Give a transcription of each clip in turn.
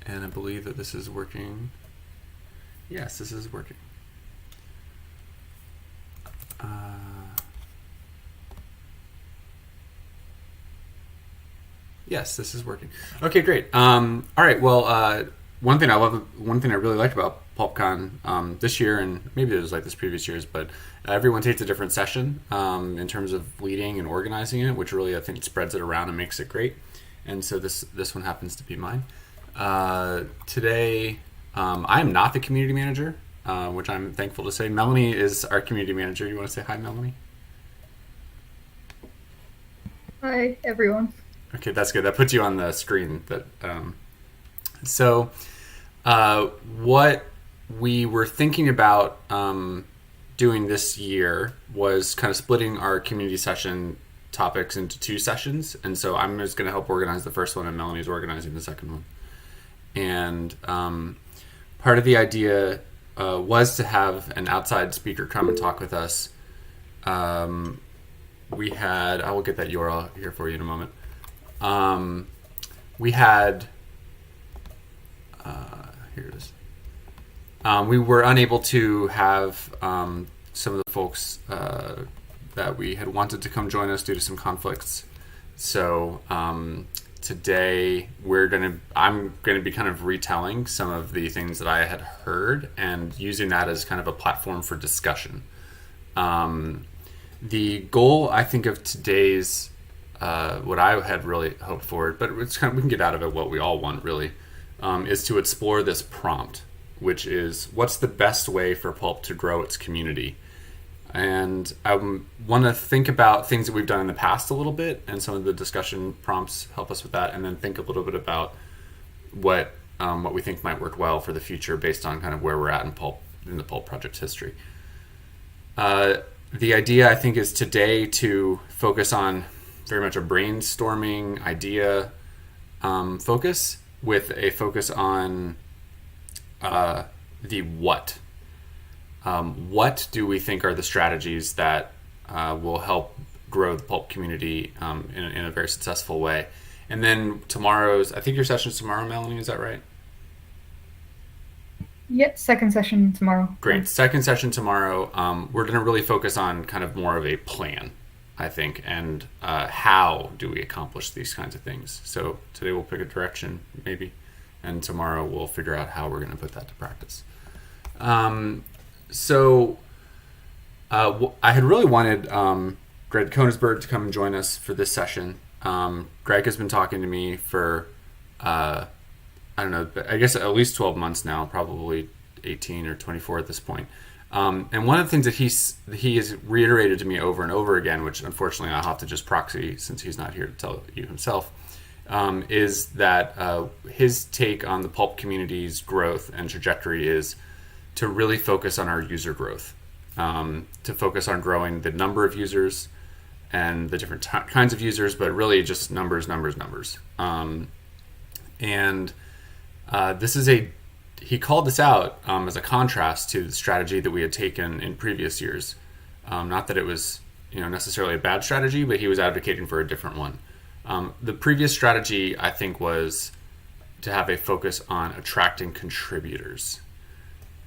And I believe that this is working. Yes, this is working. Yes, this is working. Okay, great. All right. Well, one thing I really liked about PulpCon this year, and maybe it was like this previous years, but everyone takes a different session in terms of leading and organizing it, which really I think spreads it around and makes it great. And so this one happens to be mine. Today, I am not the community manager, which I'm thankful to say. Melanie is our community manager. You want to say hi, Melanie? Hi, everyone. Okay, that's good. That puts you on the screen. So, what we were thinking about doing this year was kind of splitting our community session topics into two sessions. And so I'm just going to help organize the first one, and Melanie's organizing the second one. And part of the idea was to have an outside speaker come and talk with us. I will get that URL here for you in a moment. We had, here it is. We were unable to have some of the folks that we had wanted to come join us due to some conflicts. So today I'm going to be kind of retelling some of the things that I had heard and using that as kind of a platform for discussion. The goal, I think, of today's what I had really hoped for, but it's kind of, we can get out of it what we all want really, is to explore this prompt, which is what's the best way for Pulp to grow its community. And I want to think about things that we've done in the past a little bit, and some of the discussion prompts help us with that, and then think a little bit about what we think might work well for the future based on kind of where we're at in the Pulp project's history. The idea, I think, is today to focus on very much a brainstorming idea focus with a focus on the what. What do we think are the strategies that will help grow the Pulp community in a very successful way? And then I think your session is tomorrow, Melanie, is that right? Yeah, second session tomorrow. Great. Second session tomorrow. We're going to really focus on kind of more of a plan, I think, and how do we accomplish these kinds of things. So today we'll pick a direction, maybe, and tomorrow we'll figure out how we're going to put that to practice. So I had really wanted Greg Koenigsberg to come and join us for this session. Greg has been talking to me for, I don't know, I guess at least 12 months now, probably 18 or 24 at this point. And one of the things that he has reiterated to me over and over again, which unfortunately I'll have to just proxy since he's not here to tell you himself, is that his take on the Pulp community's growth and trajectory is to really focus on our user growth, to focus on growing the number of users and the different kinds of users, but really just numbers. He called this out as a contrast to the strategy that we had taken in previous years. Not that it was necessarily a bad strategy, but he was advocating for a different one. The previous strategy, I think, was to have a focus on attracting contributors.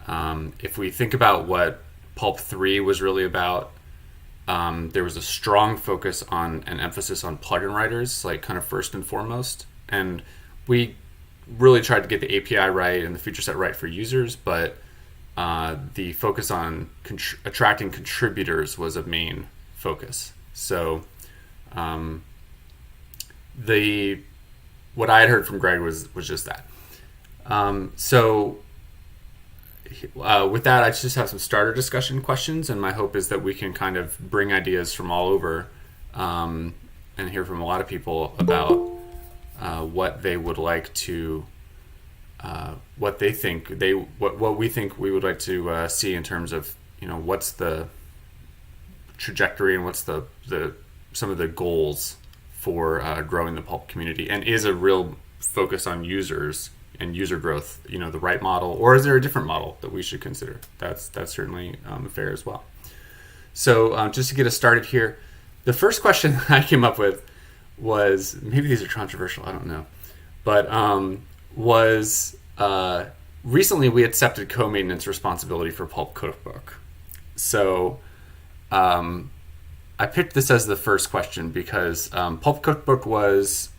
If we think about what Pulp 3 was really about, there was a strong focus on an emphasis on plugin writers, like kind of first and foremost. And we really tried to get the API right and the feature set right for users, but the focus on attracting contributors was a main focus. So what I had heard from Greg was just that. With that, I just have some starter discussion questions, and my hope is that we can kind of bring ideas from all over and hear from a lot of people about what they would like to, what they think what we think we would like to see in terms of what's the trajectory and what's the some of the goals for growing the Pulp community, and is a real focus on users and user growth, the right model, or is there a different model that we should consider? That's certainly fair as well. So just to get us started here, the first question I came up with was, maybe these are controversial, I don't know, but was recently we accepted co-maintenance responsibility for Pulp Cookbook. So I picked this as the first question because Pulp Cookbook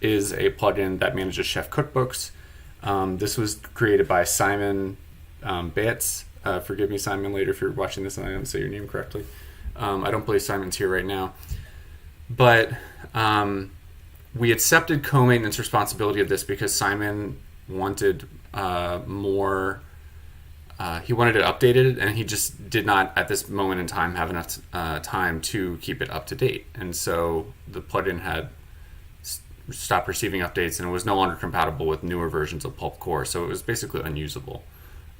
is a plugin that manages chef cookbooks. This was created by Simon Bates. Forgive me, Simon, later if you're watching this and I don't say your name correctly. I don't believe Simon's here right now. But we accepted co-maintenance responsibility of this because Simon wanted more. He wanted it updated, and he just did not, at this moment in time, have enough time to keep it up to date. And so the plugin had stopped receiving updates, and it was no longer compatible with newer versions of Pulp Core. So it was basically unusable,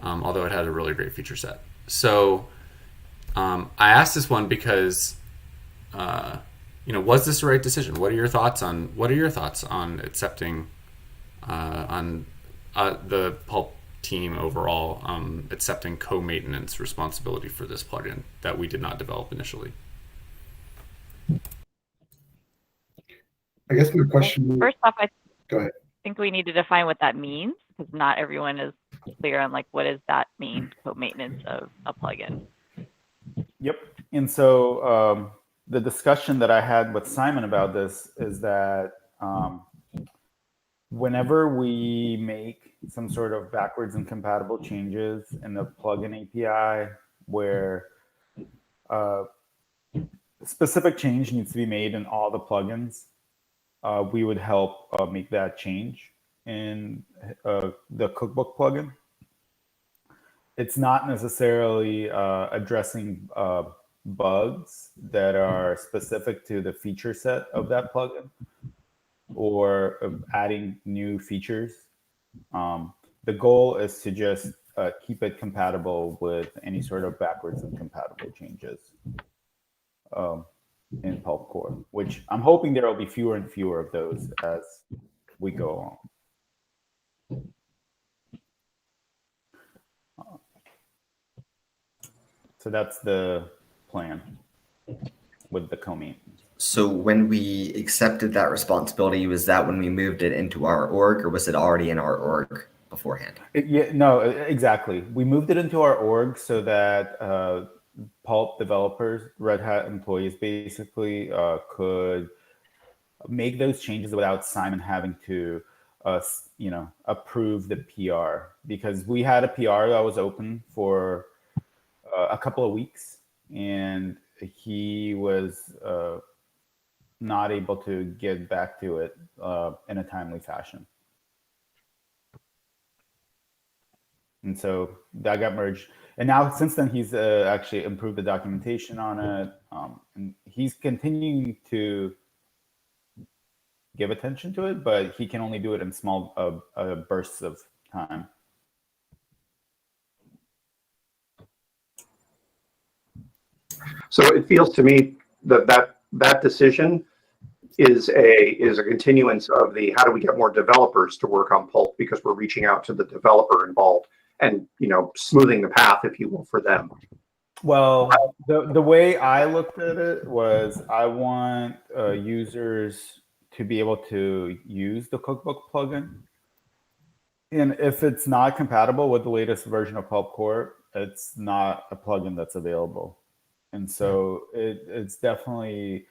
although it had a really great feature set. So I asked this one because, was this the right decision? What are your thoughts on accepting on the Pulp team overall accepting co-maintenance responsibility for this plugin that we did not develop initially? I guess my question. First off, I Go ahead. think we need to define what that means because not everyone is clear on what does that mean, co-maintenance of a plugin. Yep. And so the discussion that I had with Simon about this is that whenever we make some sort of backwards and compatible changes in the plugin API where specific change needs to be made in all the plugins, we would help make that change in the cookbook plugin. It's not necessarily addressing bugs that are specific to the feature set of that plugin or adding new features. The goal is to just keep it compatible with any sort of backwards and compatible changes in Pulp Core, which I'm hoping there will be fewer and fewer of those as we go along. So that's the plan with the co-maintenance. So when we accepted that responsibility, was that when we moved it into our org, or was it already in our org beforehand? No, exactly. We moved it into our org so that Pulp developers, Red Hat employees, basically could make those changes without Simon having to, approve the PR, because we had a PR that was open for a couple of weeks, and he was not able to get back to it in a timely fashion. And so that got merged. And now since then, he's actually improved the documentation on it. And he's continuing to give attention to it, but he can only do it in small bursts of time. So it feels to me that decision is a continuance of the how do we get more developers to work on Pulp, because we're reaching out to the developer involved and smoothing the path, if you will, for them. Well, the way I looked at it was I want users to be able to use the cookbook plugin. And if it's not compatible with the latest version of Pulp Core, it's not a plugin that's available. And so it's definitely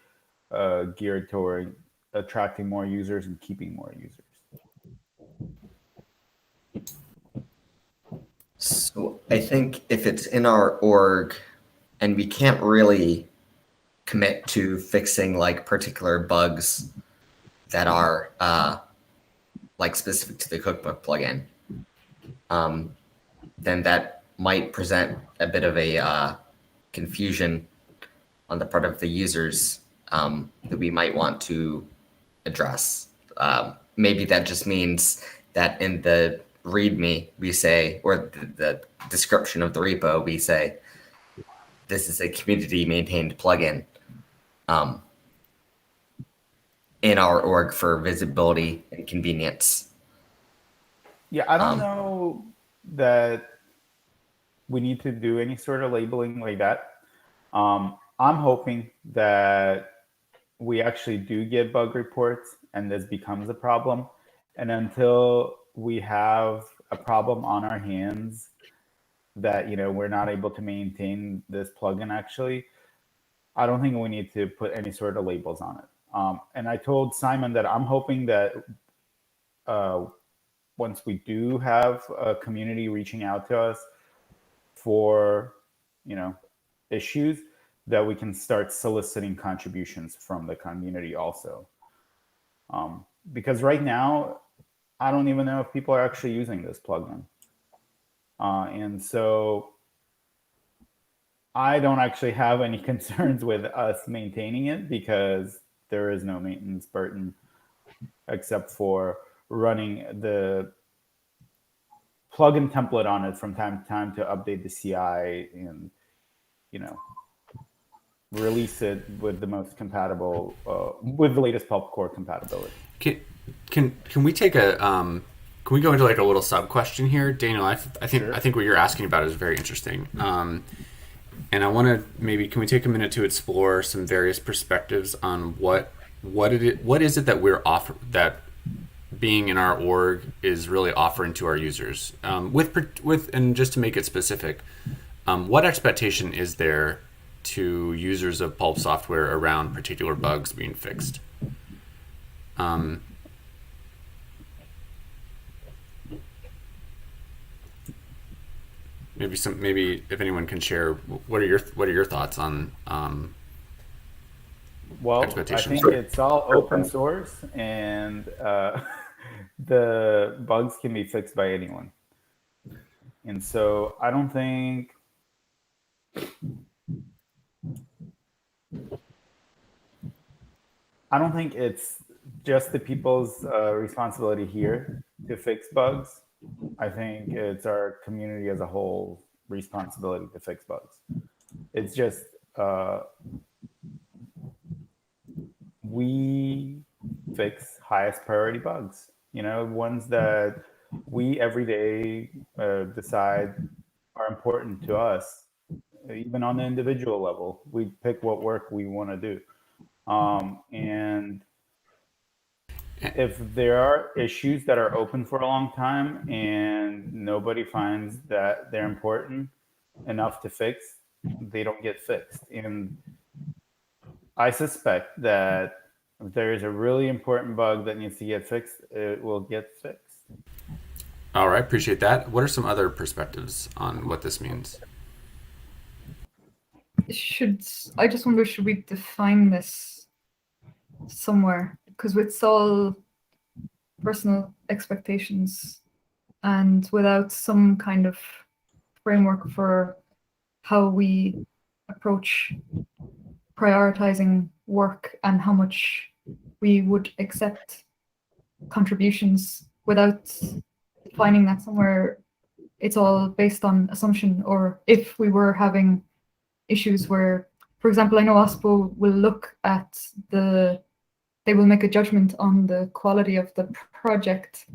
geared toward attracting more users and keeping more users. So I think if it's in our org and we can't really commit to fixing particular bugs that are specific to the cookbook plugin, then that might present a bit of a confusion on the part of the users that we might want to address. Maybe that just means that in the README we say, or the description of the repo, we say, this is a community maintained plugin in our org for visibility and convenience. Yeah, I don't know that we need to do any sort of labeling like that. I'm hoping that we actually do get bug reports and this becomes a problem. And until we have a problem on our hands that we're not able to maintain this plugin actually, I don't think we need to put any sort of labels on it. And I told Simon that I'm hoping that once we do have a community reaching out to us for issues, that we can start soliciting contributions from the community also. Because right now, I don't even know if people are actually using this plugin. And so I don't actually have any concerns with us maintaining it because there is no maintenance burden except for running the plugin template on it from time to time to update the CI and, release it with the most compatible, with the latest Pulp core compatibility. Can we take a can we go into like a little sub question here, Daniel? I think Sure. I think what you're asking about is very interesting. And I want to can we take a minute to explore some various perspectives on what is it that that being in our org is really offering to our users, with and just to make it specific, what expectation is there to users of Pulp software around particular bugs being fixed? Maybe if anyone can share, what are your thoughts on Well, I expectations? think it's all open source, and the bugs can be fixed by anyone. And so I don't think it's just the people's responsibility here to fix bugs. I think it's our community as a whole responsibility to fix bugs. It's just we fix highest priority bugs, ones that we every day decide are important to us, even on the individual level. We pick what work we want to do. And if there are issues that are open for a long time and nobody finds that they're important enough to fix, they don't get fixed. And I suspect that if there is a really important bug that needs to get fixed, it will get fixed. All right, appreciate that. What are some other perspectives on what this means? I just wonder, should we define this somewhere? Because it's all personal expectations, and without some kind of framework for how we approach prioritizing work and how much we would accept contributions, without defining that somewhere, it's all based on assumption. Or if we were having issues where, for example, I know OSPO will look at they will make a judgment on the quality of the project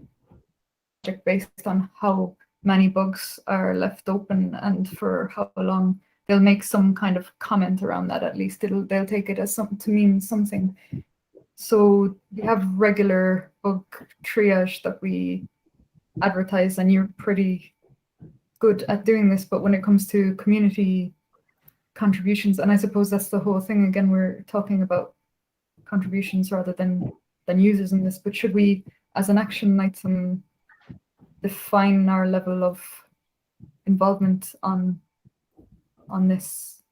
based on how many bugs are left open and for how long. They'll make some kind of comment around that. At least they'll take it as something to mean something. So we have regular bug triage that we advertise, and you're pretty good at doing this. But when it comes to community contributions, and I suppose that's the whole thing, again, we're talking about contributions rather than users in this, but should we, as an action item, define our level of involvement on this?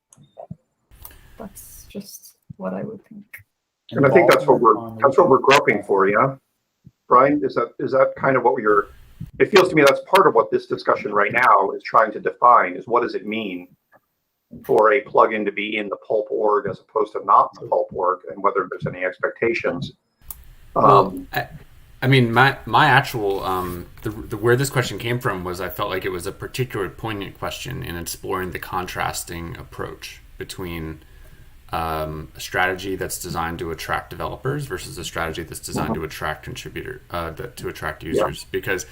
That's just what I would think. And I think that's what we're groping for, yeah. Brian, is that kind of what it feels to me that's part of what this discussion right now is trying to define, is what does it mean for a plugin to be in the Pulp org as opposed to not the Pulp org, and whether there's any expectations. Well, I mean, my actual where this question came from was I felt like it was a particularly poignant question in exploring the contrasting approach between a strategy that's designed to attract developers versus a strategy that's designed to attract to attract users. Yeah. Because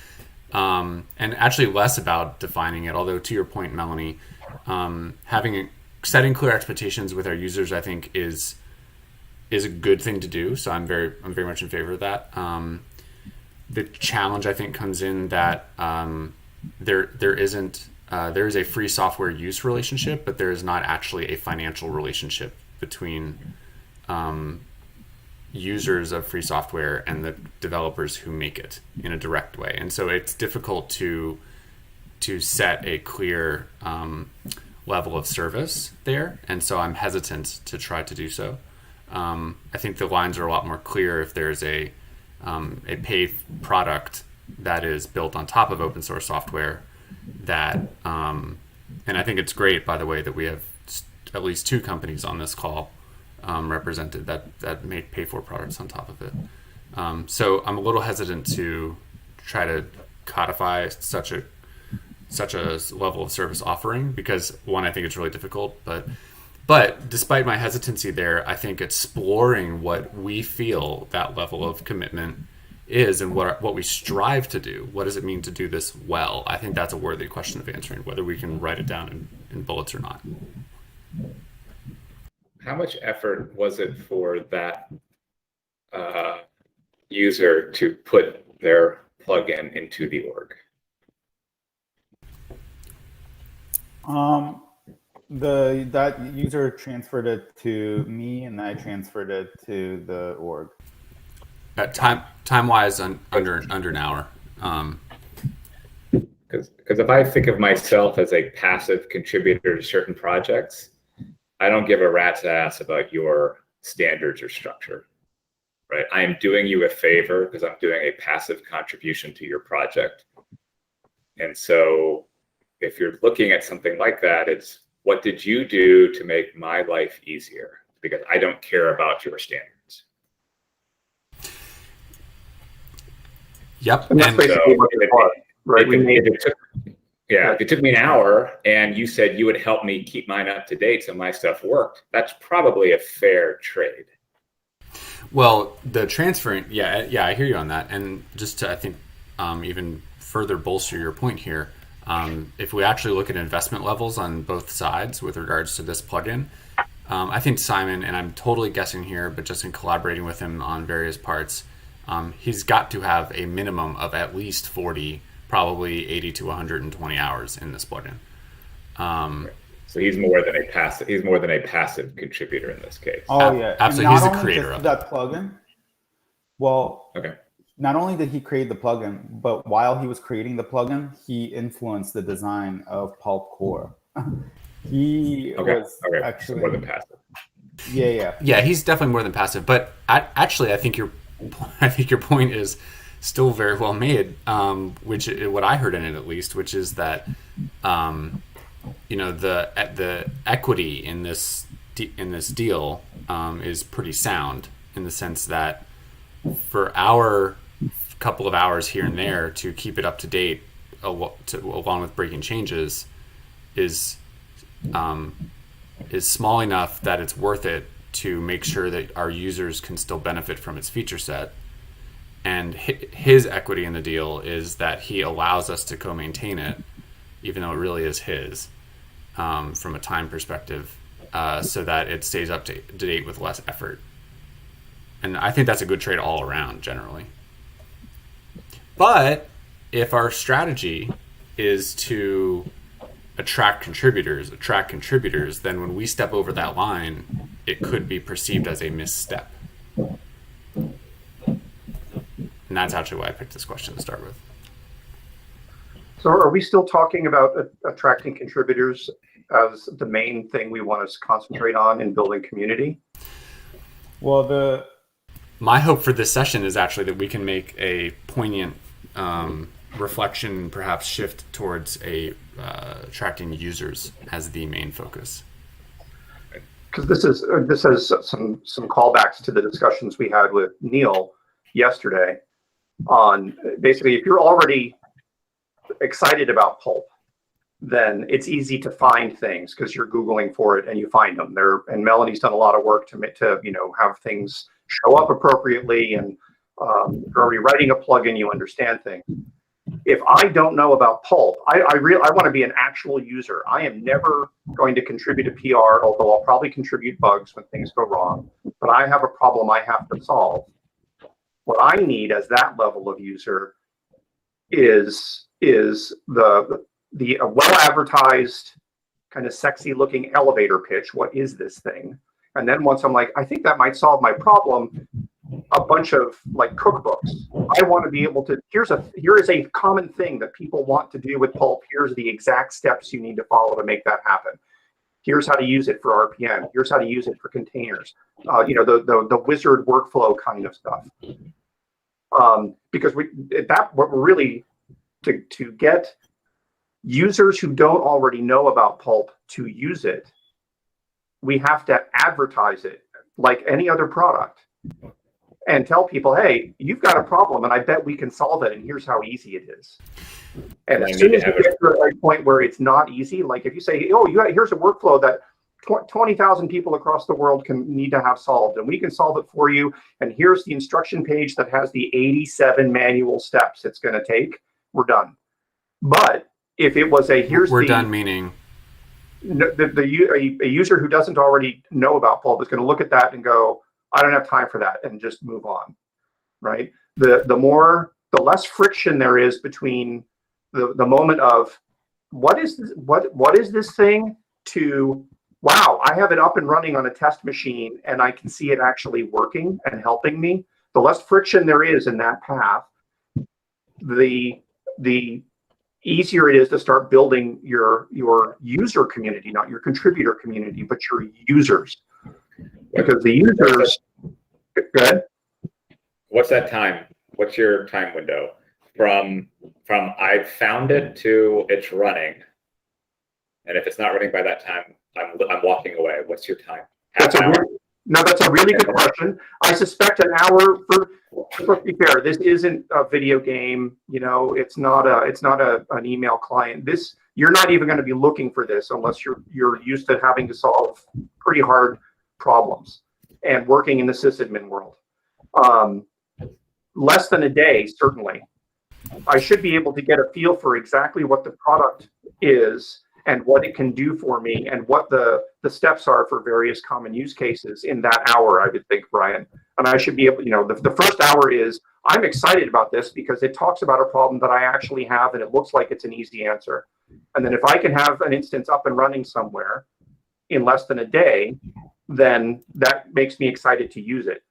and actually less about defining it, although to your point, Melanie, setting clear expectations with our users, I think is a good thing to do. So I'm very much in favor of that. the challenge I think comes in that there is a free software use relationship, but there is not actually a financial relationship between users of free software and the developers who make it in a direct way. And so it's difficult to set a clear level of service there. And so I'm hesitant to try to do so. I think the lines are a lot more clear if there's a paid product that is built on top of open source software that, and I think it's great, by the way, that we have at least 2 companies on this call represented that make pay for products on top of it. So I'm a little hesitant to try to codify such a level of service offering because, one, I think it's really difficult, but despite my hesitancy there, I think exploring what we feel that level of commitment is and what we strive to do. What does it mean to do this well? I think that's a worthy question of answering, whether we can write it down in bullets or not. How much effort was it for that user to put their plugin into the org? That user transferred it to me, and I transferred it to the org. Time wise, under an hour. Because if I think of myself as a passive contributor to certain projects, I don't give a rat's ass about your standards or structure, right? I am doing you a favor because I'm doing a passive contribution to your project. And so if you're looking at something like that, it's what did you do to make my life easier? Because I don't care about your standards. Yep. And that's basically what it was, right? If it took me an hour and you said you would help me keep mine up to date so my stuff worked, that's probably a fair trade. Well, the transferring, yeah, I hear you on that. And just to, I think, even further bolster your point here, if we actually look at investment levels on both sides with regards to this plugin, I think Simon, and I'm totally guessing here, but just in collaborating with him on various parts, he's got to have a minimum of at least 40, probably 80 to 120 hours in this plugin. So he's more than a passive. He's more than a passive contributor in this case. Oh yeah, absolutely. He's the creator of that plugin. Well, okay. Not only did he create the plugin, but while he was creating the plugin, he influenced the design of Pulp Core. He was actually more than passive. Yeah. He's definitely more than passive. But I think your point is still very well made. Which what I heard in it at least, which is that the equity in this deal is pretty sound in the sense that for our couple of hours here and there to keep it up to date along with breaking changes is small enough that it's worth it to make sure that our users can still benefit from its feature set. And his equity in the deal is that he allows us to co-maintain it, even though it really is his, from a time perspective, so that it stays up to date with less effort. And I think that's a good trade all around, generally. But if our strategy is to attract contributors, then when we step over that line, it could be perceived as a misstep. And that's actually why I picked this question to start with. So are we still talking about attracting contributors as the main thing we want to concentrate on in building community? Well, my hope for this session is actually that we can make a poignant reflection, perhaps shift towards attracting users as the main focus. Because this has some callbacks to the discussions we had with Neil yesterday on basically if you're already excited about Pulp, then it's easy to find things because you're Googling for it and you find them there. And Melanie's done a lot of work to have things show up appropriately, and you're already writing a plugin, you understand things. If I don't know about Pulp, I want to be an actual user. I am never going to contribute to PR, although I'll probably contribute bugs when things go wrong. But I have a problem I have to solve. What I need as that level of user is the well advertised, kind of sexy looking elevator pitch. What is this thing? And then once I'm like, I think that might solve my problem, a bunch of like cookbooks. I want to be able to, here is a common thing that people want to do with Pulp. Here's the exact steps you need to follow to make that happen. Here's how to use it for RPM. Here's how to use it for containers. The wizard workflow kind of stuff. Because what we're really to get users who don't already know about Pulp to use it, we have to advertise it like any other product and tell people, hey, you've got a problem and I bet we can solve it, and here's how easy it is. And as soon as you get to a point where it's not easy, like if you say, oh, here's a workflow that 20,000 people across the world need to have solved, and we can solve it for you, and here's the instruction page that has the 87 manual steps it's going to take, we're done. But if it was done meaning a user who doesn't already know about Pulp is going to look at that and go, I don't have time for that, and just move on, right? The less friction there is between the moment of what is this thing to, wow, I have it up and running on a test machine and I can see it actually working and helping me. The less friction there is in that path, the easier it is to start building your user community, not your contributor community, but your users. Because the users, go ahead. What's that time? What's your time window from I found it to it's running? And if it's not running by that time, I'm walking away. What's your time? Half an hour? That's a really good question. I suspect an hour. For be fair, this isn't a video game. It's not an email client. You're not even going to be looking for this unless you're used to having to solve pretty hard problems and working in the sysadmin world. Less than a day, certainly. I should be able to get a feel for exactly what the product is and what it can do for me and what the steps are for various common use cases in that hour, I would think, Brian. And I should be able, the first hour is, I'm excited about this because it talks about a problem that I actually have and it looks like it's an easy answer. And then if I can have an instance up and running somewhere in less than a day, then that makes me excited to use it.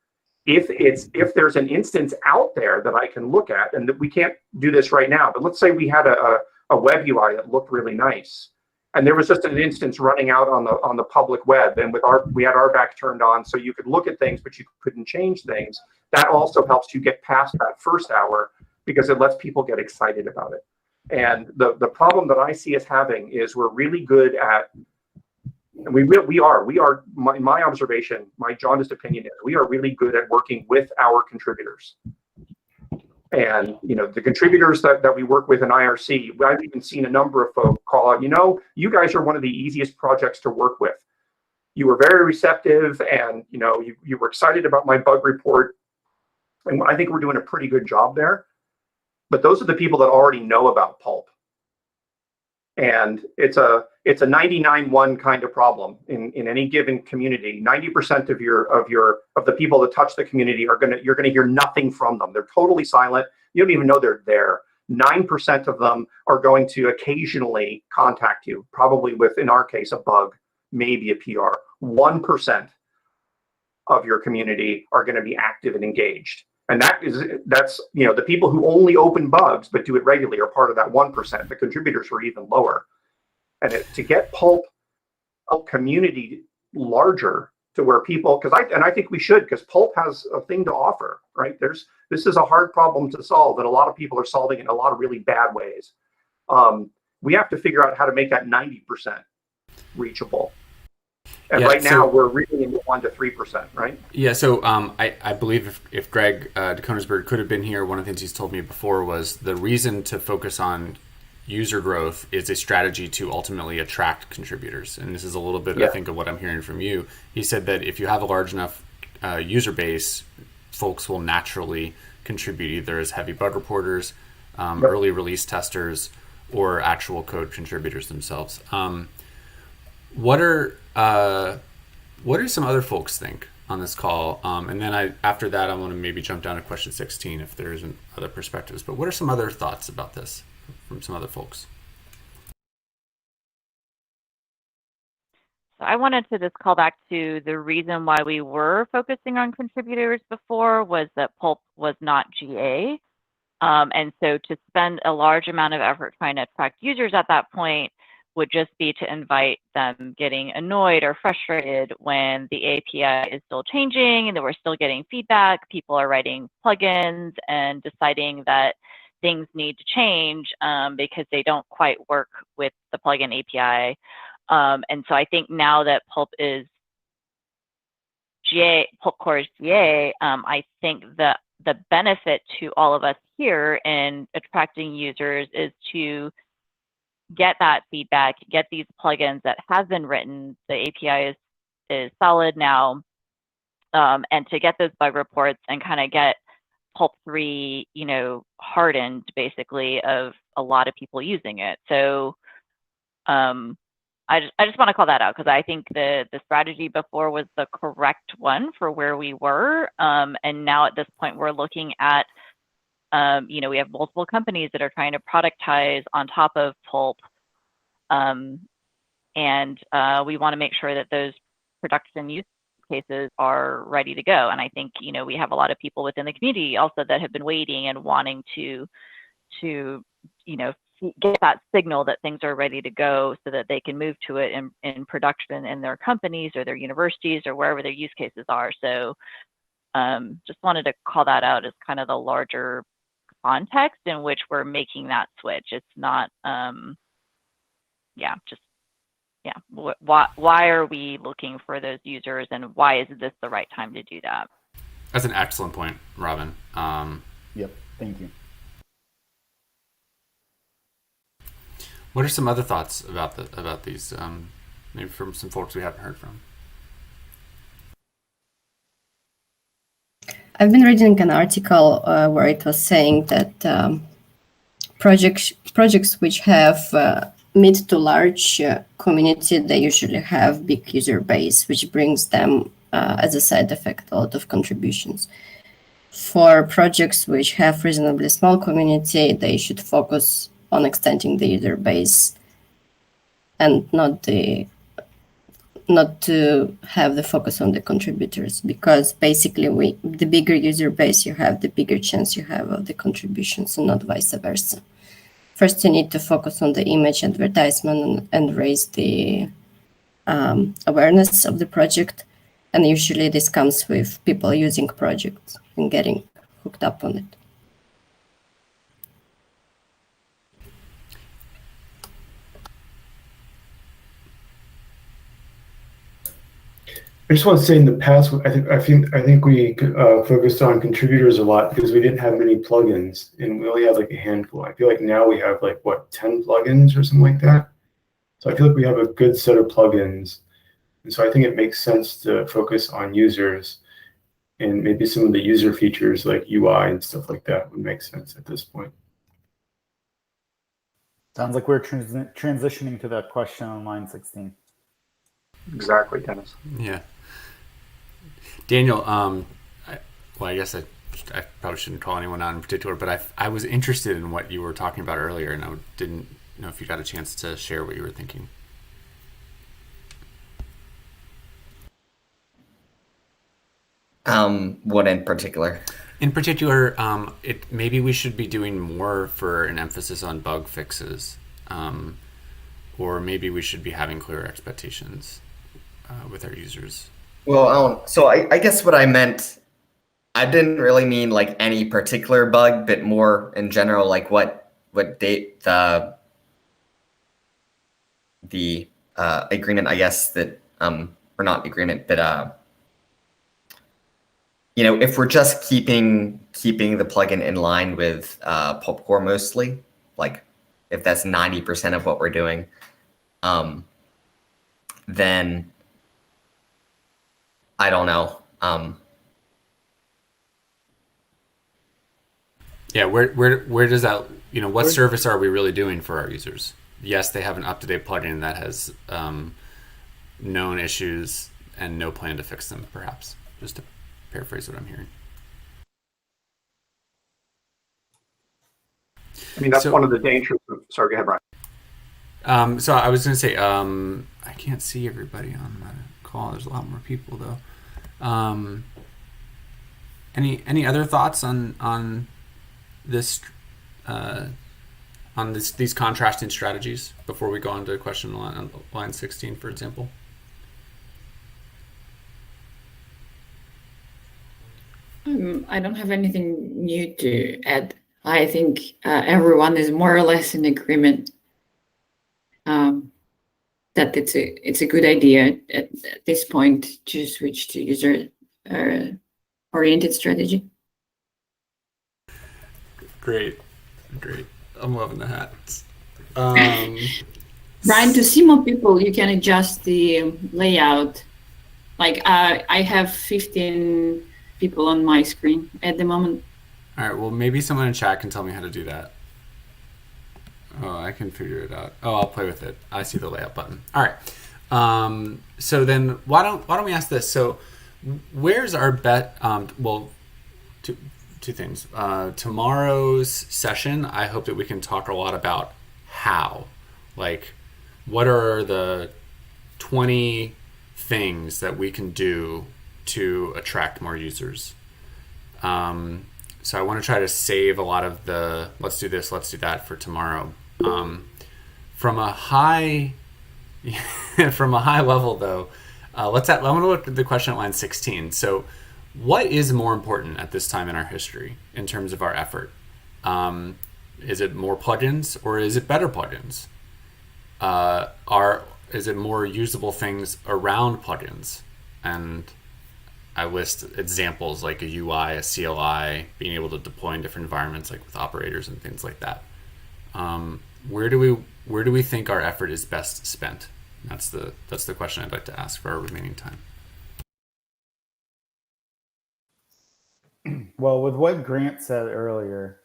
If there's an instance out there that I can look at, and that we can't do this right now, but let's say we had a web UI that looked really nice, and there was just an instance running out on the public web, and we had our back turned on, so you could look at things, but you couldn't change things. That also helps you get past that first hour because it lets people get excited about it. And the problem that I see us having is we're really good at, and we are, my observation, my jaundiced opinion is we are really good at working with our contributors. And, the contributors that we work with in IRC, I've even seen a number of folks call out, you guys are one of the easiest projects to work with. You were very receptive and, you were excited about my bug report. And I think we're doing a pretty good job there. But those are the people that already know about Pulp. And it's a 99-1 kind of problem in any given community. 90% of the people that touch the community you're gonna hear nothing from them. They're totally silent. You don't even know they're there. 9% of them are going to occasionally contact you, probably with, in our case, a bug, maybe a PR. 1% of your community are going to be active and engaged. And that's the people who only open bugs but do it regularly are part of that 1%. The contributors are even lower. And to get Pulp community larger to where people, I think we should, because Pulp has a thing to offer, right? This is a hard problem to solve, and a lot of people are solving it in a lot of really bad ways. We have to figure out how to make that 90% reachable. And right now we're really in the 1 to 3%, right? Yeah, so I believe if Greg DeKoningsberg could have been here, one of the things he's told me before was the reason to focus on user growth is a strategy to ultimately attract contributors. And this is a little bit, I think, of what I'm hearing from you. He said that if you have a large enough user base, folks will naturally contribute either as heavy bug reporters, early release testers, or actual code contributors themselves. What do some other folks think? on this call, and then after that I want to maybe jump down to question 16 if there isn't other perspectives. But what are some other thoughts about this from some other folks? So I wanted to just call back to the reason why we were focusing on contributors before was that Pulp was not GA. And so to spend a large amount of effort trying to attract users at that point would just be to invite them getting annoyed or frustrated when the API is still changing and that we're still getting feedback. People are writing plugins and deciding that things need to change because they don't quite work with the plugin API. And so I think now that Pulp is GA, Pulp Core is GA, I think that the benefit to all of us here in attracting users is to get that feedback, get these plugins that have been written. The API is solid now, and to get those bug reports and kind of get Pulp 3, hardened basically of a lot of people using it. So I just want to call that out because I think the strategy before was the correct one for where we were. And now at this point, we're looking at, we have multiple companies that are trying to productize on top of Pulp. And we want to make sure that those production use cases are ready to go. And I think, we have a lot of people within the community also that have been waiting and wanting to get that signal that things are ready to go so that they can move to it in production in their companies or their universities or wherever their use cases are. So just wanted to call that out as kind of the larger context in which we're making that switch. It's not, why are we looking for those users and why is this the right time to do that? That's an excellent point, Robin. Yep, thank you. What are some other thoughts about these? Maybe from some folks we haven't heard from. I've been reading an article where it was saying that projects which have mid to large community, they usually have big user base, which brings them as a side effect a lot of contributions. For projects which have reasonably small community, they should focus on extending the user base and not to have the focus on the contributors, because basically the bigger user base you have, the bigger chance you have of the contributions and not vice versa. First, you need to focus on the image advertisement and raise the awareness of the project. And usually this comes with people using projects and getting hooked up on it. I just want to say in the past, I think we focused on contributors a lot because we didn't have many plugins and we only had like a handful. I feel like now we have 10 plugins or something like that. So I feel like we have a good set of plugins. And so I think it makes sense to focus on users, and maybe some of the user features like UI and stuff like that would make sense at this point. Sounds like we're transitioning to that question on line 16. Exactly, Dennis. Yeah. Daniel, I guess I probably shouldn't call anyone out in particular, but I was interested in what you were talking about earlier, and I didn't know if you got a chance to share what you were thinking. What in particular? In particular, maybe we should be doing more for an emphasis on bug fixes, or maybe we should be having clearer expectations with our users. Well, so I guess what I meant, I didn't really mean like any particular bug, but more in general, like what date the agreement, I guess that or not agreement, but if we're just keeping the plugin in line with Pulp Core mostly, like if that's 90% of what we're doing, then I don't know. Yeah, where does that, what service are we really doing for our users? Yes, they have an up-to-date plugin that has known issues and no plan to fix them, perhaps. just to paraphrase what I'm hearing. I mean, that's So- one of the dangers of, sorry, go ahead, Brian. So I was going to say, I can't see everybody on the call. There's a lot more people though. Any other thoughts on this these contrasting strategies before we go on to question line 16, for example? I don't have anything new to add. I think everyone is more or less in agreement that it's a good idea at this point to switch to user oriented strategy. Great. I'm loving the hats. Brian, to see more people, you can adjust the layout. Like I have 15 people on my screen at the moment. All right. Well, maybe someone in chat can tell me how to do that. Oh, I can figure it out. Oh, I'll play with it. I see the layout button. All right. So then, why don't we ask this? So, where's our bet? Well, two things. Tomorrow's session, I hope that we can talk a lot about how, like, what are the 20 things that we can do to attract more users. So I want to try to save a lot of the let's do this, let's do that for tomorrow. From a high level though, I'm going to look at the question at line 16. So what is more important at this time in our history in terms of our effort? Is it more plugins or is it better plugins? Is it more usable things around plugins? And I list examples like a UI, a CLI, being able to deploy in different environments, like with operators and things like that. Where do we think our effort is best spent? That's the question I'd like to ask for our remaining time. Well, with what Grant said earlier,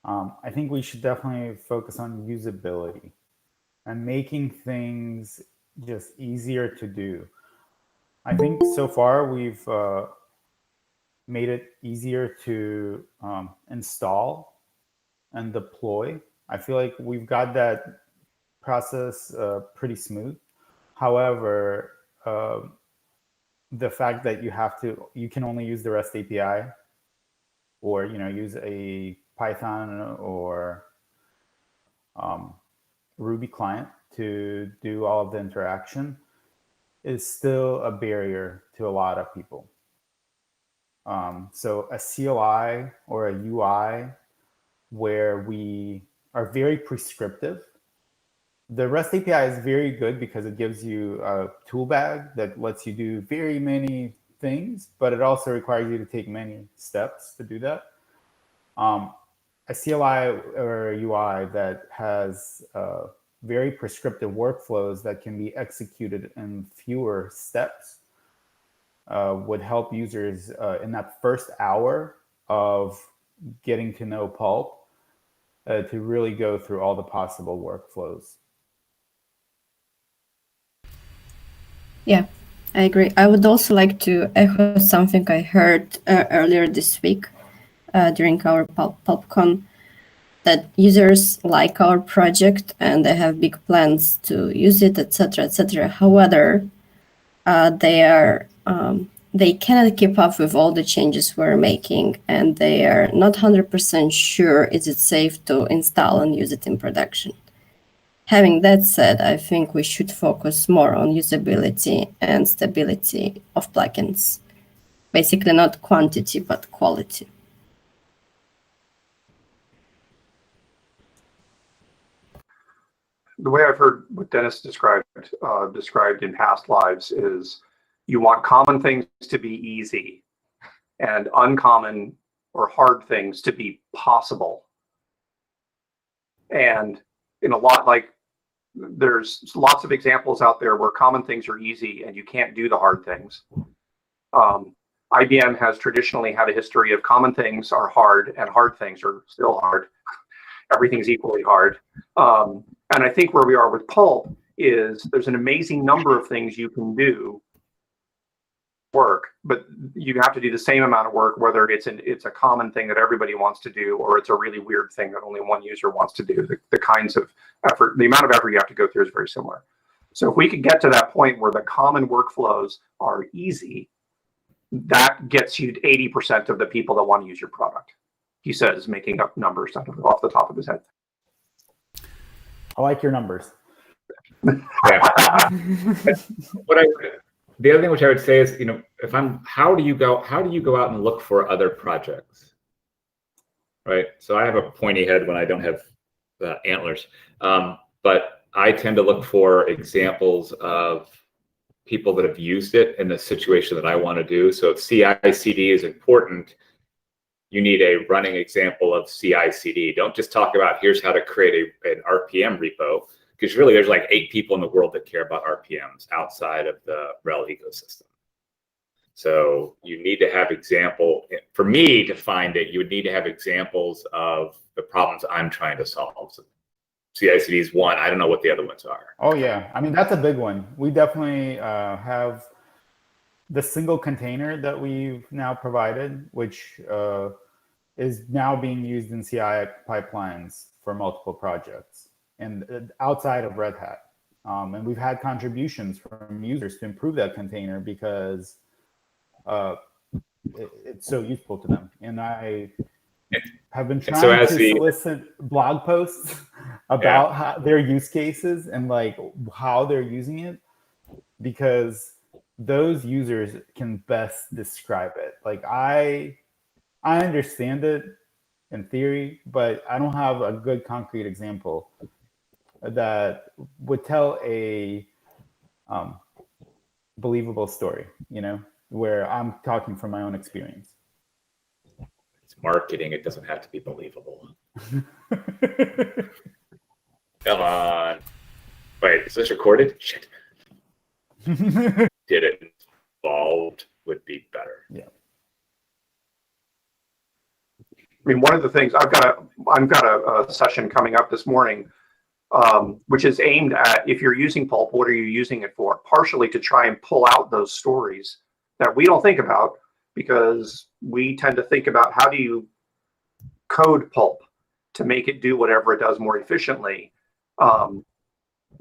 I think we should definitely focus on usability and making things just easier to do. I think so far we've made it easier to install and deploy. I feel like we've got that process pretty smooth. However, the fact that you can only use the REST API, or use a Python or Ruby client to do all of the interaction is still a barrier to a lot of people. So a CLI or a UI where we are very prescriptive. The REST API is very good because it gives you a tool bag that lets you do very many things, but it also requires you to take many steps to do that. A CLI or a UI that has very prescriptive workflows that can be executed in fewer steps would help users in that first hour of getting to know Pulp to really go through all the possible workflows. Yeah, I agree. I would also like to echo something I heard earlier this week during our PulpCon, that users like our project and they have big plans to use it, etc., etc. However, they cannot keep up with all the changes we're making, and they are not 100% sure is it safe to install and use it in production. Having that said, I think we should focus more on usability and stability of plugins. Basically, not quantity, but quality. The way I've heard what Dennis described in past lives is you want common things to be easy and uncommon or hard things to be possible. And in a lot, like, there's lots of examples out there where common things are easy and you can't do the hard things. IBM has traditionally had a history of common things are hard and hard things are still hard. Everything's equally hard. And I think where we are with Pulp is there's an amazing number of things you can do work, but you have to do the same amount of work, whether it's a common thing that everybody wants to do, or it's a really weird thing that only one user wants to do. The kinds of effort, the amount of effort you have to go through is very similar. So if we could get to that point where the common workflows are easy, that gets you 80% of the people that want to use your product. He says, making up numbers off the top of his head. I like your numbers. Yeah. The other thing which I would say is, how do you go out and look for other projects, right? So I have a pointy head when I don't have antlers, but I tend to look for examples of people that have used it in the situation that I want to do. So if CI/CD is important, you need a running example of CI/CD. Don't just talk about here's how to create an RPM repo, because really there's like 8 people in the world that care about RPMs outside of the RHEL ecosystem. So you need to have for me to find it, you would need to have examples of the problems I'm trying to solve. So CI/CD is one. I don't know what the other ones are. Oh yeah, I mean, that's a big one. We definitely have the single container that we've now provided, which is now being used in CI pipelines for multiple projects and outside of Red Hat. And we've had contributions from users to improve that container because it's so useful to them. And I have been trying to solicit blog posts about their use cases and like how they're using it, because those users can best describe it. Like I understand it in theory, but I don't have a good concrete example that would tell a believable story, where I'm talking from my own experience. It's marketing. It doesn't have to be believable. Come on. Wait, is this recorded? Shit. Did it involved would be better. Yeah. I mean, one of the things I've got a session coming up this morning, which is aimed at, if you're using Pulp, what are you using it for? Partially to try and pull out those stories that we don't think about, because we tend to think about how do you code Pulp to make it do whatever it does more efficiently.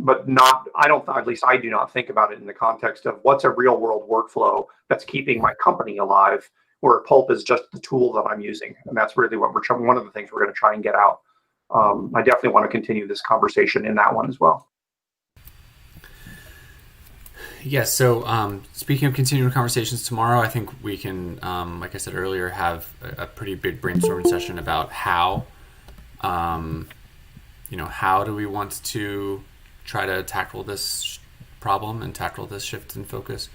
But not, at least I do not think about it in the context of what's a real world workflow that's keeping my company alive, where Pulp is just the tool that I'm using. And that's really what we're trying, one of the things we're going to try and get out. I definitely want to continue this conversation in that one as well. Yes. So speaking of continuing conversations tomorrow, I think we can, like I said earlier, have a pretty big brainstorming session about how do we want to try to tackle this problem and tackle this shift in focus.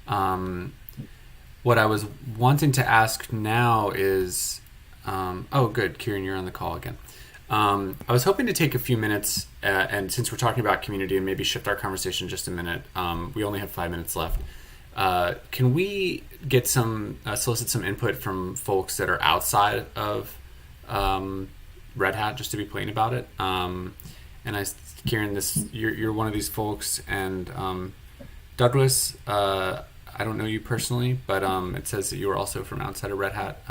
What I was wanting to ask now is, oh, good, Kieran, you're on the call again. I was hoping to take a few minutes, and since we're talking about community, and maybe shift our conversation just a minute. We only have 5 minutes left. Can we get solicit some input from folks that are outside of Red Hat, just to be plain about it? Kieran, you're one of these folks, and Douglas, I don't know you personally, but it says that you are also from outside of Red Hat.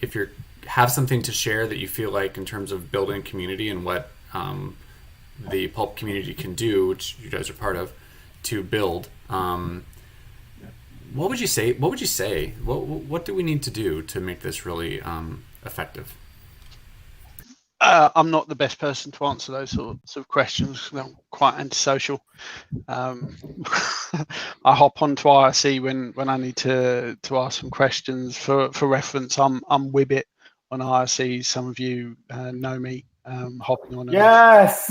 If you have something to share that you feel like in terms of building community and what the Pulp community can do, which you guys are part of, to build, what would you say? What do we need to do to make this really effective? I'm not the best person to answer those sorts of questions. I'm quite antisocial. I hop onto IRC when I need to ask some questions. For reference, I'm Wibbit on IRC. Some of you know me. Hopping on. Yes.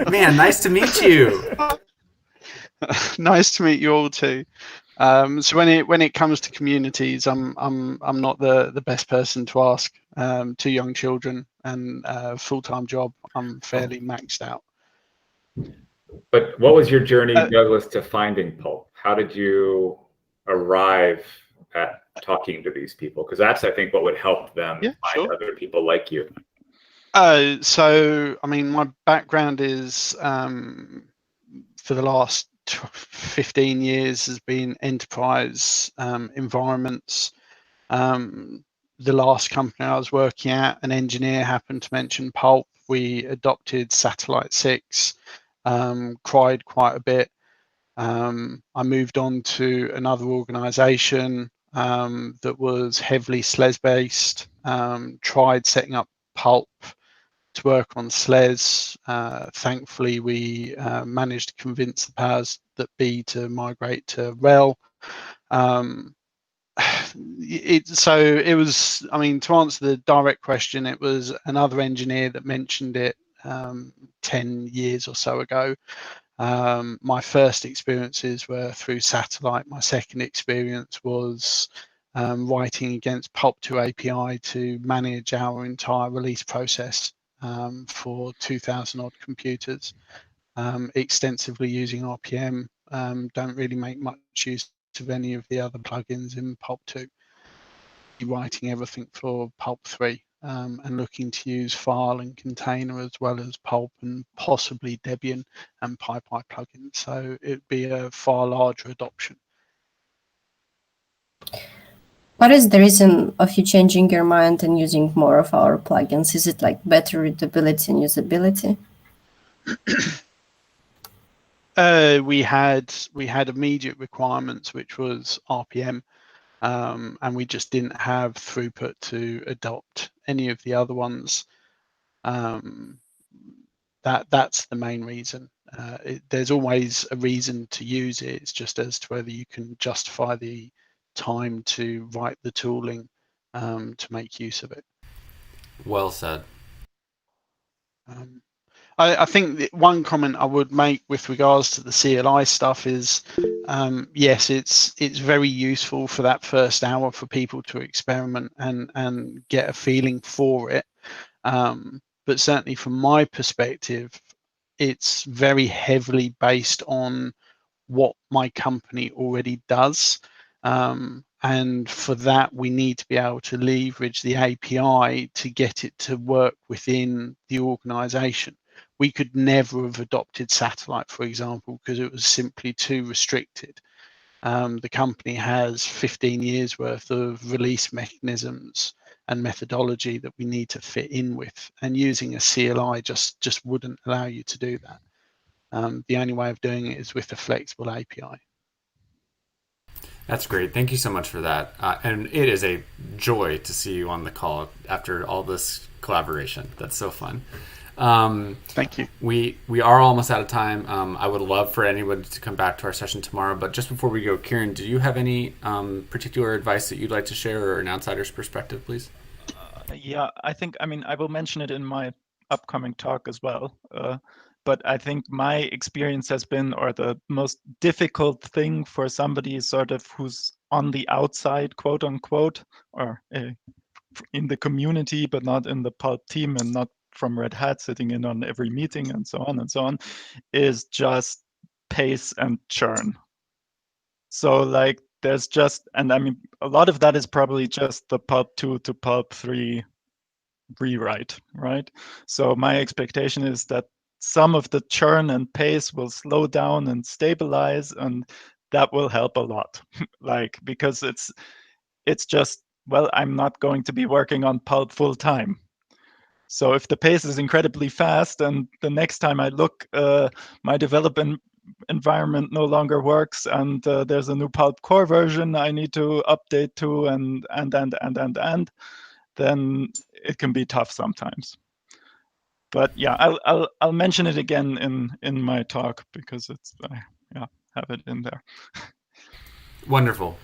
Man, nice to meet you. Nice to meet you all too. So when it comes to communities, I'm not the best person to ask. 2 young children and a full-time job. I'm fairly maxed out. But what was your journey, Douglas, to finding Pulp? How did you arrive at talking to these people? Because that's, I think, what would help them find other people like you. So, I mean, my background is for the last 15 years has been enterprise environments. The last company I was working at, an engineer happened to mention Pulp. We adopted Satellite 6, cried quite a bit. I moved on to another organization that was heavily SLES based, tried setting up Pulp to work on SLES. Thankfully, we managed to convince the powers that be to migrate to RHEL. So it was, I mean, to answer the direct question, it was another engineer that mentioned it 10 years or so ago. My first experiences were through Satellite. My second experience was writing against Pulp 2 API to manage our entire release process for 2,000 odd computers, extensively using RPM. Don't really make much use of any of the other plugins in Pulp 2. Writing everything for Pulp 3 and looking to use file and container as well as Pulp and possibly Debian and PyPy plugins. So it'd be a far larger adoption. What is the reason of you changing your mind and using more of our plugins? Is it like better readability and usability? We had immediate requirements, which was RPM, and we just didn't have throughput to adopt any of the other ones. That's the main reason. There's always a reason to use it. It's just as to whether you can justify the time to write the tooling to make use of it. Well said. I think that one comment I would make with regards to the CLI stuff is, yes, it's very useful for that first hour for people to experiment and get a feeling for it. But certainly from my perspective, it's very heavily based on what my company already does. And for that, we need to be able to leverage the API to get it to work within the organization. We could never have adopted Satellite, for example, because it was simply too restricted. The company has 15 years worth of release mechanisms and methodology that we need to fit in with, and using a CLI just wouldn't allow you to do that. The only way of doing it is with a flexible API. That's great. Thank you so much for that. And it is a joy to see you on the call after all this collaboration. That's so fun. Thank you. We are almost out of time. I would love for anyone to come back to our session tomorrow. But just before we go, Kieran, do you have any particular advice that you'd like to share, or an outsider's perspective, please? Yeah, I will mention it in my upcoming talk as well. But I think my experience has been, or the most difficult thing for somebody sort of who's on the outside, quote unquote, or in the community, but not in the Pulp team and not from Red Hat sitting in on every meeting and so on, is just pace and churn. So like there's just, and I mean, a lot of that is probably just the Pulp 2 to Pulp 3 rewrite, right? So my expectation is that some of the churn and pace will slow down and stabilize, and that will help a lot. Like, because it's just, well, I'm not going to be working on Pulp full time. So if the pace is incredibly fast and the next time I look, my development environment no longer works and there's a new Pulp core version I need to update to and then it can be tough sometimes. But yeah, I'll mention it again in my talk because it's yeah, have it in there. Wonderful.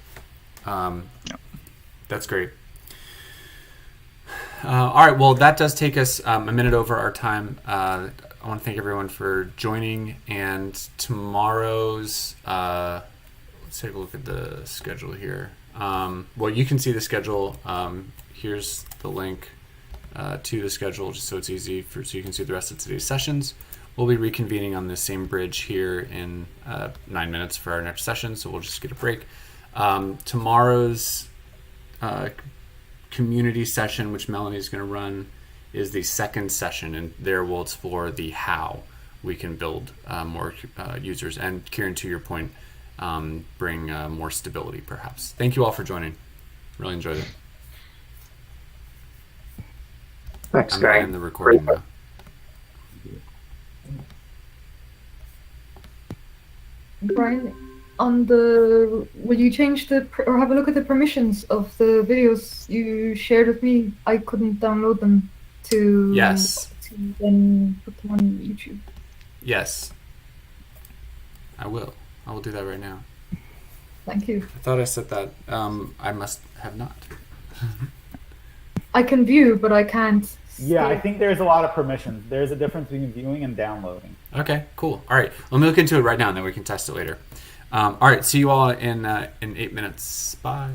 Yeah. That's great. All right, well, that does take us a minute over our time. I want to thank everyone for joining, and tomorrow's let's take a look at the schedule here. Well, you can see the schedule. Here's the link to the schedule, just so it's easy so you can see the rest of today's sessions. We'll be reconvening on the same bridge here in 9 minutes for our next session, so we'll just get a break. Tomorrow's community session, which Melanie is going to run, is the second session, and there we'll explore the how we can build more users. And Kieran, to your point, bring more stability, perhaps. Thank you all for joining. Really enjoyed it. Thanks, I'm guy. going to end the recording Great. now. Brian, will you change or have a look at the permissions of the videos you shared with me? I couldn't download them to then put them on YouTube. Yes, I will. I will do that right now. Thank you. I thought I said that. I must have not. I can view, but I can't. Yeah, I think there's a lot of permissions. There's a difference between viewing and downloading. Okay, cool. All right, let me look into it right now, and then we can test it later. All right, see you all in 8 minutes. Bye.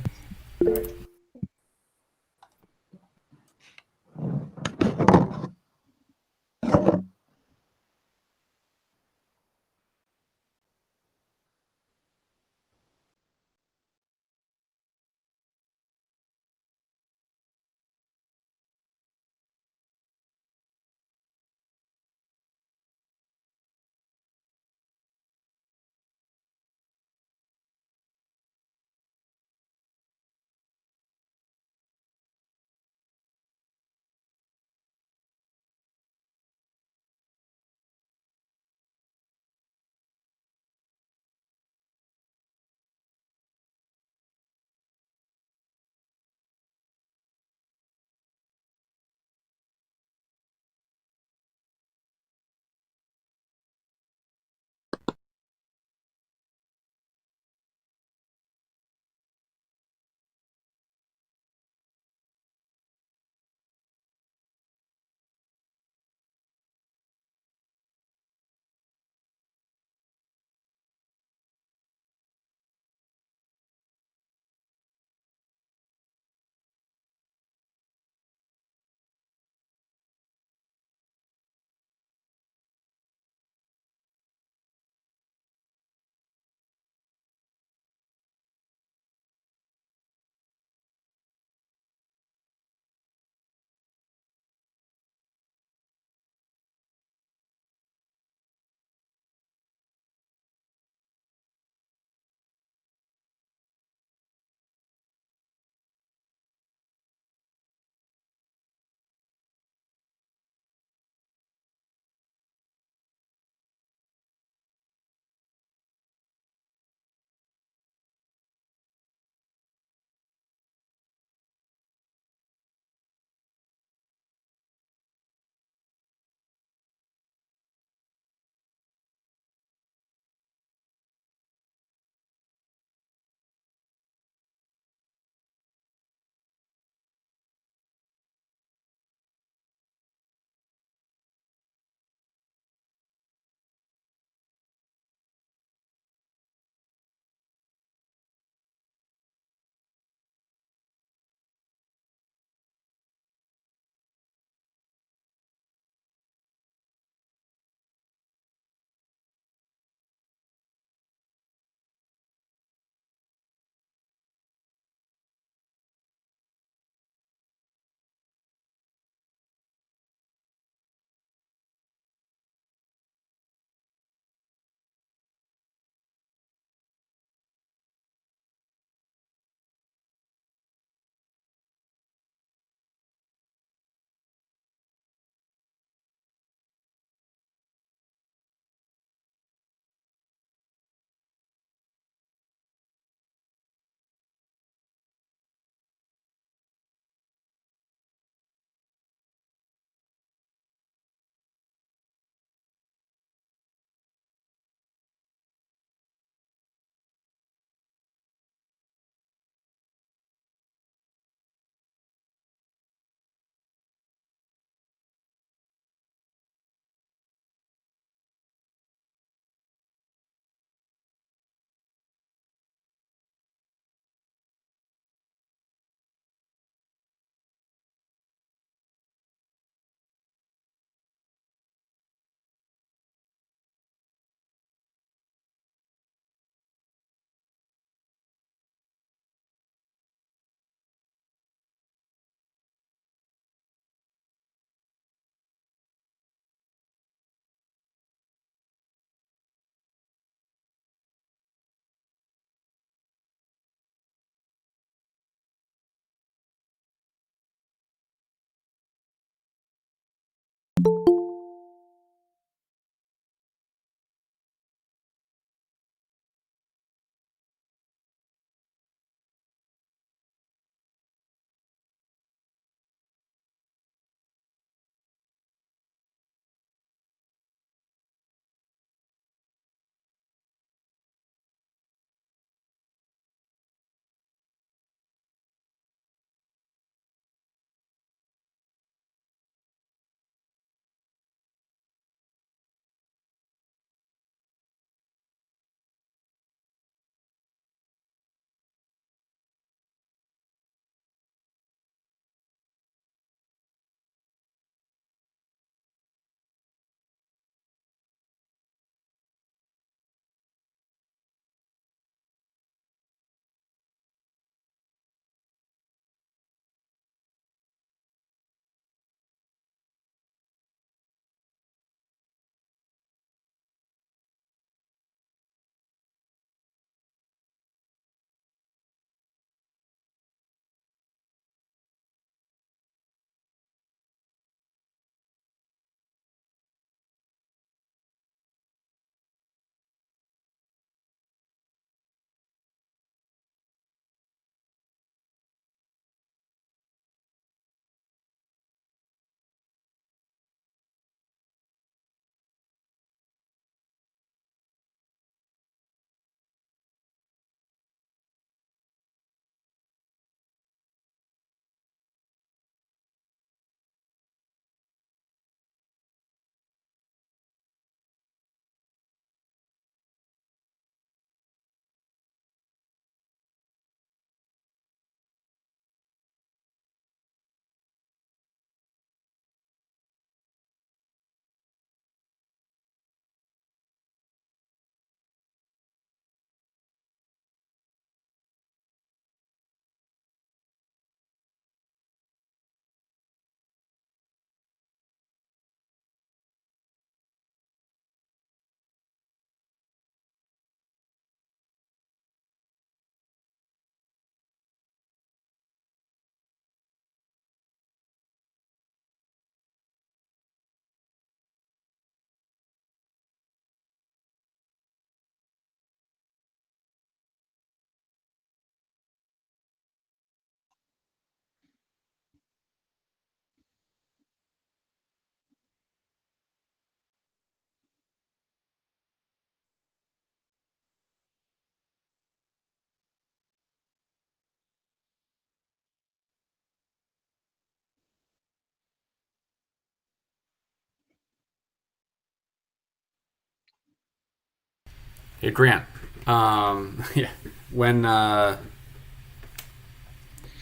Hey, Grant. Yeah. When I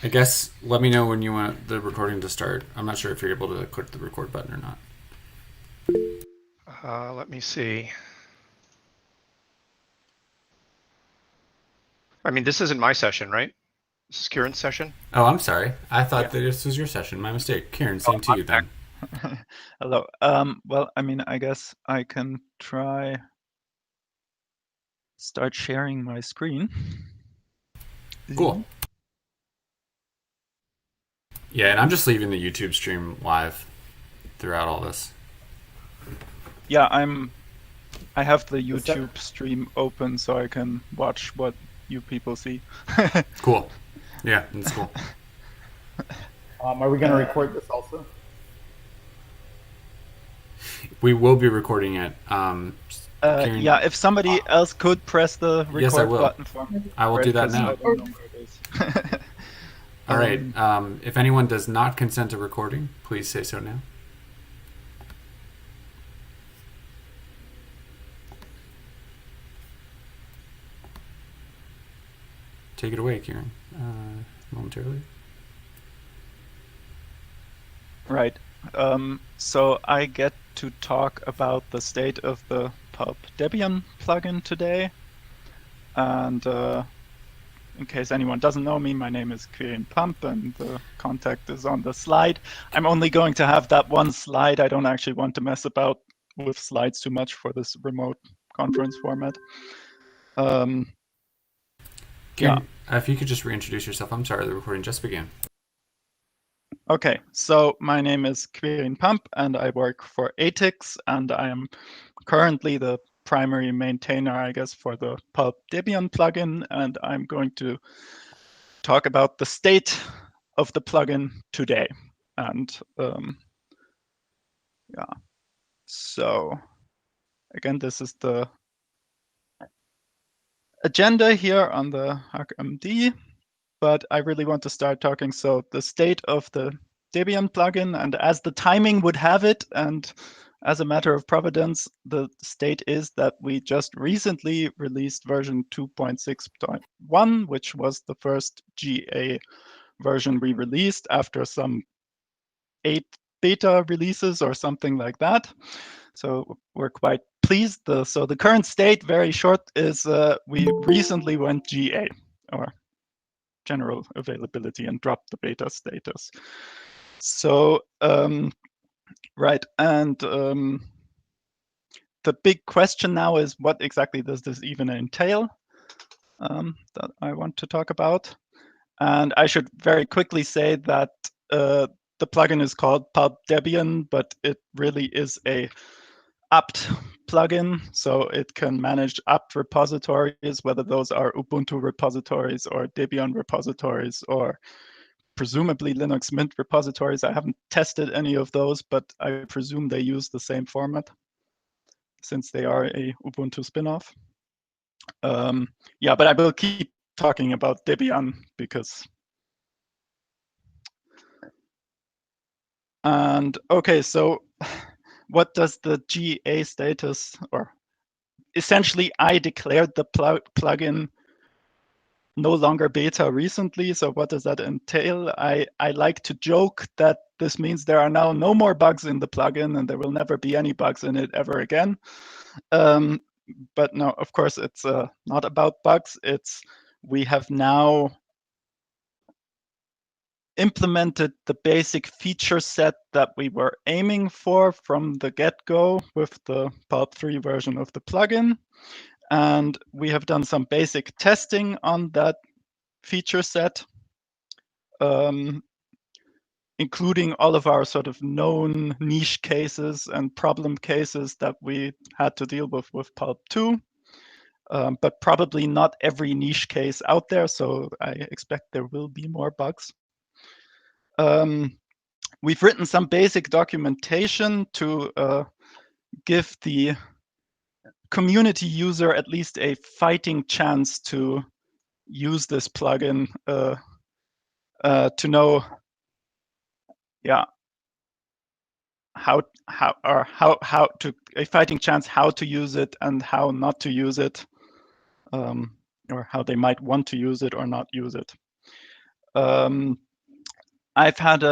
guess let me know when you want the recording to start. I'm not sure if you're able to click the record button or not. Let me see. I mean, this isn't my session, right? This is Kieran's session. Oh, I'm sorry. I thought that this was your session. My mistake. Kieran, same to you then. Hello. Well, I mean, I guess I can try start sharing my screen. Cool. Yeah, and I'm just leaving the YouTube stream live throughout all this. Yeah, I have the YouTube stream open so I can watch what you people see. Cool. Yeah, that's cool. Are we going to record this also? We will be recording it. Yeah, if somebody else could press the record Yes, I will. button for me. I will do that now. I don't know where it is. All right. If anyone does not consent to recording, please say so now. Take it away, Kieran. Momentarily. Right. So I get to talk about the state of the Pulp Debian plugin today. And in case anyone doesn't know me, my name is Pulp, and the contact is on the slide. I'm only going to have that one slide. I don't actually want to mess about with slides too much for this remote conference format. Kieran, if you could just reintroduce yourself. I'm sorry, the recording just began. Okay, so my name is Pulp, and I work for ATIX, and I am currently the primary maintainer, I guess, for the Pulp Debian plugin, and I'm going to talk about the state of the plugin today. And yeah, so again, this is the agenda here on the HackMD, but I really want to start talking. So the state of the Debian plugin, and as the timing would have it, and as a matter of providence, the state is that we just recently released version 2.6.1, which was the first GA version we released after some 8 beta releases or something like that. So we're quite pleased. So the current state, very short, is we recently went GA, or general availability, and dropped the beta status. So right, and the big question now is, what exactly does this even entail, that I want to talk about. And I should very quickly say that the plugin is called Pulp Debian, but it really is a apt plugin, so it can manage apt repositories, whether those are Ubuntu repositories or Debian repositories or presumably Linux Mint repositories. I haven't tested any of those, but I presume they use the same format since they are a Ubuntu spinoff. Yeah, but I will keep talking about Debian because. And okay, so what does the GA status, or essentially I declared the plugin no longer beta recently. So what does that entail? I like to joke that this means there are now no more bugs in the plugin and there will never be any bugs in it ever again. But no, of course, it's not about bugs. We have now implemented the basic feature set that we were aiming for from the get-go with the Pulp 3 version of the plugin. And we have done some basic testing on that feature set, including all of our sort of known niche cases and problem cases that we had to deal with Pulp 2. But probably not every niche case out there, so I expect there will be more bugs. We've written some basic documentation to give the community user at least a fighting chance to use this plugin, to know, yeah, how to a fighting chance how to use it and how not to use it. or how they might want to use it or not use it. I've had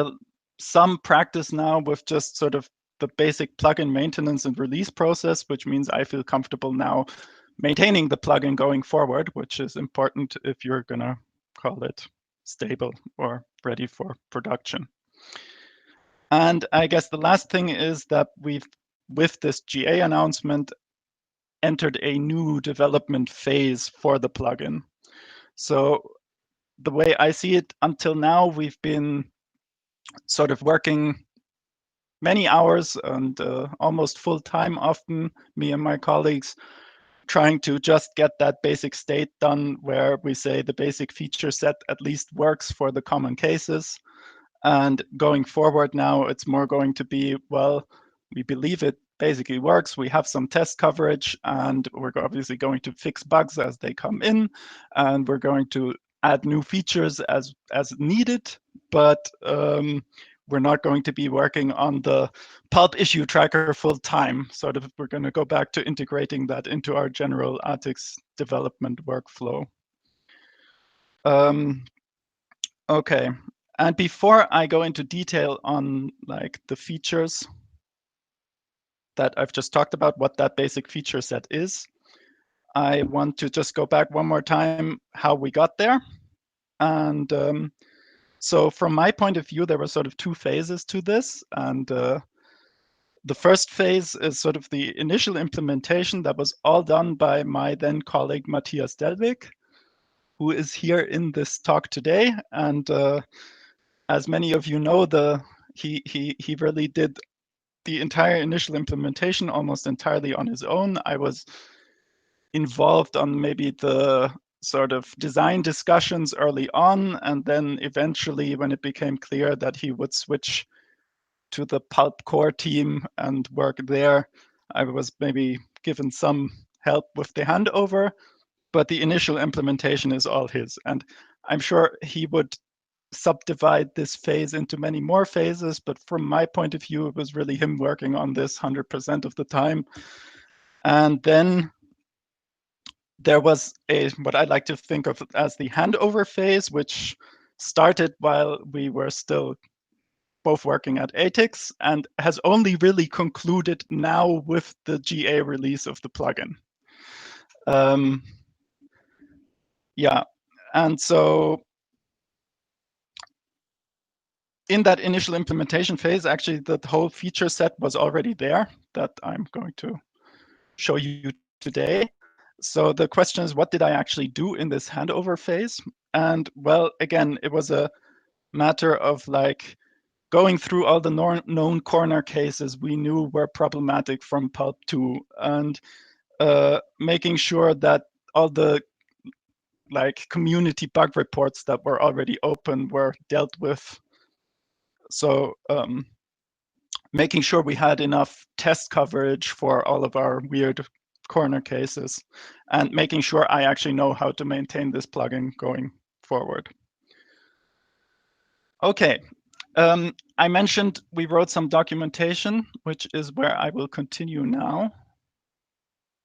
some practice now with just sort of the basic plugin maintenance and release process, which means I feel comfortable now maintaining the plugin going forward, which is important if you're going to call it stable or ready for production. And I guess the last thing is that we've, with this GA announcement, entered a new development phase for the plugin. So the way I see it, until now, we've been sort of working many hours and almost full time often, me and my colleagues, trying to just get that basic state done where we say the basic feature set at least works for the common cases. And going forward now, it's more going to be, well, we believe it basically works. We have some test coverage, and we're obviously going to fix bugs as they come in, and we're going to add new features as needed. But we're not going to be working on the Pulp issue tracker full time. Sort of, we're going to go back to integrating that into our general ATIX development workflow. Okay. And before I go into detail on like the features that I've just talked about, what that basic feature set is, I want to just go back one more time how we got there. And so from my point of view, there were sort of two phases to this. And the first phase is sort of the initial implementation that was all done by my then colleague, Matthias Delvig, who is here in this talk today. And as many of you know, he really did the entire initial implementation almost entirely on his own. I was involved on maybe the sort of design discussions early on, and then eventually when it became clear that he would switch to the Pulp core team and work there, I was maybe given some help with the handover, but the initial implementation is all his. And I'm sure he would subdivide this phase into many more phases, but from my point of view, it was really him working on this 100% of the time. And then there was what I like to think of as the handover phase, which started while we were still both working at ATIX and has only really concluded now with the GA release of the plugin. Yeah, and so in that initial implementation phase, actually the whole feature set was already there that I'm going to show you today. So the question is, what did I actually do in this handover phase? And well, again, it was a matter of like going through all the known corner cases we knew were problematic from Pulp 2 and making sure that all the like community bug reports that were already open were dealt with. So making sure we had enough test coverage for all of our weird corner cases and making sure I actually know how to maintain this plugin going forward. Okay, I mentioned we wrote some documentation, which is where I will continue now.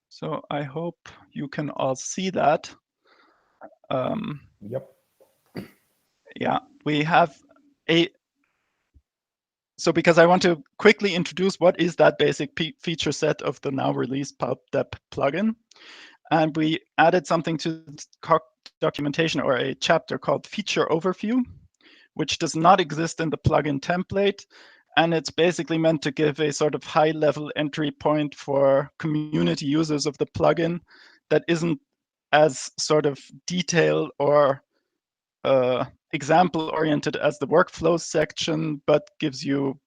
So I hope you can all see that. Yep. Yeah, we have a, so because I want to quickly introduce what is that basic feature set of the now released Pulp Dep plugin. And we added something to documentation or a chapter called Feature Overview, which does not exist in the plugin template. And it's basically meant to give a sort of high-level entry point for community users of the plugin that isn't as sort of detailed or example-oriented as the workflows section, but gives you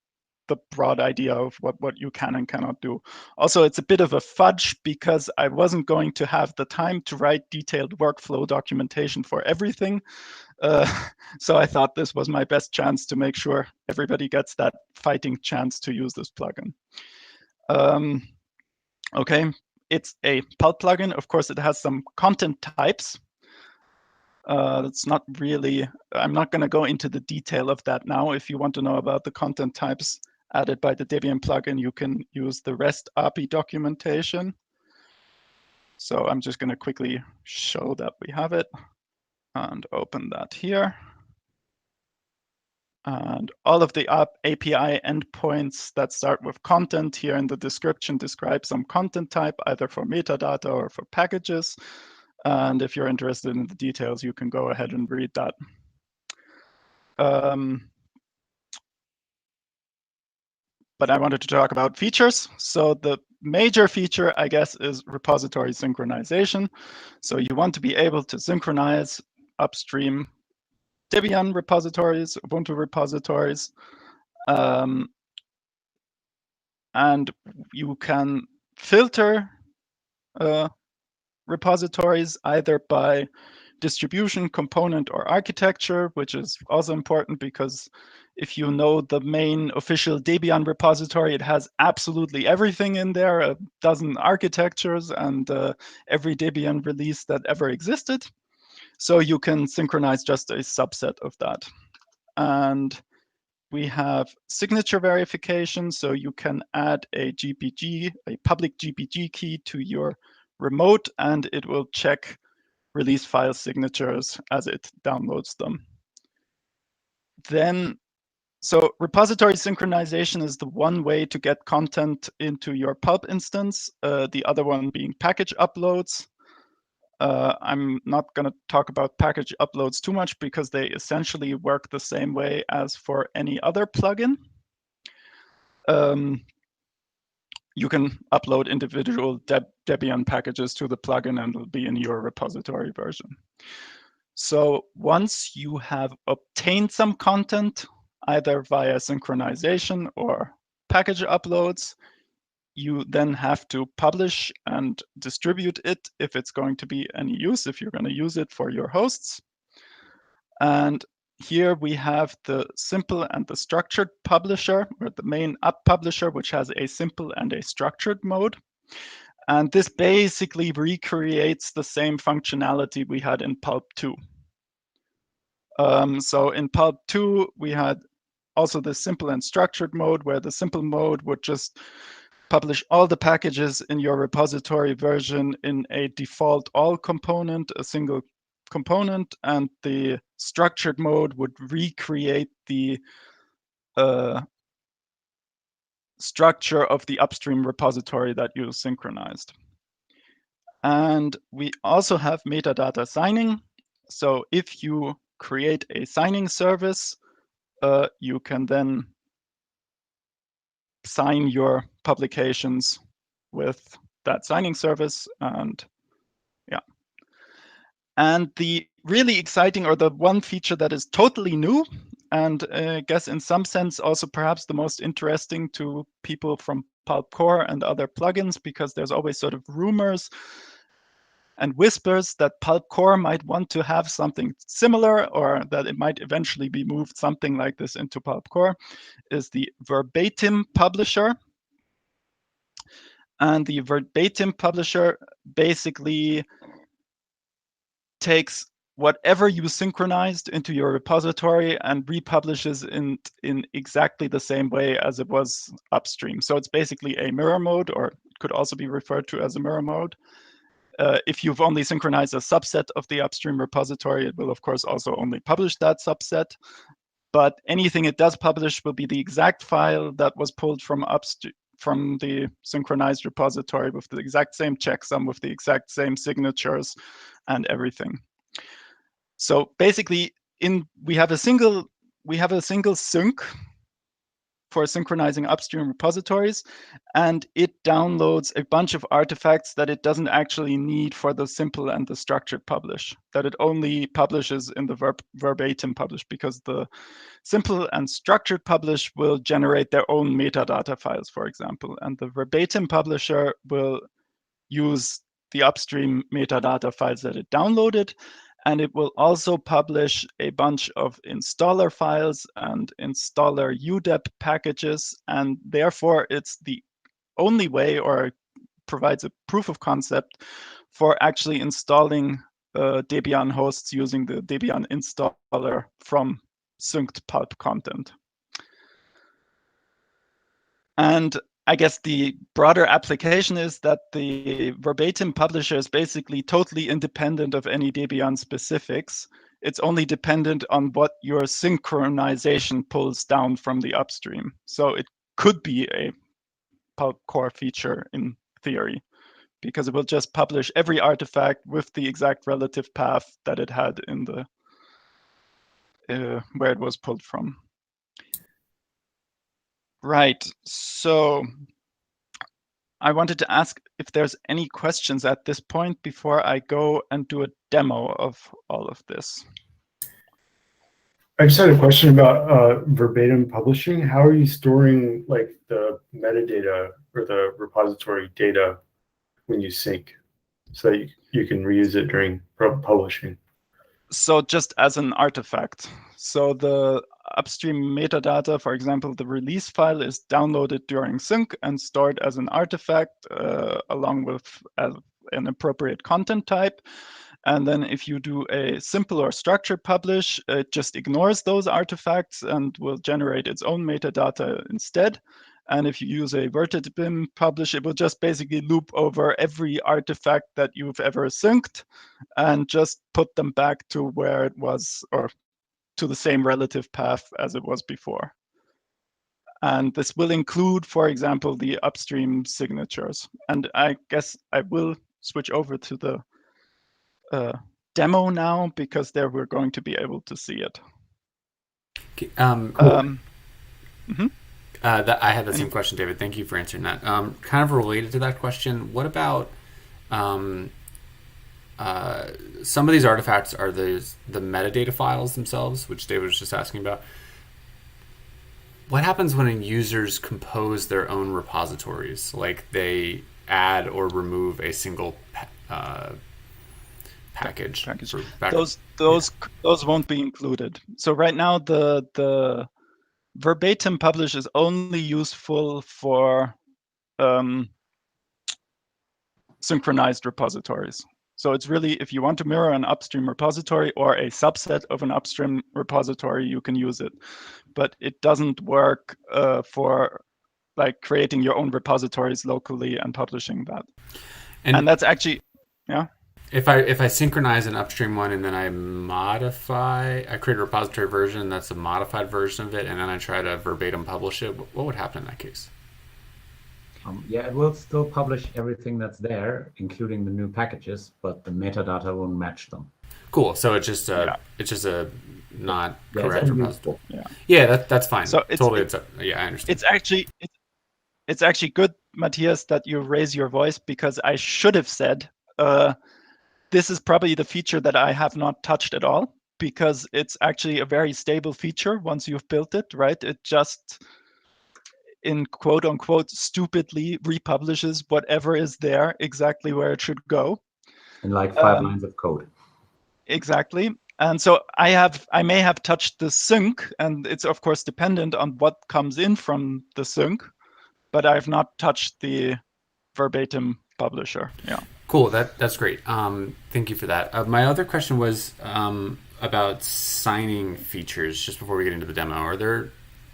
the broad idea of what you can and cannot do. Also, it's a bit of a fudge because I wasn't going to have the time to write detailed workflow documentation for everything. So I thought this was my best chance to make sure everybody gets that fighting chance to use this plugin. Okay, it's a Pulp plugin. Of course, it has some content types. It's not really, I'm not going to go into the detail of that now. If you want to know about the content types added by the Debian plugin, you can use the REST API documentation. So I'm just going to quickly show that we have it and open that here. And all of the API endpoints that start with content here in the description describe some content type, either for metadata or for packages. And if you're interested in the details, you can go ahead and read that. But I wanted to talk about features. So the major feature, I guess, is repository synchronization. So you want to be able to synchronize upstream Debian repositories, Ubuntu repositories, and you can filter repositories either by distribution, component, or architecture, which is also important because if you know the main official Debian repository, it has absolutely everything in there, a dozen architectures and every Debian release that ever existed. So you can synchronize just a subset of that. And we have signature verification, so you can add a GPG, a public GPG key to your remote, and it will check release file signatures as it downloads them. Then, so repository synchronization is the one way to get content into your Pulp instance, the other one being package uploads. I'm not going to talk about package uploads too much because they essentially work the same way as for any other plugin. You can upload individual Debian packages to the plugin and it'll be in your repository version. So once you have obtained some content, either via synchronization or package uploads, you then have to publish and distribute it if it's going to be any use, if you're going to use it for your hosts. And here we have the simple and the structured publisher, or the main up publisher, which has a simple and a structured mode. And this basically recreates the same functionality we had in Pulp 2. So in Pulp 2, we had also the simple and structured mode, where the simple mode would just publish all the packages in your repository version in a default all component, a single component, and the structured mode would recreate the structure of the upstream repository that you synchronized. And we also have metadata signing. So if you create a signing service, you can then sign your publications with that signing service. And yeah. And the really exciting, or the one feature that is totally new, and I guess in some sense also perhaps the most interesting to people from Pulp Core and other plugins, because there's always sort of rumors and whispers that Pulp Core might want to have something similar, or that it might eventually be moved something like this into Pulp Core, is the verbatim publisher. And the verbatim publisher basically takes whatever you synchronized into your repository and republishes in exactly the same way as it was upstream. So it's basically a mirror mode, or it could also be referred to as a mirror mode. If you've only synchronized a subset of the upstream repository, it will of course also only publish that subset. But anything it does publish will be the exact file that was pulled from the synchronized repository, with the exact same checksum, with the exact same signatures and everything. So basically, we have a single sync for synchronizing upstream repositories, and it downloads a bunch of artifacts that it doesn't actually need for the simple and the structured publish, that it only publishes in the verbatim publish, because the simple and structured publish will generate their own metadata files, for example, and the verbatim publisher will use the upstream metadata files that it downloaded, and it will also publish a bunch of installer files and installer UDEP packages, and therefore it's the only way, or provides a proof of concept for actually installing Debian hosts using the Debian installer from synced Pulp content. And I guess the broader application is that the verbatim publisher is basically totally independent of any Debian specifics. It's only dependent on what your synchronization pulls down from the upstream. So it could be a Pulp core feature in theory, because it will just publish every artifact with the exact relative path that it had in the where it was pulled from. Right. So I wanted to ask if there's any questions at this point before I go and do a demo of all of this. I just had a question about verbatim publishing. How are you storing like the metadata or the repository data when you sync so that you can reuse it during publishing? So just as an artifact. So the upstream metadata, for example, the release file is downloaded during sync and stored as an artifact along with an appropriate content type. And then if you do a simple or structured publish, it just ignores those artifacts and will generate its own metadata instead. And if you use a verbatim publish, it will just basically loop over every artifact that you've ever synced and just put them back to where it was, or to the same relative path as it was before. And this will include, for example, the upstream signatures. And I guess I will switch over to the demo now, because there we're going to be able to see it. Cool. I had the same question, David. Thank you for answering that. Kind of related to that question, what about some of these artifacts are the metadata files themselves, which David was just asking about. What happens when users compose their own repositories, like they add or remove a single package? Those won't be included. So right now the verbatim publish is only useful for synchronized repositories. So it's really, if you want to mirror an upstream repository or a subset of an upstream repository, you can use it. But it doesn't work for like creating your own repositories locally and publishing that. And that's actually, yeah. If I synchronize an upstream one and then I create a repository version that's a modified version of it, and then I try to verbatim publish it, what would happen in that case? Yeah, it will still publish everything that's there, including the new packages, but the metadata won't match them. Cool. So it's just a not correct repository. Yeah. Yeah, that's fine. So I understand. It's actually good, Matthias, that you raise your voice, because I should have said this is probably the feature that I have not touched at all, because it's actually a very stable feature once you've built it, right? It just, in quote unquote, stupidly republishes whatever is there exactly where it should go. In like 5 lines of code. Exactly. And so I may have touched the sync, and it's of course dependent on what comes in from the sync, but I've not touched the verbatim publisher. Yeah. Cool. That's great. Thank you for that. My other question was about signing features. Just before we get into the demo,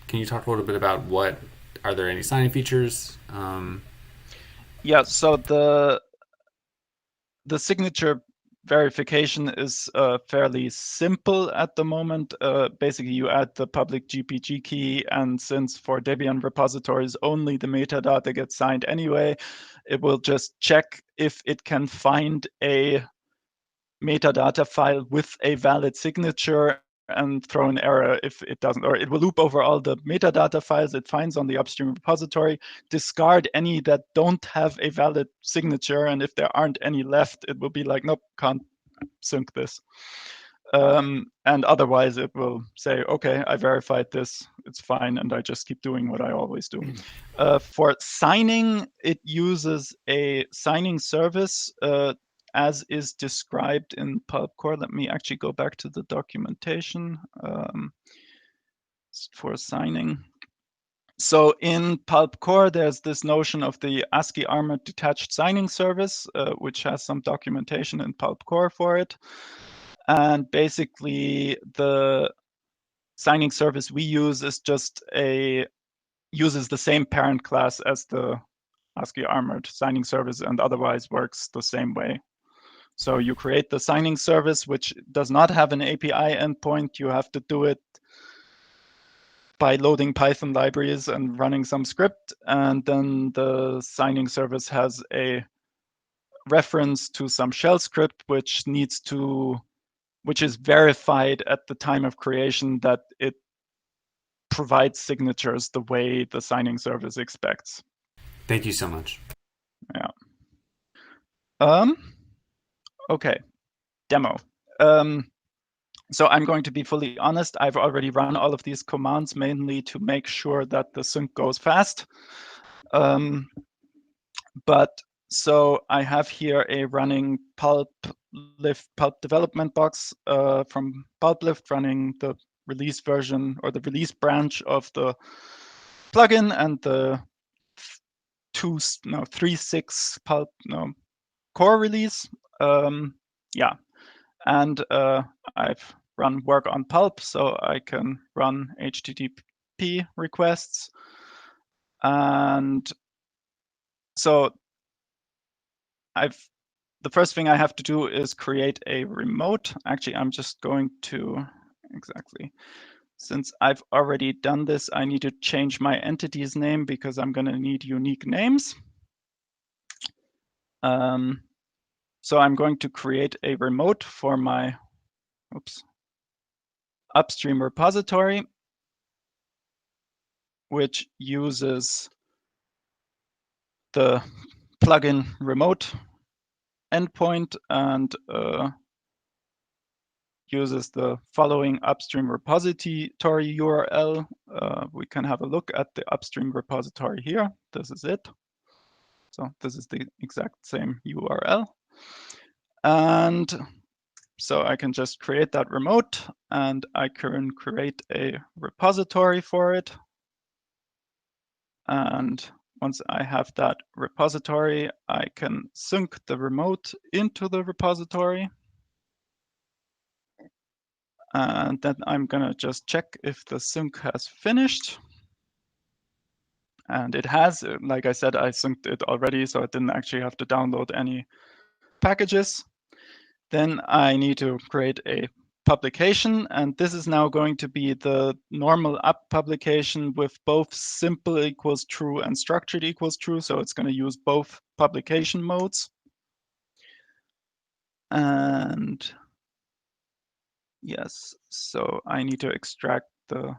can you talk a little bit about are there any signing features? Yeah. So the signature verification is fairly simple at the moment. Basically, you add the public GPG key, and since for Debian repositories only the metadata gets signed anyway, it will just check if it can find a metadata file with a valid signature and throw an error if it doesn't, or it will loop over all the metadata files it finds on the upstream repository, discard any that don't have a valid signature, and if there aren't any left, it will be like, nope, can't sync this. And otherwise it will say, okay, I verified this, it's fine, and I just keep doing what I always do. For signing, it uses a signing service as is described in Pulp core. Let me actually go back to the documentation for signing. So in Pulp core, there's this notion of the ASCII armored detached signing service, which has some documentation in Pulp core for it. And basically, the signing service we use is just a uses the same parent class as the ASCII armored signing service and otherwise works the same way. So you create the signing service, which does not have an API endpoint. You have to do it by loading Python libraries and running some script. And then the signing service has a reference to some shell script, which is verified at the time of creation that it provides signatures the way the signing service expects. Thank you so much. Yeah. Okay, demo. So I'm going to be fully honest. I've already run all of these commands mainly to make sure that the sync goes fast. But so I have here a running Pulp development box from Pulp running the release version or the release branch of the plugin and the 3.6 Pulp core release. Yeah, and I've run work on Pulp, so I can run HTTP requests. And so the first thing I have to do is create a remote. Actually, I'm just going to, since I've already done this, I need to change my entity's name because I'm going to need unique names. So I'm going to create a remote for my upstream repository, which uses the plugin remote endpoint and uses the following upstream repository URL. We can have a look at the upstream repository here. This is it. So this is the exact same URL. And so I can just create that remote and I can create a repository for it. And once I have that repository, I can sync the remote into the repository. And then I'm gonna just check if the sync has finished. And it has. Like I said, I synced it already, so I didn't actually have to download any packages. Then I need to create a publication, and this is now going to be the normal up publication with both simple equals true and structured equals true. So it's going to use both publication modes. And yes, so I need to extract the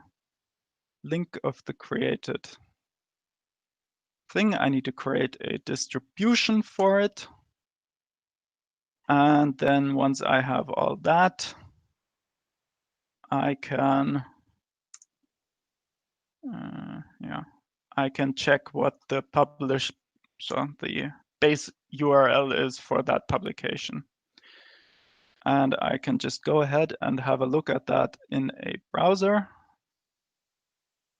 link of the created thing. I need to create a distribution for it. And then once I have all that, I can I can check what the the base URL is for that publication. And I can just go ahead and have a look at that in a browser.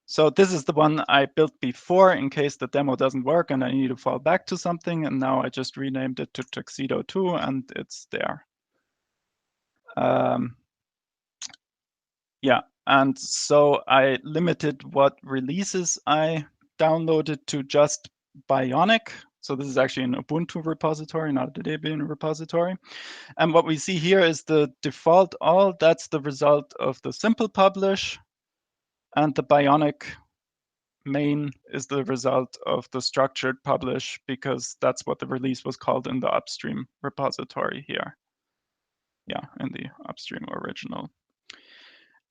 So this is the one I built before in case the demo doesn't work and I need to fall back to something. And now I just renamed it to Tuxedo 2 and it's there. Yeah, and so I limited what releases I downloaded to just Bionic. So this is actually an Ubuntu repository, not a Debian repository. And what we see here is the default all. That's the result of the simple publish. And the Bionic main is the result of the structured publish because that's what the release was called in the upstream repository here. Yeah, in the upstream original.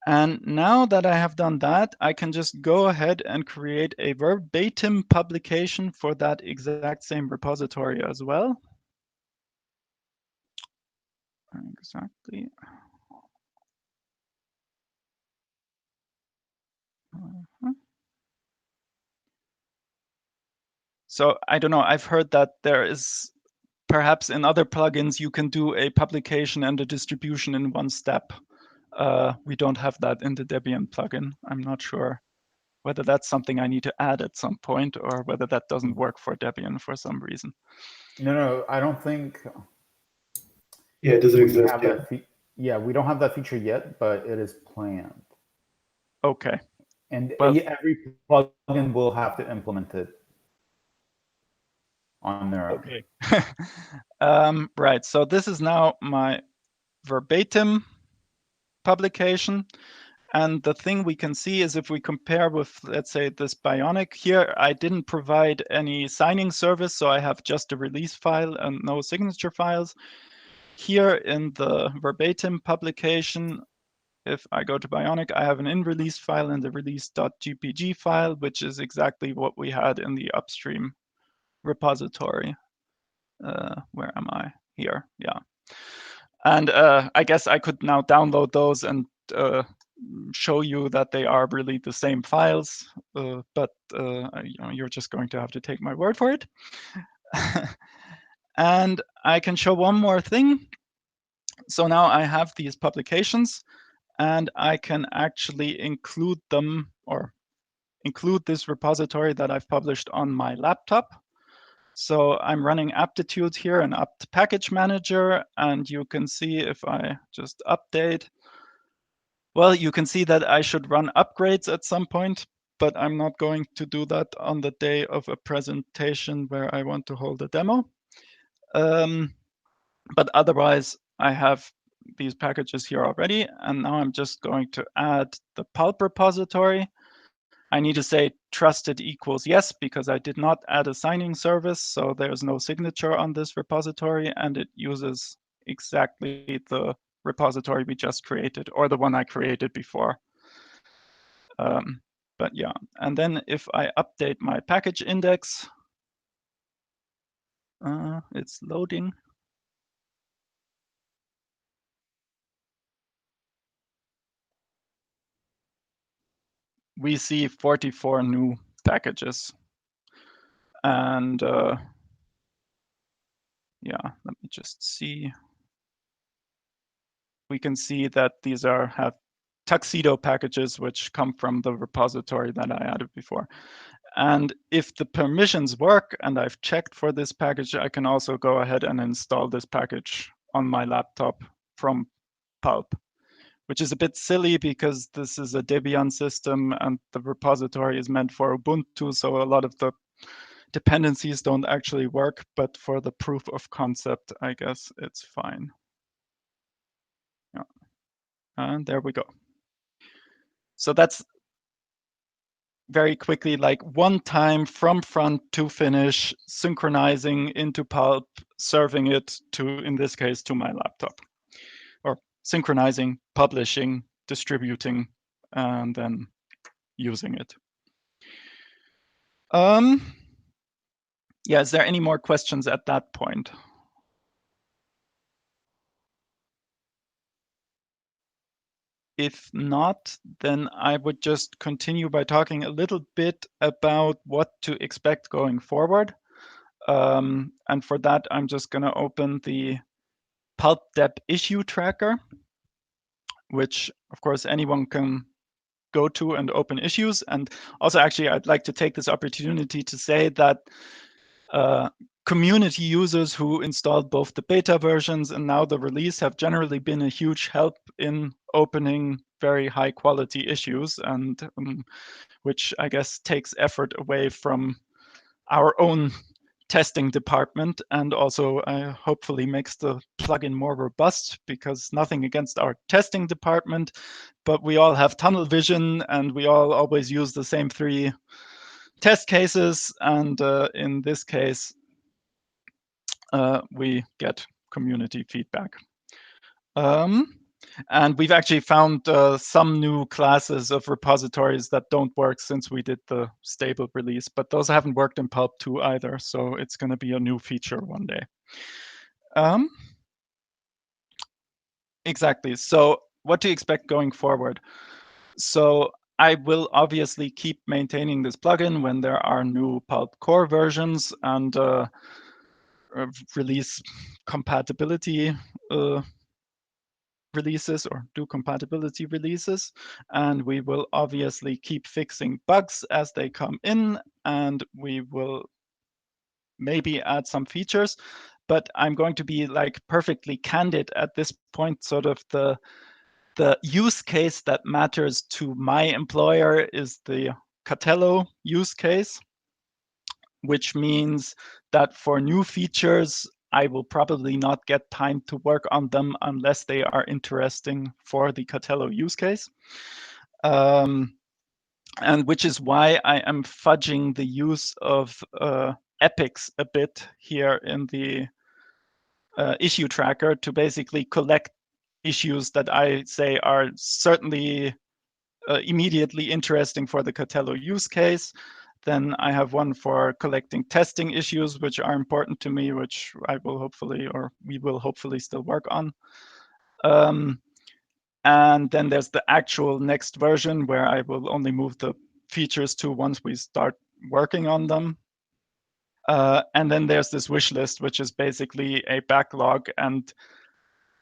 And now that I have done that, I can just go ahead and create a verbatim publication for that exact same repository as well. Exactly. So I don't know, I've heard that there is perhaps in other plugins, you can do a publication and a distribution in one step. We don't have that in the Debian plugin. I'm not sure whether that's something I need to add at some point or whether that doesn't work for Debian for some reason. No, I don't think. Yeah, it doesn't exist yet. Yeah, we don't have that feature yet, but it is planned. Okay. And Well, every plugin will have to implement it on their own. Okay. Right. So this is now my verbatim publication. And the thing we can see is if we compare with, let's say, this Bionic here, I didn't provide any signing service, so I have just a release file and no signature files. Here in the verbatim publication, if I go to Bionic, I have an in-release file and the release.gpg file, which is exactly what we had in the upstream repository. Where am I? Here, yeah. And I guess I could now download those and show you that they are really the same files, but you're just going to have to take my word for it. And I can show one more thing. So now I have these publications, and I can actually include them or include this repository that I've published on my laptop. So I'm running aptitude here and apt package manager, and you can see if I just update, well, you can see that I should run upgrades at some point, but I'm not going to do that on the day of a presentation where I want to hold a demo. But otherwise, I have these packages here already, and now I'm just going to add the Pulp repository. I need to say trusted equals yes, because I did not add a signing service, so there's no signature on this repository, and it uses exactly the repository we just created, or the one I created before. But yeah, and then if I update my package index, it's loading. We see 44 new packages. And yeah, let me just see. We can see that these have tuxedo packages, which come from the repository that I added before. And if the permissions work and I've checked for this package, I can also go ahead and install this package on my laptop from Pulp, which is a bit silly because this is a Debian system and the repository is meant for Ubuntu. So a lot of the dependencies don't actually work, but for the proof of concept, I guess it's fine. Yeah. And there we go. So that's very quickly, like one time from front to finish, synchronizing into Pulp, serving it to, in this case, to my laptop, or synchronizing, publishing, distributing, and then using it. Yeah, is there any more questions at that point? If not, then I would just continue by talking a little bit about what to expect going forward. And for that, I'm just going to open the Pulp Dep issue tracker, which, of course, anyone can go to and open issues. And also, actually, I'd like to take this opportunity to say that community users who installed both the beta versions and now the release have generally been a huge help in opening very high quality issues, and which I guess takes effort away from our own testing department, and also hopefully makes the plugin more robust, because nothing against our testing department, but we all have tunnel vision and we all always use the same 3 test cases, and in this case we get community feedback. And we've actually found some new classes of repositories that don't work since we did the stable release, but those haven't worked in Pulp 2 either, so it's going to be a new feature one day. Exactly. So what to expect going forward? So I will obviously keep maintaining this plugin when there are new Pulp core versions and release compatibility releases, or do compatibility releases, and we will obviously keep fixing bugs as they come in, and we will maybe add some features, but I'm going to be like perfectly candid at this point. Sort of the the use case that matters to my employer is the Catello use case, which means that for new features, I will probably not get time to work on them unless they are interesting for the Catello use case. And which is why I am fudging the use of epics a bit here in the issue tracker to basically collect issues that I say are certainly immediately interesting for the Catello use case. Then I have one for collecting testing issues, which are important to me, which I will hopefully, or we will hopefully still work on. And then there's the actual next version where I will only move the features to once we start working on them. And then there's this wish list, which is basically a backlog and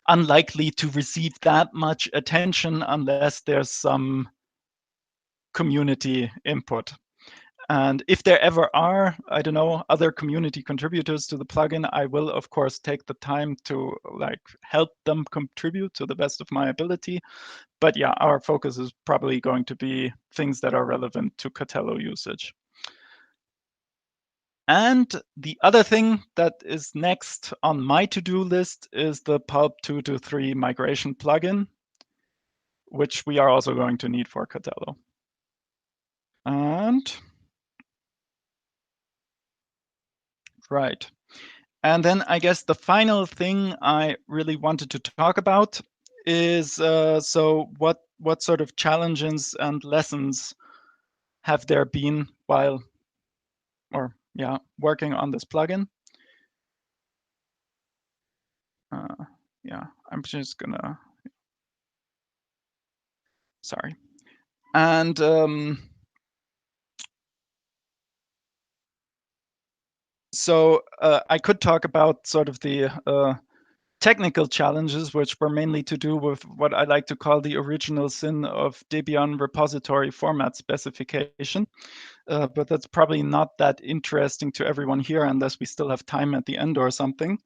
unlikely to receive that much attention unless there's some community input. And if there ever are, I don't know, other community contributors to the plugin, I will of course take the time to like help them contribute to the best of my ability. But yeah, our focus is probably going to be things that are relevant to Catello usage. And the other thing that is next on my to-do list is the Pulp 2.3 migration plugin, which we are also going to need for Catello. And right. And then I guess the final thing I really wanted to talk about is so what sort of challenges and lessons have there been while working on this plugin? Yeah, I'm just gonna, sorry. And so I could talk about sort of the technical challenges, which were mainly to do with what I like to call the original sin of Debian repository format specification. But that's probably not that interesting to everyone here unless we still have time at the end or something,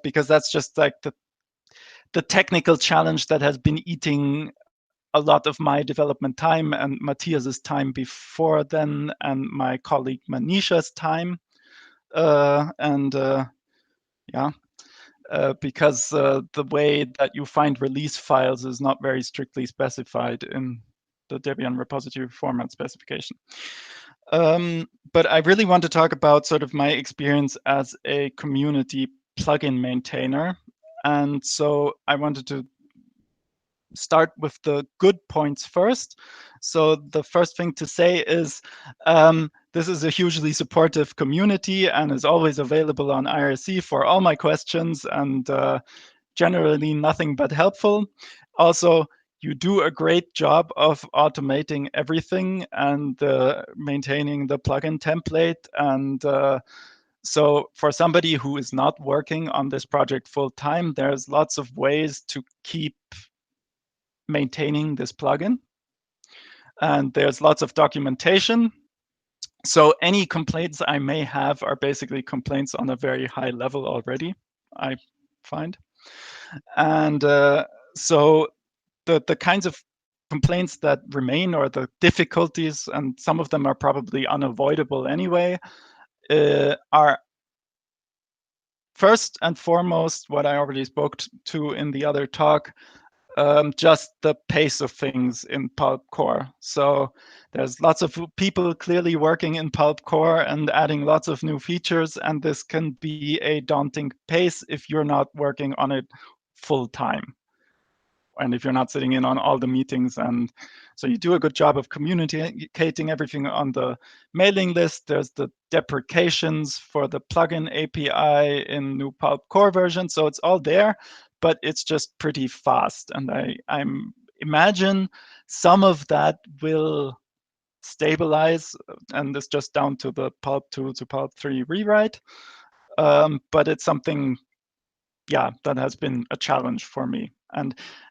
because that's just like the technical challenge that has been eating a lot of my development time and Matthias's time before then, and my colleague Manisha's time. Because the way that you find release files is not very strictly specified in the Debian repository format specification. But I really want to talk about sort of my experience as a community plugin maintainer. And so I wanted to start with the good points first. So the first thing to say is this is a hugely supportive community and is always available on IRC for all my questions and generally nothing but helpful. Also, you do a great job of automating everything and maintaining the plugin template. And so for somebody who is not working on this project full time, there's lots of ways to keep maintaining this plugin. And there's lots of documentation. So any complaints I may have are basically complaints on a very high level already, I find. And so the kinds of complaints that remain or the difficulties, and some of them are probably unavoidable anyway, are first and foremost what I already spoke to in the other talk, just the pace of things in Pulp Core. So there's lots of people clearly working in Pulp Core and adding lots of new features, and this can be a daunting pace if you're not working on it full time. And if you're not sitting in on all the meetings. And so you do a good job of communicating everything on the mailing list. There's the deprecations for the plugin API in new Pulp Core version. So it's all there, but it's just pretty fast. And I imagine some of that will stabilize, and it's just down to the Pulp 2 to Pulp 3 rewrite. But it's something, that has been a challenge for me.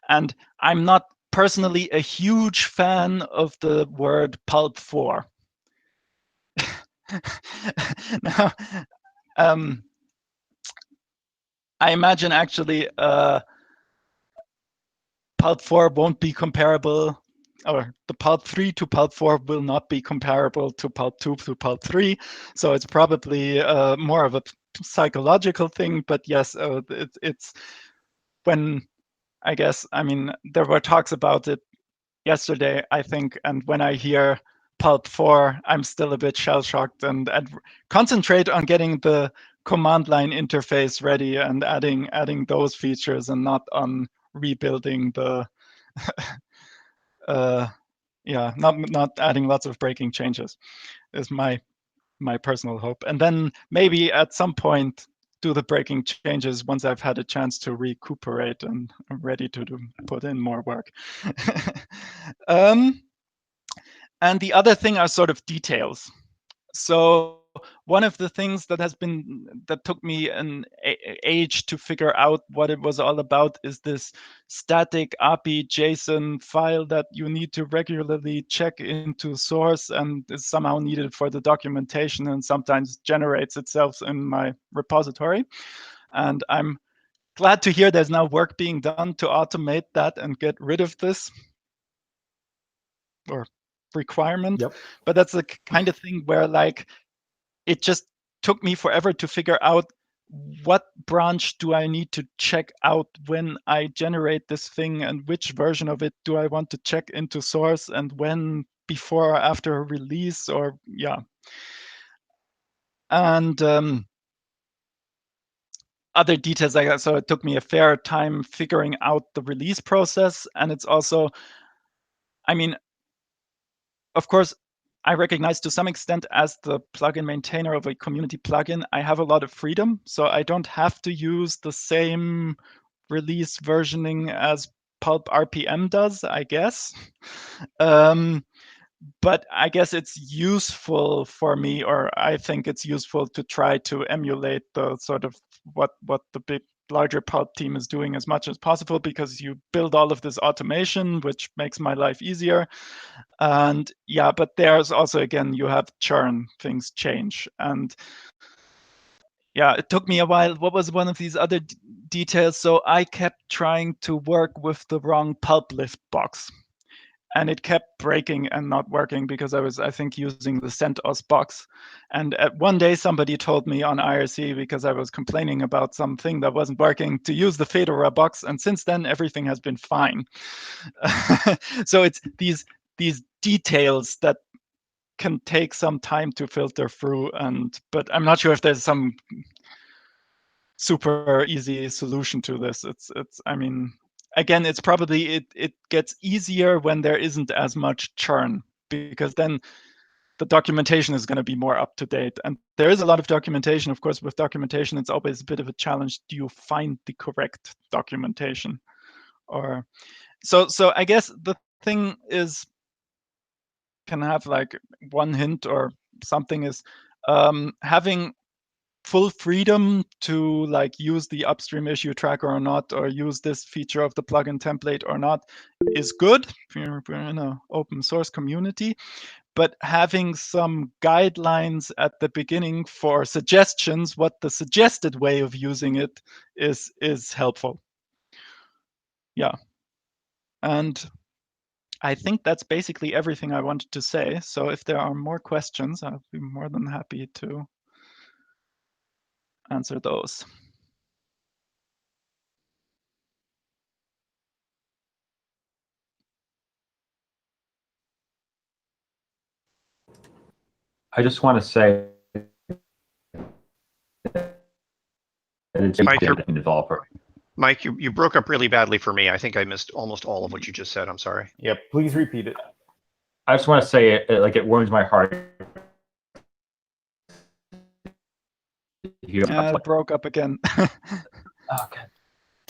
And I'm not personally a huge fan of the word Pulp 4. Now, I imagine actually Pulp 4 won't be comparable, or the Pulp 3 to Pulp 4 will not be comparable to Pulp 2 to Pulp 3. So it's probably more of a psychological thing. But yes, it's when, I guess, I mean, there were talks about it yesterday, I think, and when I hear Pulp 4, I'm still a bit shell-shocked and concentrate on getting the command line interface ready and adding those features, and not on rebuilding the not adding lots of breaking changes is my personal hope. And then maybe at some point do the breaking changes once I've had a chance to recuperate and I'm ready to put in more work. And the other thing are sort of details. So one of the things that took me an age to figure out what it was all about is this static API JSON file that you need to regularly check into source and is somehow needed for the documentation, and sometimes generates itself in my repository. And I'm glad to hear there's now work being done to automate that and get rid of this or requirement. Yep. But that's the kind of thing where, like, it just took me forever to figure out what branch do I need to check out when I generate this thing, and which version of it do I want to check into source, and when, before or after a release, or yeah. And other details like that. So it took me a fair time figuring out the release process. And it's also, I mean, of course, I recognize to some extent, as the plugin maintainer of a community plugin, I have a lot of freedom. So I don't have to use the same release versioning as Pulp RPM does, I guess. But I guess it's useful for me, or I think it's useful to try to emulate the sort of what the larger Pulp team is doing as much as possible, because you build all of this automation, which makes my life easier. And yeah, but there's also, again, you have churn, things change. And yeah, it took me a while. What was one of these other details? So I kept trying to work with the wrong pulp lift box, and it kept breaking and not working because I was, I think, using the CentOS box. And one day somebody told me on IRC, because I was complaining about something that wasn't working, to use the Fedora box. And since then, everything has been fine. So it's these details that can take some time to filter through. But I'm not sure if there's some super easy solution to this. I mean, again, it's probably, it gets easier when there isn't as much churn, because then the documentation is going to be more up to date. And there is a lot of documentation. Of course, with documentation, it's always a bit of a challenge. Do you find the correct documentation? Or so I guess the thing is, can have like one hint or something, is having full freedom to like use the upstream issue tracker or not, or use this feature of the plugin template or not, is good. We're in an open source community, but having some guidelines at the beginning for suggestions, what the suggested way of using it is helpful. Yeah. And I think that's basically everything I wanted to say. So if there are more questions, I'll be more than happy to answer those. I just want to say that it's Mike, a developer. Mike, you broke up really badly for me. I think I missed almost all of what you just said. I'm sorry. Yep, please repeat it. I just want to say it warms my heart. Yeah, it broke up again. Okay.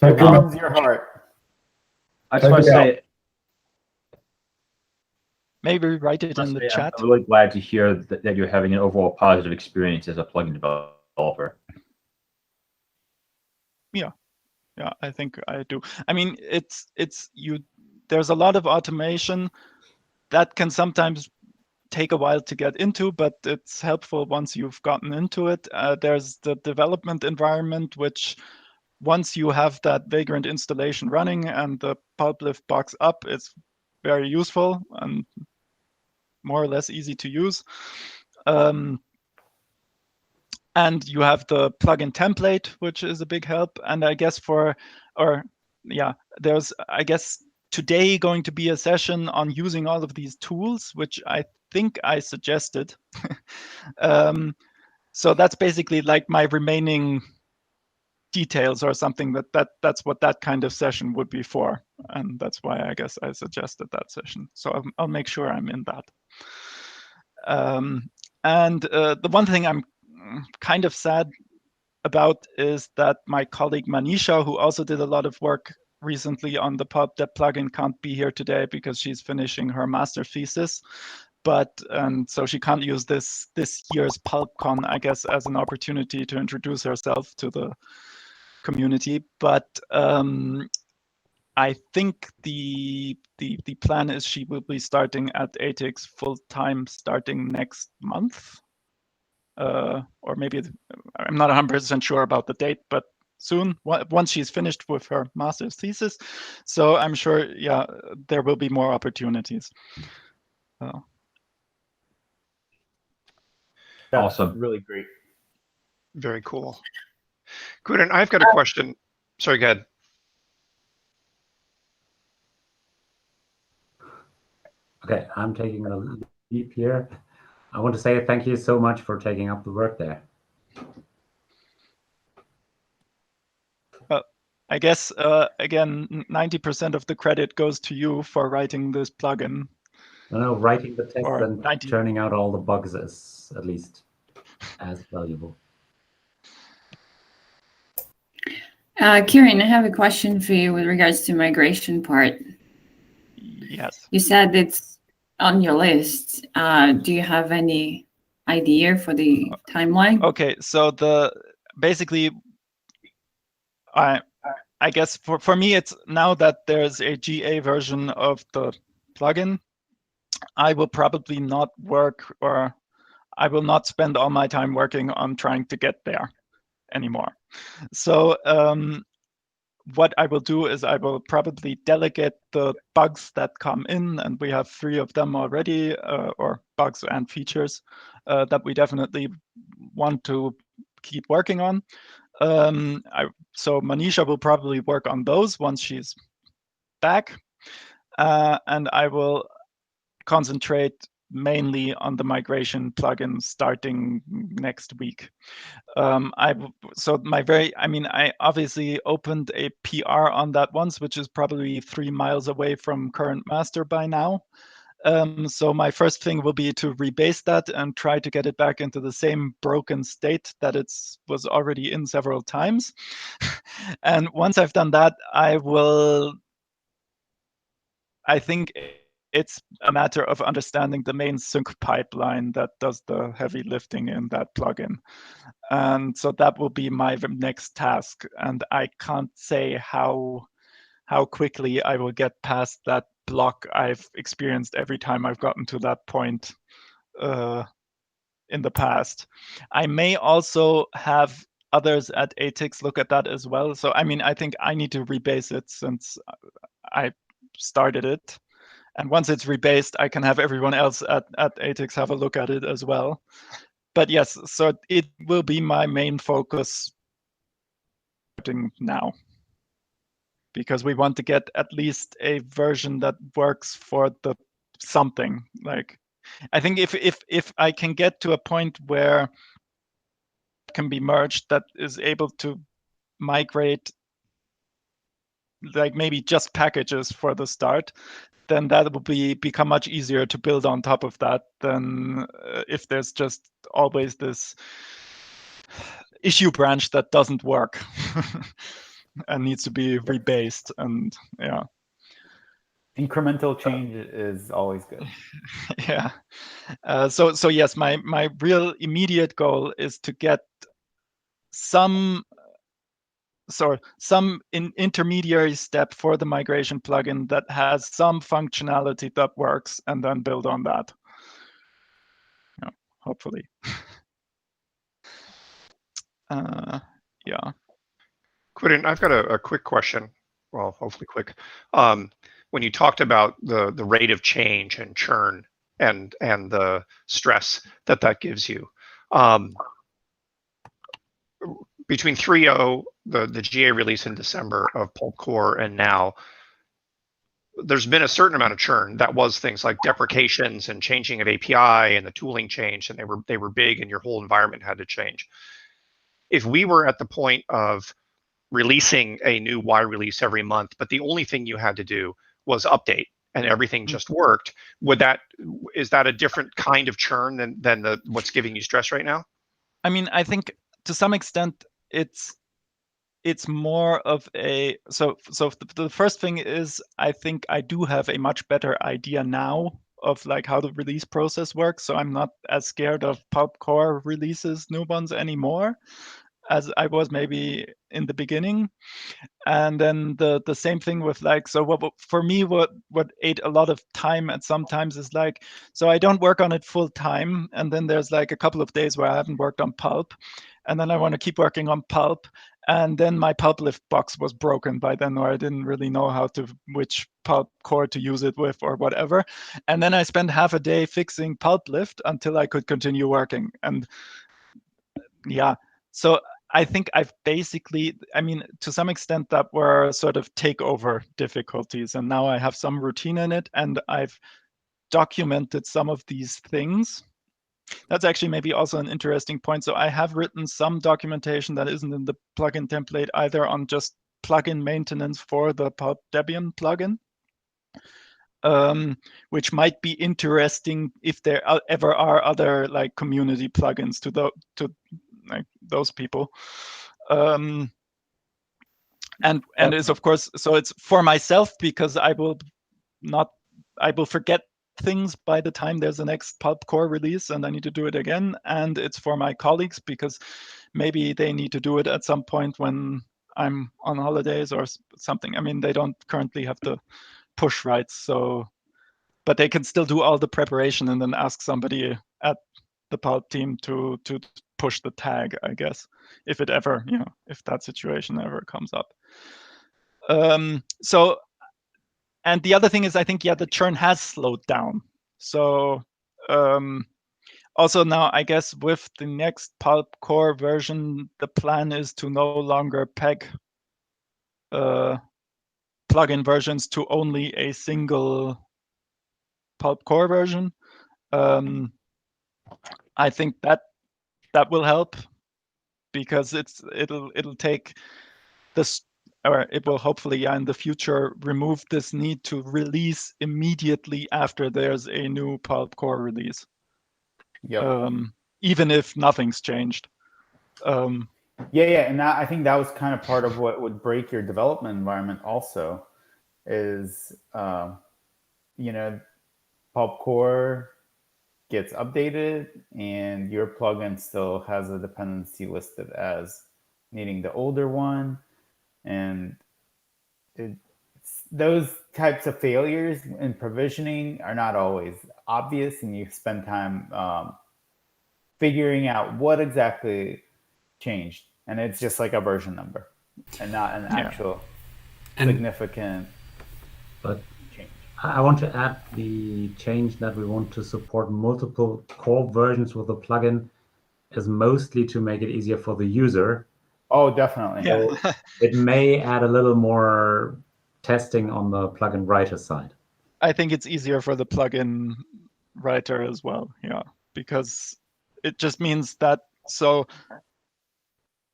It warms your heart. I just want to say, maybe write it in the chat. I'm really glad to hear that you're having an overall positive experience as a plugin developer. Yeah, I think I do. I mean, there's a lot of automation that can sometimes take a while to get into, but it's helpful once you've gotten into it. There's the development environment, which once you have that Vagrant installation running and the Pulp box up, it's very useful and more or less easy to use. And you have the plugin template, which is a big help. And I guess there's, I guess, today going to be a session on using all of these tools, which I think I suggested. So that's basically like my remaining details or something that's what that kind of session would be for. And that's why I guess I suggested that session. So I'll make sure I'm in that. And the one thing I'm kind of sad about is that my colleague Manisha, who also did a lot of work recently on the Pulp Dev plugin, can't be here today because she's finishing her master thesis. And so she can't use this year's PulpCon, I guess, as an opportunity to introduce herself to the community. But I think the plan is she will be starting at ATIX full time starting next month. Or maybe I'm not 100% sure about the date, but soon, once she's finished with her master's thesis. So I'm sure, yeah, there will be more opportunities. That's Awesome. really great. Very cool. Good. And I've got a question. Sorry, go ahead. Okay, I'm taking a leap here. I want to say thank you so much for taking up the work there. I guess, again, 90% of the credit goes to you for writing this plugin. No, writing the text Or and 90. turning out all the bugs is at least as valuable. Kieran, I have a question for you with regards to migration part. Yes. You said it's on your list. Do you have any idea for the timeline? Okay, so basically, I guess for me, it's now that there's a GA version of the plugin, I will probably not work, or I will not spend all my time working on trying to get there anymore. So what I will do is I will probably delegate the bugs that come in, and we have 3 of them already, or bugs and features that we definitely want to keep working on. So Manisha will probably work on those once she's back, and I will concentrate mainly on the migration plugin starting next week. I obviously opened a PR on that once, which is probably 3 miles away from current master by now. So my first thing will be to rebase that and try to get it back into the same broken state that it was already in several times. And once I've done that, I think it's a matter of understanding the main sync pipeline that does the heavy lifting in that plugin. And so that will be my next task. And I can't say how quickly I will get past that block I've experienced every time I've gotten to that point in the past. I may also have others at ATIX look at that as well. So, I think I need to rebase it since I started it. And once it's rebased, I can have everyone else at ATIX have a look at it as well. But yes, so it will be my main focus starting now, because we want to get at least a version that works for the something. Like, I think if I can get to a point where it can be merged that is able to migrate, like maybe just packages for the start, then that will become much easier to build on top of that than if there's just always this issue branch that doesn't work and needs to be rebased. And yeah, Incremental change is always good. yeah. So yes, my real immediate goal is to get some intermediary step for the migration plugin that has some functionality that works, and then build on that. Yeah, hopefully. Yeah. Quentin, I've got a quick question. Well, hopefully quick. When you talked about the rate of change and churn and the stress that gives you, between 3.0, the GA release in December of Pulp Core, and now, there's been a certain amount of churn. That was things like deprecations and changing of API, and the tooling changed, and they were big, and your whole environment had to change. If we were at the point of releasing a new Y release every month, but the only thing you had to do was update and everything just worked, is that a different kind of churn than what's giving you stress right now? I mean, I think to some extent it's more of a so the first thing is, I think I do have a much better idea now of like how the release process works, so I'm not as scared of Pulp Core releases, new ones anymore, as I was maybe in the beginning. And then the same thing with like, so what for me, what ate a lot of time at sometimes is like, so I don't work on it full time, and then there's like a couple of days where I haven't worked on Pulp, and then I want to keep working on Pulp, and then my Pulp lift box was broken by then, or I didn't really know which Pulp core to use it with or whatever, and then I spent half a day fixing Pulp lift until I could continue working. And yeah, so I think I've basically, I mean, to some extent that were sort of takeover difficulties, and now I have some routine in it, and I've documented some of these things. That's actually maybe also an interesting point. So I have written some documentation that isn't in the plugin template either, on just plugin maintenance for the Pulp Debian plugin, which might be interesting if there ever are other like community plugins to like those people. And is of course, so it's for myself because I will forget things by the time there's the next Pulp Core release and I need to do it again. And it's for my colleagues because maybe they need to do it at some point when I'm on holidays or something. I mean, they don't currently have the push rights, so, but they can still do all the preparation and then ask somebody at the Pulp team to push the tag, I guess, if it ever, if that situation ever comes up. So, and the other thing is, I think, the churn has slowed down. So also now, I guess with the next Pulp Core version, the plan is to no longer peg plugin versions to only a single Pulp Core version. I think that will help, because it'll take this, or it will hopefully in the future remove this need to release immediately after there's a new Pulp Core release. Yep. Even if nothing's changed. Yeah, and I think that was kind of part of what would break your development environment also, is Pulp Core gets updated and your plugin still has a dependency listed as needing the older one, and those types of failures in provisioning are not always obvious, and you spend time figuring out what exactly changed, and it's just like a version number and not an actual significant change. I want to add the change that we want to support multiple core versions with the plugin is mostly to make it easier for the user. Oh, definitely. So it may add a little more testing on the plugin writer side. I think it's easier for the plugin writer as well, because it just means that, so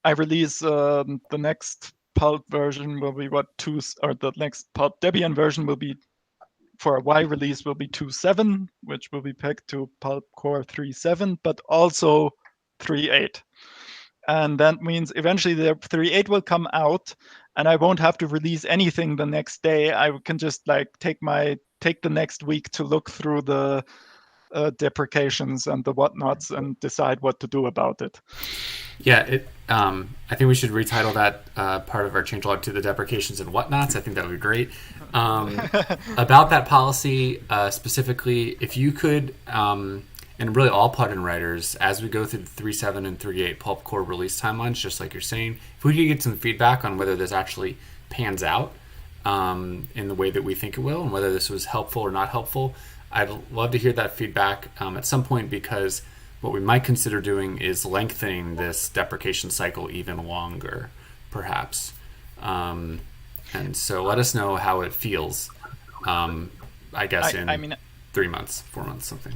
I release the next Pulp version will be the next Pulp Debian version will be, for a Y release, will be 2.7, which will be pegged to Pulp Core 3.7, but also 3.8. And that means eventually the 3.8 will come out, and I won't have to release anything the next day. I can just like take the next week to look through the deprecations and the whatnots and decide what to do about it. Yeah, I think we should retitle that part of our changelog to the deprecations and whatnots. I think that would be great. About that policy specifically, if you could and really all plugin writers, as we go through the 3.7 and 3.8 Pulp Core release timelines, just like you're saying, if we could get some feedback on whether this actually pans out in the way that we think it will, and whether this was helpful or not helpful, I'd love to hear that feedback at some point, because what we might consider doing is lengthening this deprecation cycle even longer, perhaps. And so let us know how it feels, I guess, in 3 months, 4 months, something.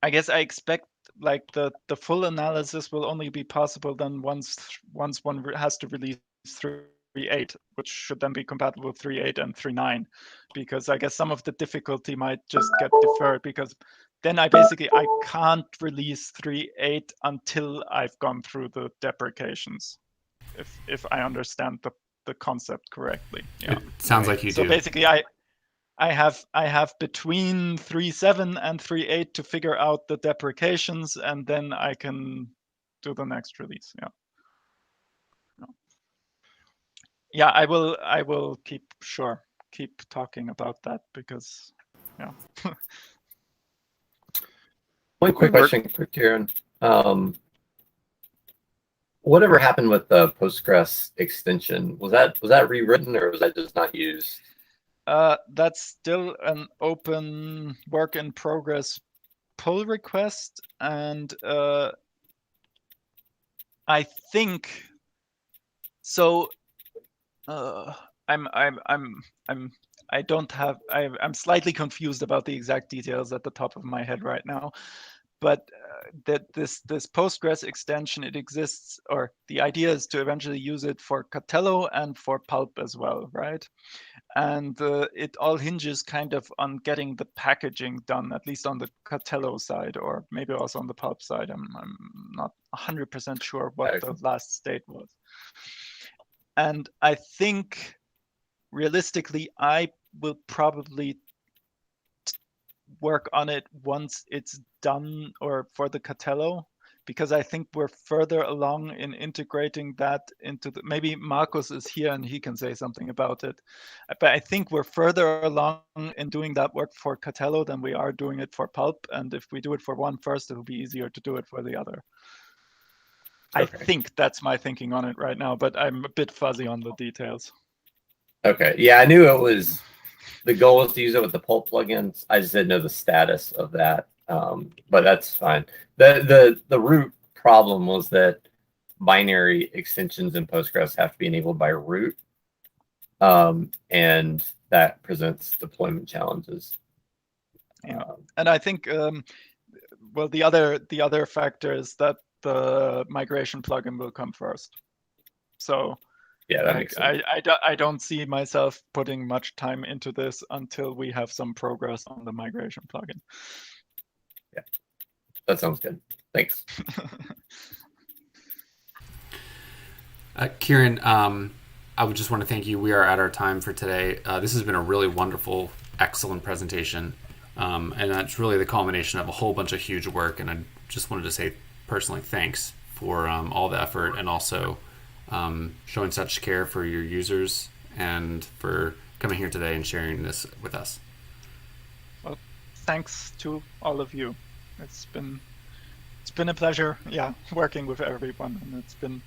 I guess I expect like the full analysis will only be possible then once one has to release 3.8, which should then be compatible with 3.8 and 3.9, because I guess some of the difficulty might just get deferred, because then I can't release 3.8 until I've gone through the deprecations, if I understand the concept correctly. Yeah. It sounds like you do. So basically I have between 3.7 and 3.8 to figure out the deprecations, and then I can do the next release. Yeah. Yeah, I will keep talking about that, because yeah. One quick question for Kieran. Whatever happened with the Postgres extension? Was that rewritten, or was that just not used? That's still an open work in progress pull request, and I think so. I'm slightly confused about the exact details at the top of my head right now, but that this Postgres extension, it exists, or the idea is to eventually use it for Catello and for Pulp as well, right? And it all hinges kind of on getting the packaging done, at least on the Catello side, or maybe also on the Pulp side. I'm not 100% sure what the last state was. And I think realistically, I will probably work on it once it's done, or for the Catello, because I think we're further along in integrating that into the, maybe Marcus is here and he can say something about it, but I think we're further along in doing that work for Catello than we are doing it for Pulp, and if we do it for one first, it'll be easier to do it for the other. Okay. I think that's my thinking on it right now, but I'm a bit fuzzy on the details. Okay, yeah, I knew it was, the goal was to use it with the Pulp plugins. I just didn't know the status of that, but that's fine. The root problem was that binary extensions in Postgres have to be enabled by root, and that presents deployment challenges. Yeah, and I think well, the other factor is that the migration plugin will come first. So yeah, that makes sense. I don't see myself putting much time into this until we have some progress on the migration plugin. Yeah, that sounds good. Thanks. Kieran, I would just want to thank you. We are at our time for today. This has been a really wonderful, excellent presentation. And that's really the culmination of a whole bunch of huge work. And I just wanted to say personally thanks for all the effort, and also showing such care for your users, and for coming here today and sharing this with us. Well, thanks to all of you. It's been a pleasure, yeah, working with everyone, and it's been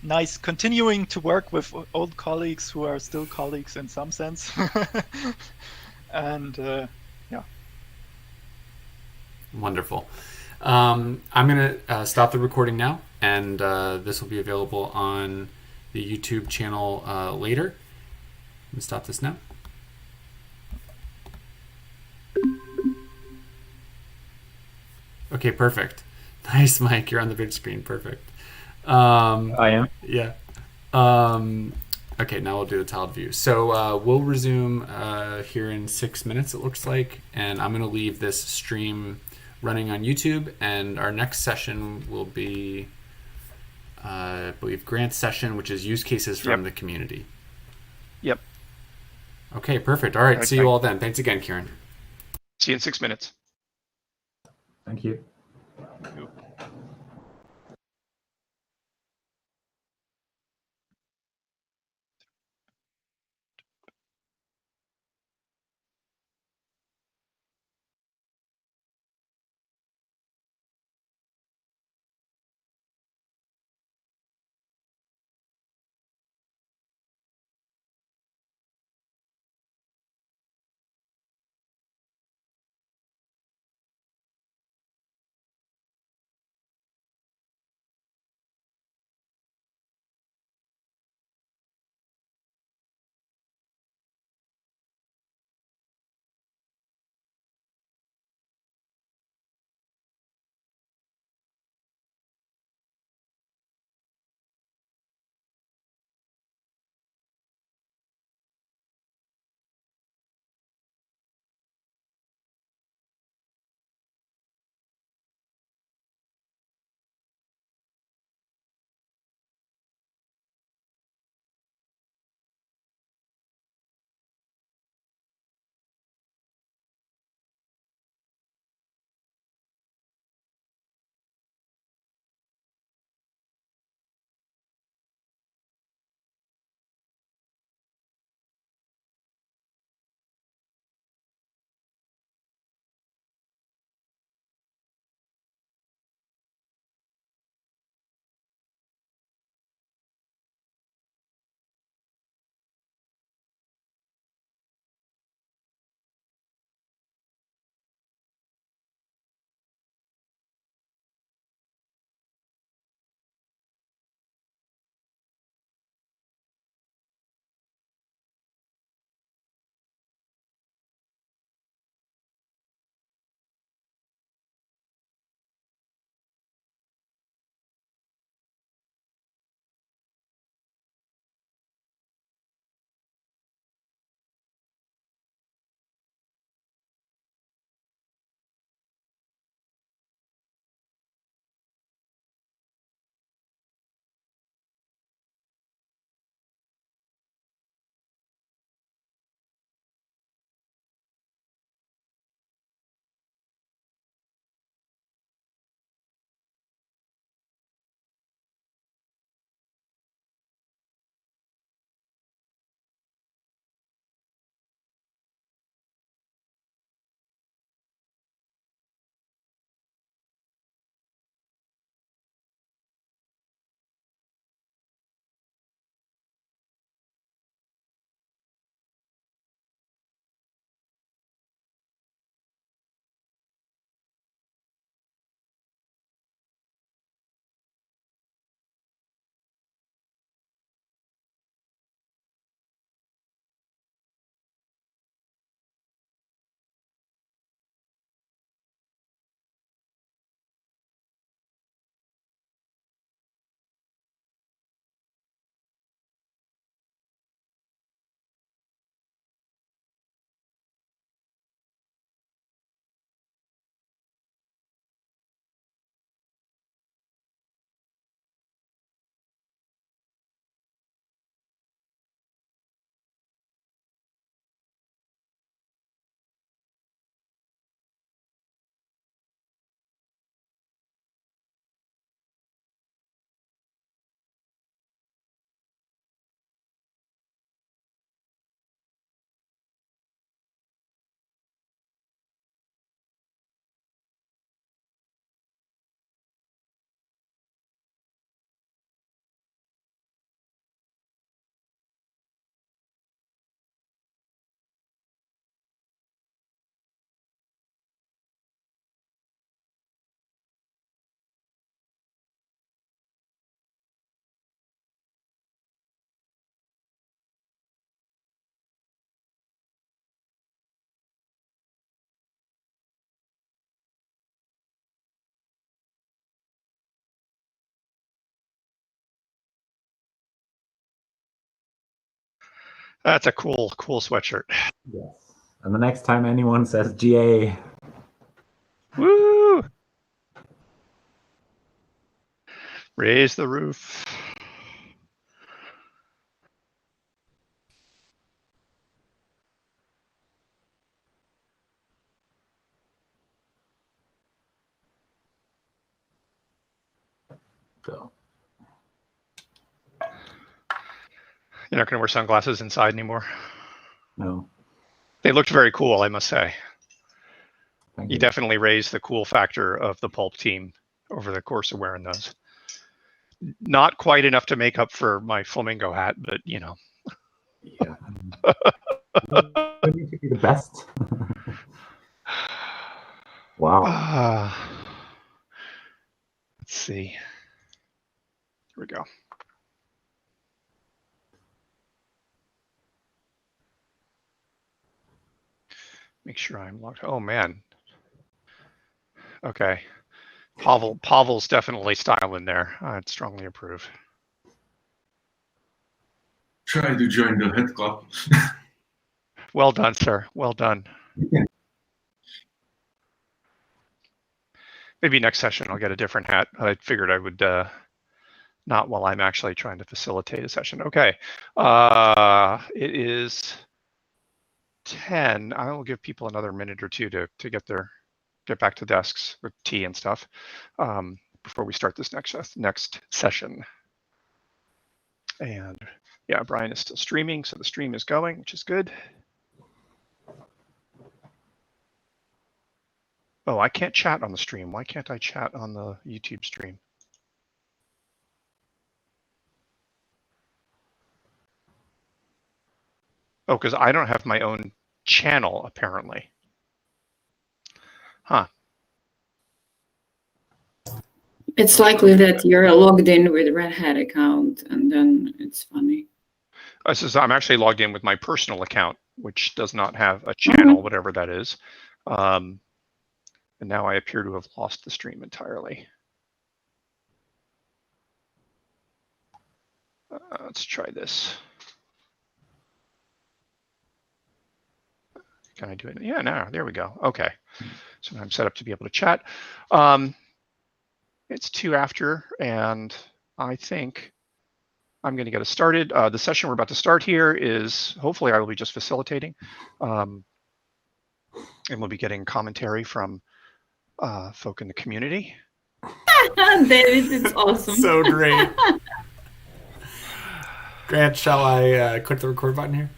nice continuing to work with old colleagues who are still colleagues in some sense. And yeah. Wonderful. I'm going to stop the recording now, and this will be available on the YouTube channel later. Let me stop this now. Okay, perfect. Nice, Mike. You're on the big screen. Perfect. I am. Yeah. Okay, now we'll do the tiled view. So we'll resume here in 6 minutes, it looks like, and I'm going to leave this stream running on YouTube, and our next session will be, I believe, Grant's session, which is use cases from the community. Yep. Okay, perfect. All right, see you all then. Thanks again, Kieran. See you in 6 minutes. Thank you. Thank you. That's a cool sweatshirt. Yes. And the next time anyone says GA, woo! Raise the roof. so You're not going to wear sunglasses inside anymore. no. They looked very cool, I must say. Thank You you. definitely raised the cool factor of the Pulp team over the course of wearing those. Not quite enough to make up for my flamingo hat, but you know. Yeah. You need to be the best. Wow. Let's see. Here we go. Make sure I'm logged. Oh man. Okay. Pavel's definitely styling there. I'd strongly approve. Try to join the head club. Well done, sir. Well done. Maybe next session I'll get a different hat. I figured I would not while I'm actually trying to facilitate a session. Okay. It is 10. I will give people another minute or two to get back to desks with tea and stuff before we start this next session. And yeah, Brian is still streaming, so the stream is going, which is good. Oh, I can't chat on the stream. Why can't I chat on the YouTube stream? Oh, because I don't have my own channel, apparently. Huh. It's likely that you're logged in with Red Hat account, and then it's funny. I'm actually logged in with my personal account, which does not have a channel, whatever that is. And now I appear to have lost the stream entirely. Let's try this. Can I do it? Yeah, no, there we go. Okay. So I'm set up to be able to chat. It's 2 after, and I think I'm going to get us started. The session we're about to start here is, hopefully I will be just facilitating. And we'll be getting commentary from folk in the community. David, it's awesome. So great. Grant, shall I click the record button here?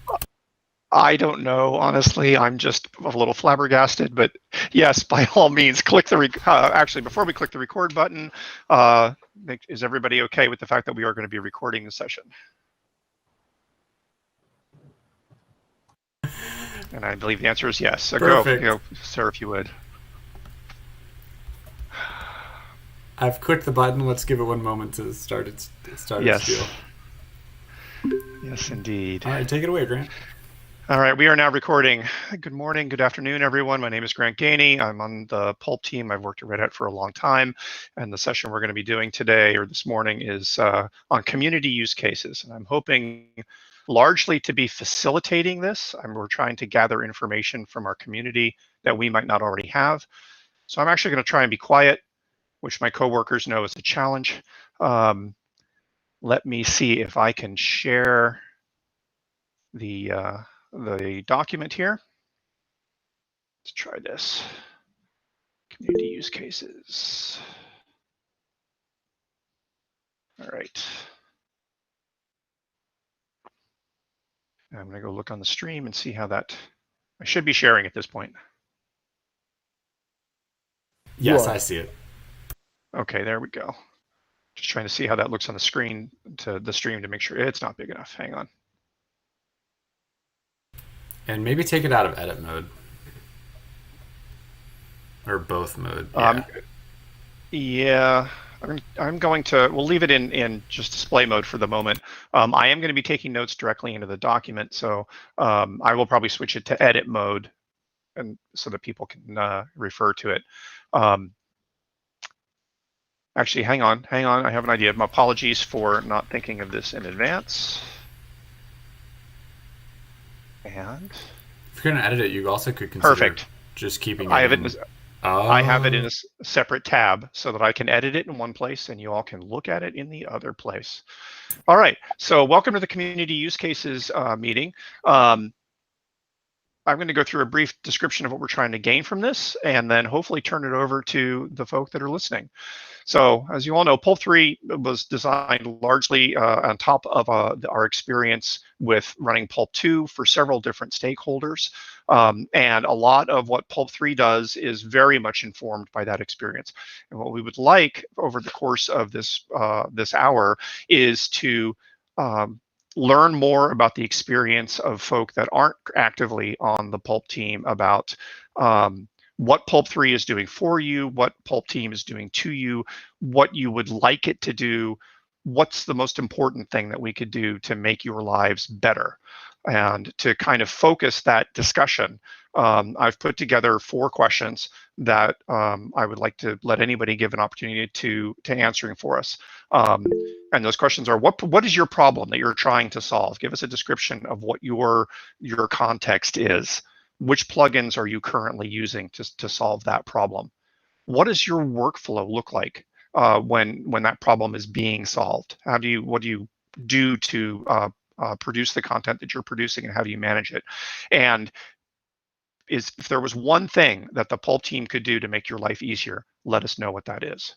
I don't know, honestly. I'm just a little flabbergasted, but yes, by all means, click the actually, before we click the record button, is everybody okay with the fact that we are going to be recording the session? And I believe the answer is yes. So go, sir, if you would. I've clicked the button. Let's give it one moment to start its deal. Yes, indeed. All right, take it away, Grant. All right, we are now recording. Good morning, good afternoon, everyone. My name is Grant Gainey. I'm on the Pulp team. I've worked at Red Hat for a long time. And the session we're going to be doing today or this morning is on community use cases. And I'm hoping largely to be facilitating this. We're trying to gather information from our community that we might not already have. So I'm actually going to try and be quiet, which my coworkers know is a challenge. Let me see if I can share the document here. Let's try this. Community use cases. All right. I'm going to go look on the stream and see how that. I should be sharing at this point. Yes, I see it. Okay, there we go. Just trying to see how that looks on the screen to the stream to make sure it's not big enough. Hang on. And maybe take it out of edit mode. Or both mode. Yeah. I'm going to, we'll leave it in just display mode for the moment. I am going to be taking notes directly into the document, so I will probably switch it to edit mode and so that people can refer to it. Actually, hang on. I have an idea. My apologies for not thinking of this in advance. And if you're going to edit it, you also could consider perfect. just keeping it I have in. it. I have it in a separate tab so that I can edit it in one place and you all can look at it in the other place. All right. So welcome to the community use cases meeting. I'm going to go through a brief description of what we're trying to gain from this, and then hopefully turn it over to the folk that are listening. So as you all know, Pulp 3 was designed largely on top of our experience with running Pulp 2 for several different stakeholders. And a lot of what Pulp 3 does is very much informed by that experience. And what we would like over the course of this, this hour is to learn more about the experience of folk that aren't actively on the Pulp team about what Pulp 3 is doing for you, what Pulp team is doing to you, what you would like it to do, what's the most important thing that we could do to make your lives better. And to kind of focus that discussion, I've put together 4 questions that I would like to let anybody give an opportunity to answering for us. And those questions are, what is your problem that you're trying to solve? Give us a description of what your context is. Which plugins are you currently using to solve that problem? What does your workflow look like when that problem is being solved? What do you do to produce the content that you're producing, and how do you manage it? And if there was one thing that the Pulp team could do to make your life easier, let us know what that is.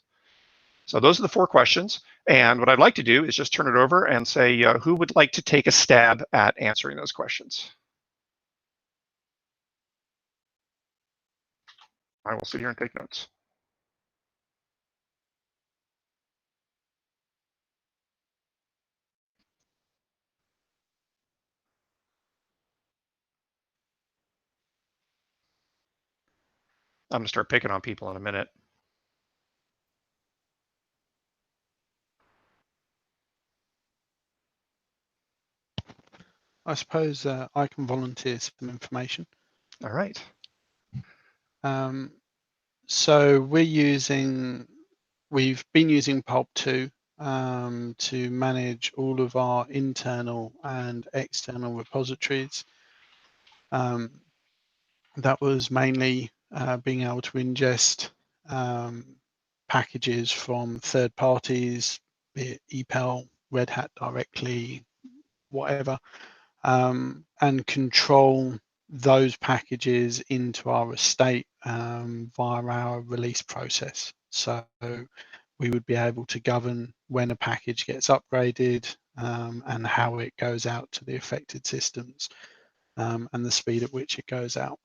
So those are the 4 questions. And what I'd like to do is just turn it over and say, who would like to take a stab at answering those questions? I will sit here and take notes. I'm going to start picking on people in a minute. I suppose I can volunteer some information. All right. So we've been using Pulp 2 to manage all of our internal and external repositories. That was mainly being able to ingest packages from third parties, be it EPEL, Red Hat directly, whatever, and control those packages into our estate via our release process. So we would be able to govern when a package gets upgraded and how it goes out to the affected systems and the speed at which it goes out.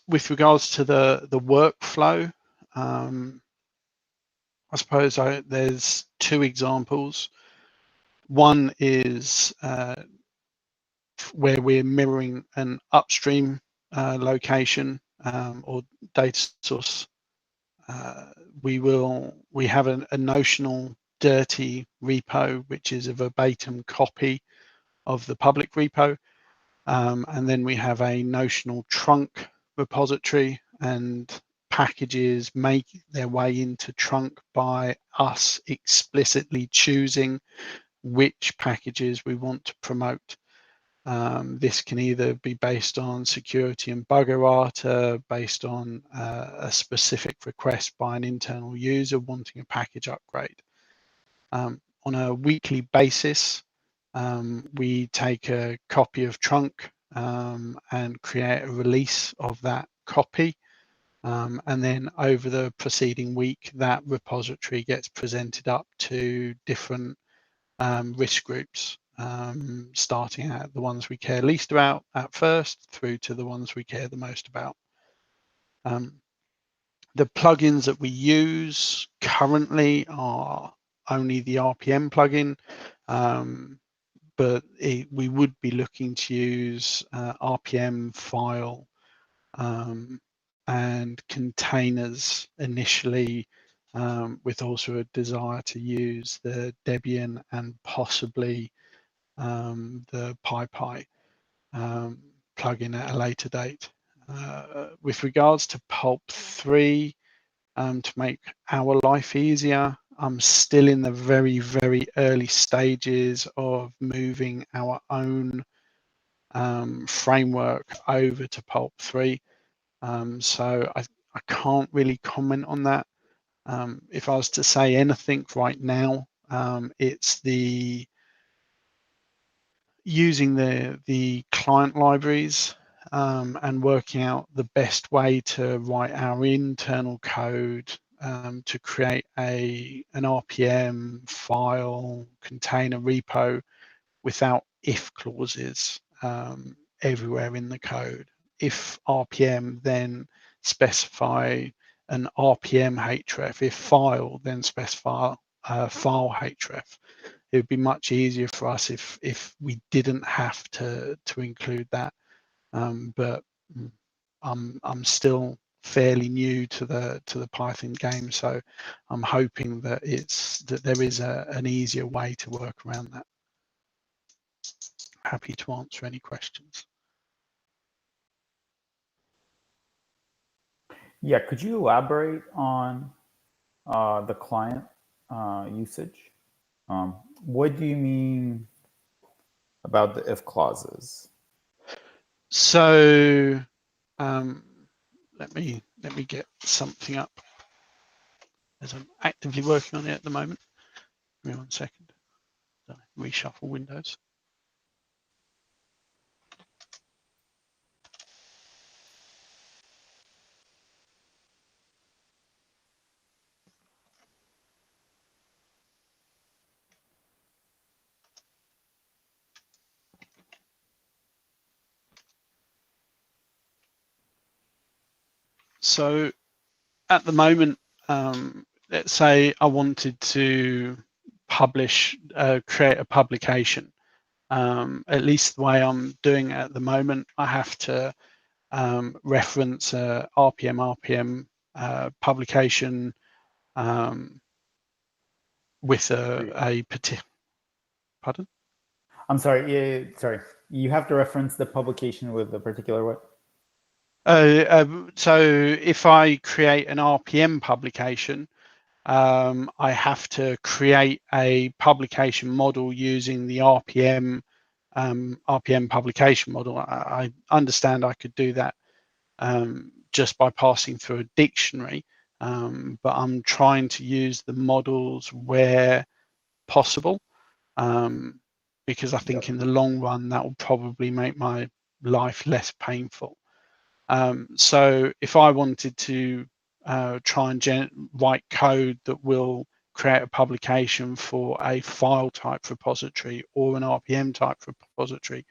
With regards to the workflow, I suppose there's 2 examples. One is where we're mirroring an upstream location or data source. We have a notional dirty repo, which is a verbatim copy of the public repo. And then we have a notional trunk repository, and packages make their way into trunk by us explicitly choosing which packages we want to promote. This can either be based on security and bug errata, based on a specific request by an internal user wanting a package upgrade. On a weekly basis, we take a copy of trunk and create a release of that copy. And then over the preceding week, that repository gets presented up to different risk groups, starting at the ones we care least about at first through to the ones we care the most about. The plugins that we use currently are only the RPM plugin, but we would be looking to use RPM, file, and containers initially, with also a desire to use the Debian and possibly the PyPy plugin at a later date. With regards to Pulp 3, to make our life easier, I'm still in the very, very early stages of moving our own framework over to Pulp 3. So I can't really comment on that. If I was to say anything right now, it's the using the client libraries and working out the best way to write our internal code to create an RPM file container repo without if clauses everywhere in the code. If RPM, then specify an RPM href. If file, then specify file href. It would be much easier for us if we didn't have to include that. But I'm still fairly new to the Python game, so I'm hoping that there is an easier way to work around that. Happy to answer any questions. Yeah, could you elaborate on the client usage? What do you mean about the if clauses? So let me get something up as I'm actively working on it at the moment. Give me 1 second. Reshuffle windows. So at the moment, let's say I wanted to create a publication. At least the way I'm doing it at the moment, I have to reference RPM publication with a particular. Pardon? I'm sorry. Yeah, sorry. You have to reference the publication with a particular what? So if I create an RPM publication, I have to create a publication model using the RPM publication model. I understand I could do that just by passing through a dictionary, but I'm trying to use the models where possible, because I think in the long run that will probably make my life less painful. So if I wanted to try and write code that will create a publication for a file type repository or an RPM type repository,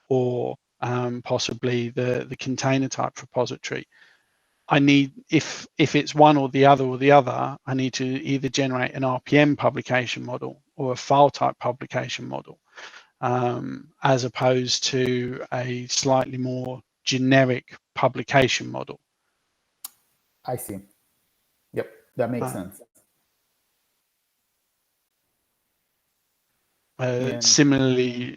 or possibly the container type repository, I need, if it's one or the other, I need to either generate an RPM publication model or a file type publication model, as opposed to a slightly more generic publication model. I see. Yep, that makes sense. Similarly,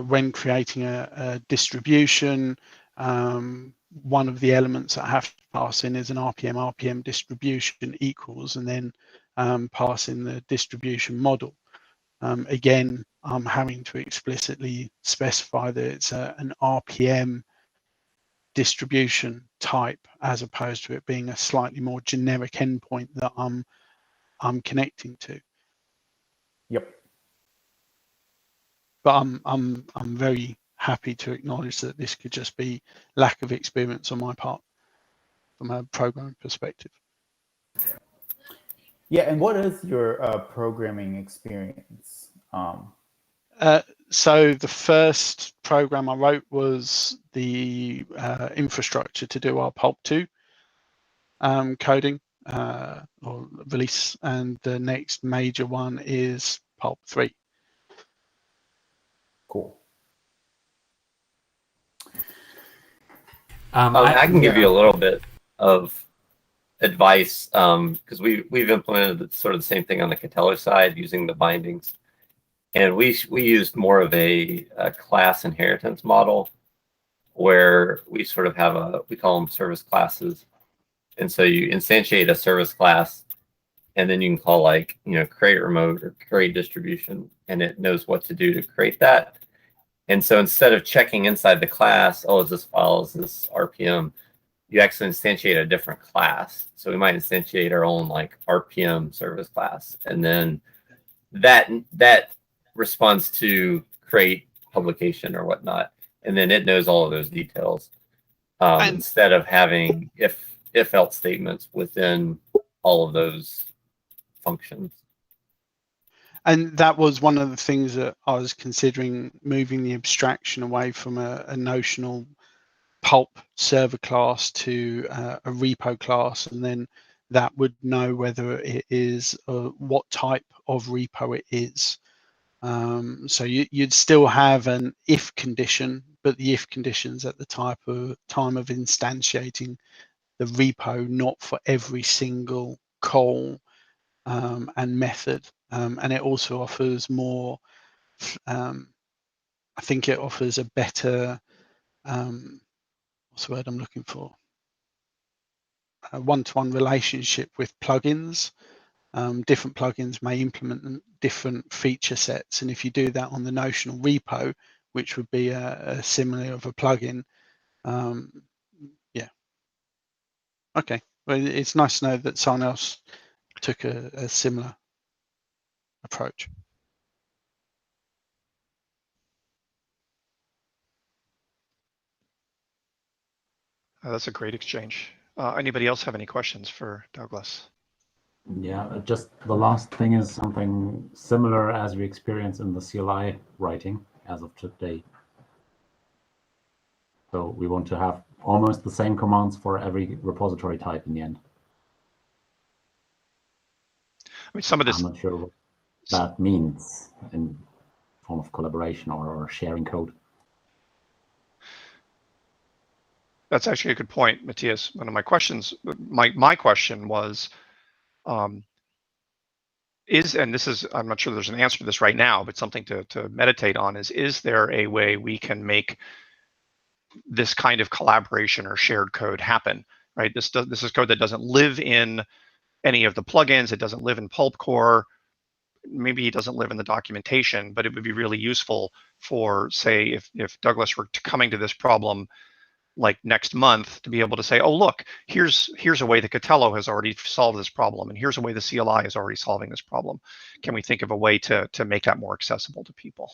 when creating a distribution, one of the elements that I have to pass in is an RPM distribution equals, and then pass in the distribution model. Again, I'm having to explicitly specify that it's an RPM distribution type, as opposed to it being a slightly more generic endpoint that I'm connecting to. Yep. But I'm very happy to acknowledge that this could just be lack of experience on my part from a programming perspective. Yeah, and what is your programming experience? So the first program I wrote was the infrastructure to do our Pulp 2 coding or release, and the next major one is Pulp 3. Cool. I can give you a little bit of advice because we've implemented sort of the same thing on the Catello side using the bindings, and we used more of a class inheritance model where we sort of have we call them service classes, and so you instantiate a service class, and then you can call like, create remote or create distribution, and it knows what to do to create that. And so instead of checking inside the class, oh, is this file, is this RPM, you actually instantiate a different class. So we might instantiate our own like RPM service class, and then that responds to create publication or whatnot, and then it knows all of those details instead of having if else statements within all of those functions. And that was one of the things that I was considering, moving the abstraction away from a notional Pulp server class to a repo class, and then that would know whether it is what type of repo it is. So you'd still have an if condition, but the if condition's at the time of instantiating the repo, not for every single call and method. And it also offers more, I think it offers a better, what's the word I'm looking for? A one-to-one relationship with plugins. Different plugins may implement different feature sets, and if you do that on the notional repo, which would be a similar of a plugin, yeah. Okay, well, it's nice to know that someone else took a similar approach. That's a great exchange. Anybody else have any questions for Douglas? Yeah, just the last thing is something similar as we experience in the CLI writing as of today. So we want to have almost the same commands for every repository type in the end. I mean, some of this, I'm not sure what that means in form of collaboration or sharing code. That's actually a good point, Matthias. One of my questions, my question was, and this is, I'm not sure there's an answer to this right now, but something to meditate on is there a way we can make this kind of collaboration or shared code happen, right? This is code that doesn't live in any of the plugins. It doesn't live in Pulp core. Maybe it doesn't live in the documentation, but it would be really useful for, say, if Douglas were coming to this problem like next month, to be able to say, oh, look, here's a way that Catello has already solved this problem, and here's a way the CLI is already solving this problem. Can we think of a way to make that more accessible to people?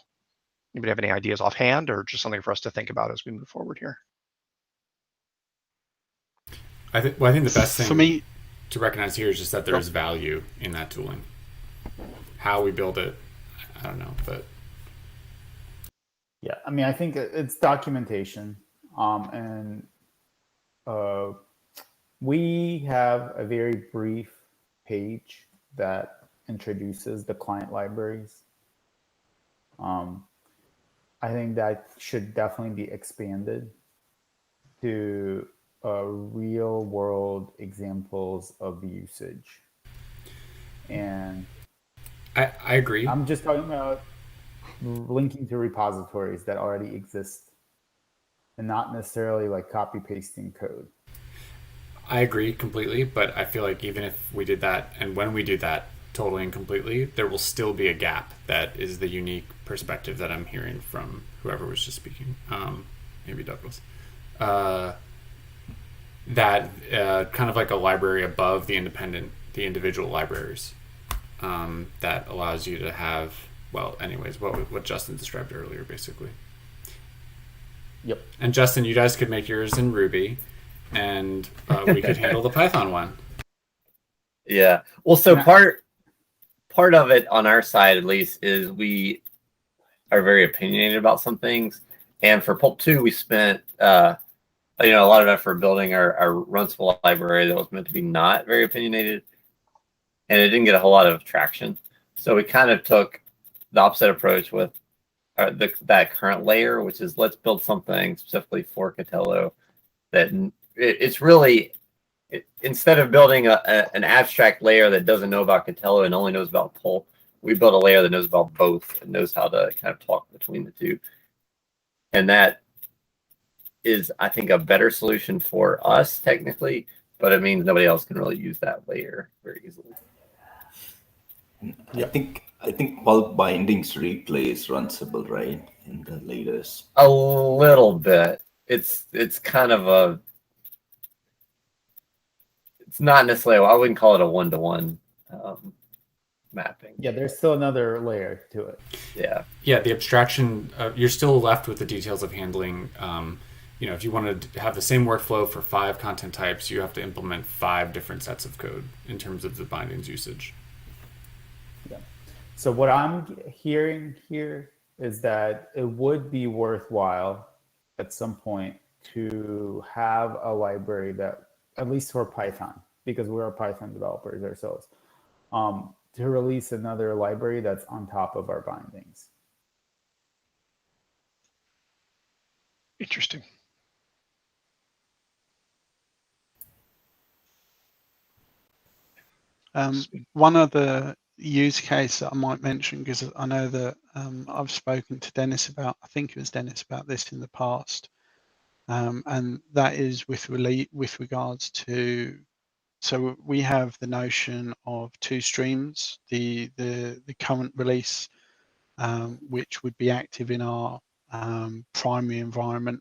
Anybody have any ideas offhand, or just something for us to think about as we move forward here? I think the best thing for me to recognize here is just that there is value in that tooling. How we build it, I don't know, but yeah, I mean, I think it's documentation. And we have a very brief page that introduces the client libraries. I think that should definitely be expanded to real world examples of usage. And I agree. I'm just talking about linking to repositories that already exist, and not necessarily like copy pasting code. I agree completely, but I feel like even if we did that, and when we do that totally and completely, there will still be a gap that is the unique perspective that I'm hearing from whoever was just speaking, maybe Douglas. That kind of like a library above the individual libraries that allows you to have, well, anyways, what Justin described earlier, basically. Yep. And Justin, you guys could make yours in Ruby, and we could handle the Python one. Yeah. Well, so part of it on our side, at least, is we are very opinionated about some things. And for Pulp 2, we spent a lot of effort building our Runcible library that was meant to be not very opinionated, and it didn't get a whole lot of traction. So we kind of took the opposite approach with that current layer, which is let's build something specifically for Catello that it's really, instead of building an abstract layer that doesn't know about Catello and only knows about Pulp, we built a layer that knows about both and knows how to kind of talk between the two. And that is, I think, a better solution for us technically, but it means nobody else can really use that layer very easily. I think Pulp bindings replace Runcible, right? In the latest. A little bit. It's kind of a. It's not necessarily. I wouldn't call it a one-to-one mapping. Yeah, there's still another layer to it. Yeah. Yeah, the abstraction. You're still left with the details of handling. If you wanted to have the same workflow for 5 content types, you have to implement 5 different sets of code in terms of the bindings usage. Yeah. So what I'm hearing here is that it would be worthwhile at some point to have a library that, at least for Python, because we're Python developers ourselves, to release another library that's on top of our bindings. Interesting. One other use case that I might mention, because I know that I've spoken to Dennis about, I think it was Dennis about this in the past, and that is with regards to, so we have the notion of 2 streams, the current release, which would be active in our primary environment,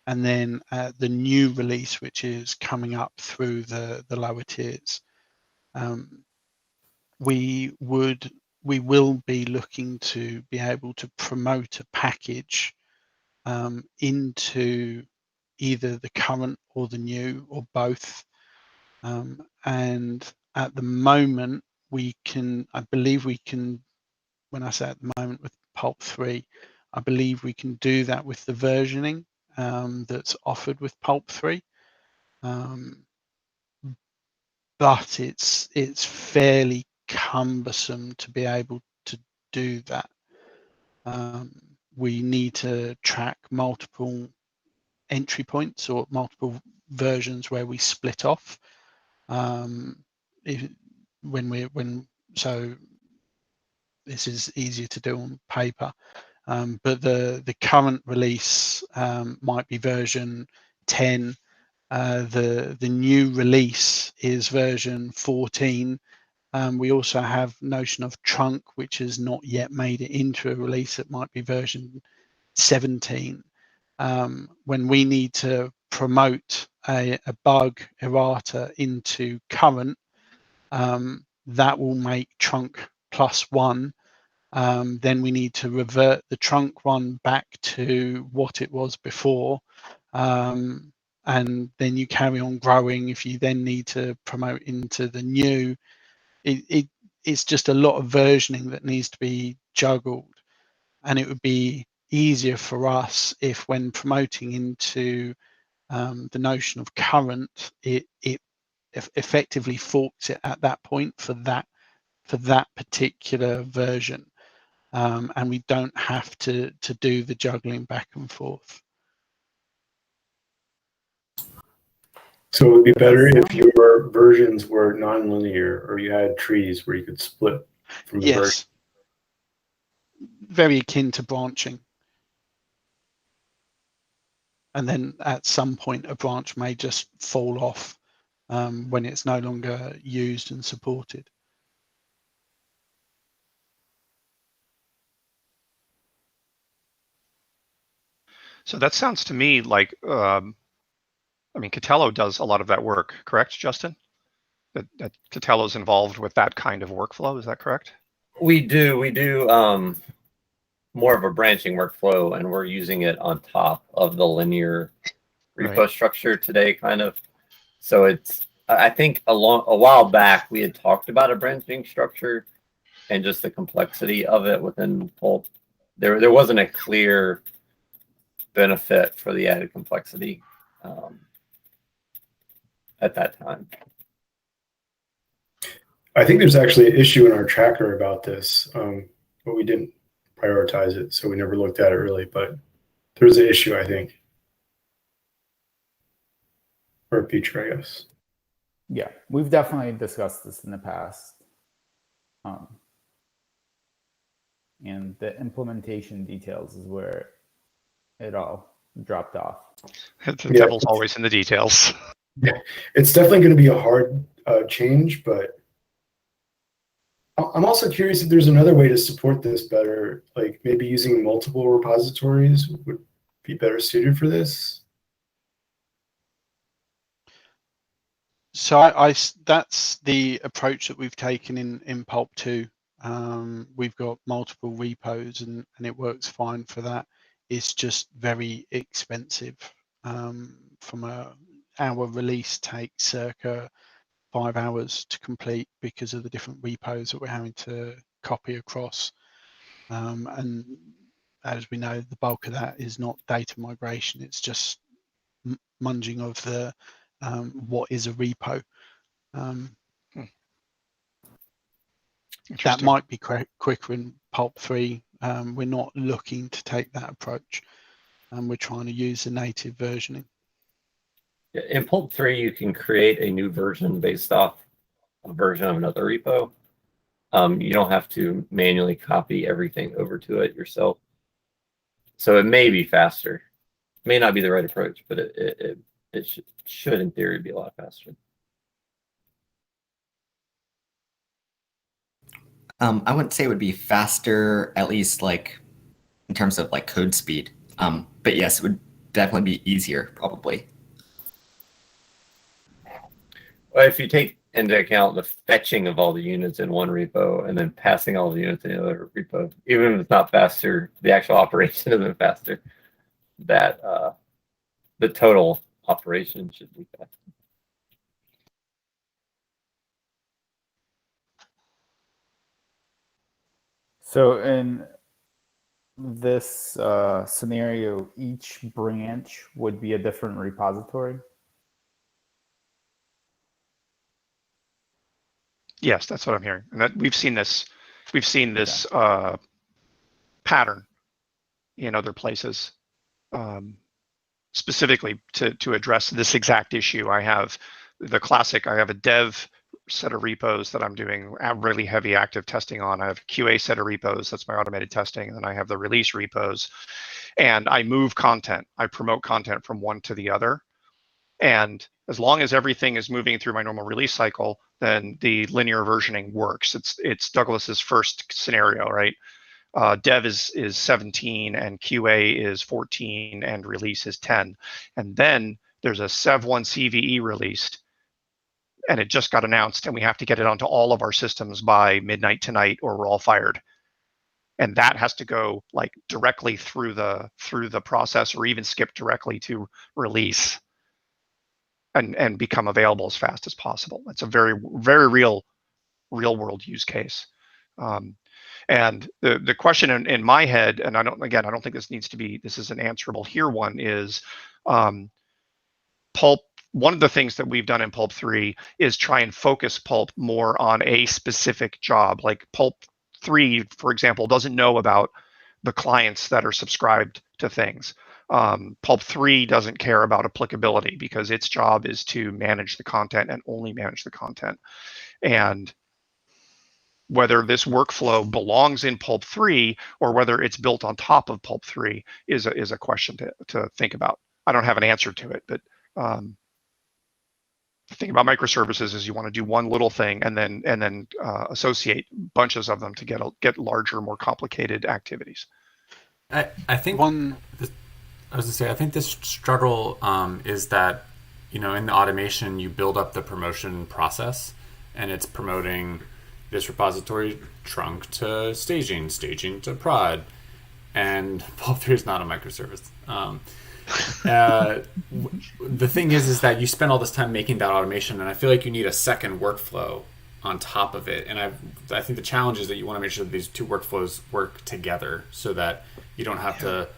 and then the new release, which is coming up through the lower tiers. We will be looking to be able to promote a package into either the current or the new or both. And at the moment, I believe we can, when I say at the moment with Pulp 3, I believe we can do that with the versioning that's offered with Pulp 3. But it's fairly cumbersome to be able to do that. We need to track multiple entry points or multiple versions where we split off. So this is easier to do on paper, but the current release might be version 10. The new release is version 14. We also have notion of trunk, which has not yet made it into a release. It might be version 17. When we need to promote a bug errata into current, that will make trunk +1. Then we need to revert the trunk one back to what it was before. And then you carry on growing. If you then need to promote into the new, it's just a lot of versioning that needs to be juggled. And it would be easier for us if, when promoting into the notion of current, it effectively forks it at that point for that particular version. And we don't have to do the juggling back and forth. So it would be better if your versions were non-linear, or you had trees where you could split from the version. Yes. Very akin to branching. And then at some point, a branch may just fall off when it's no longer used and supported. So that sounds to me like, Catello does a lot of that work, correct, Justin? That Catello's involved with that kind of workflow, is that correct? We do more of a branching workflow, and we're using it on top of the linear repo structure today, kind of. So it's, I think a while back we had talked about a branching structure and just the complexity of it within Pulp. There wasn't a clear benefit for the added complexity at that time. I think there's actually an issue in our tracker about this, but we didn't prioritize it, so we never looked at it really. But there's an issue, I think, or a feature, I guess. Yeah, we've definitely discussed this in the past. And the implementation details is where it all dropped off. The devil's always in the details. Yeah, it's definitely going to be a hard change, but I'm also curious if there's another way to support this better, like maybe using multiple repositories would be better suited for this. So that's the approach that we've taken in Pulp 2. We've got multiple repos and it works fine for that. It's just very expensive. Our release takes circa 5 hours to complete because of the different repos that we're having to copy across. And as we know, the bulk of that is not data migration. It's just munging of the what is a repo. That might be quicker in Pulp 3. We're not looking to take that approach, and we're trying to use the native versioning. In Pulp 3, you can create a new version based off a version of another repo. You don't have to manually copy everything over to it yourself. So it may be faster. It may not be the right approach, but it should in theory be a lot faster. I wouldn't say it would be faster, at least like in terms of like code speed. But yes, it would definitely be easier, probably. Well, if you take into account the fetching of all the units in one repo and then passing all the units in the other repo, even if it's not faster, the actual operation isn't faster. That the total operation should be faster. So in this scenario, each branch would be a different repository? Yes, that's what I'm hearing. And that we've seen this pattern in other places, specifically to address this exact issue. I have a dev set of repos that I'm doing really heavy active testing on. I have a QA set of repos, that's my automated testing, and then I have the release repos. And I move content, I promote content from one to the other. And as long as everything is moving through my normal release cycle, then the linear versioning works. It's Douglas's first scenario, right? Dev is 17 and QA is 14 and release is 10. And then there's a Sev1 CVE released, and it just got announced, and we have to get it onto all of our systems by midnight tonight or we're all fired. And that has to go like directly through the process, or even skip directly to release and become available as fast as possible. It's a very, very real world use case. And the question in my head, and I don't think this is an answerable here one, is Pulp. One of the things that we've done in Pulp 3 is try and focus Pulp more on a specific job. Like Pulp 3, for example, doesn't know about the clients that are subscribed to things. Pulp 3 doesn't care about applicability because its job is to manage the content and only manage the content. And whether this workflow belongs in Pulp 3 or whether it's built on top of Pulp 3 is a question to think about. I don't have an answer to it, but the thing about microservices is you want to do one little thing and then associate bunches of them to get larger, more complicated activities. I think I think this struggle is that, in the automation you build up the promotion process, and it's promoting this repository trunk to staging to prod, and Pulp 3 is not a microservice. The thing is that you spend all this time making that automation, and I feel like you need a second workflow on top of it. And I think the challenge is that you want to make sure that these two workflows work together so that you don't have to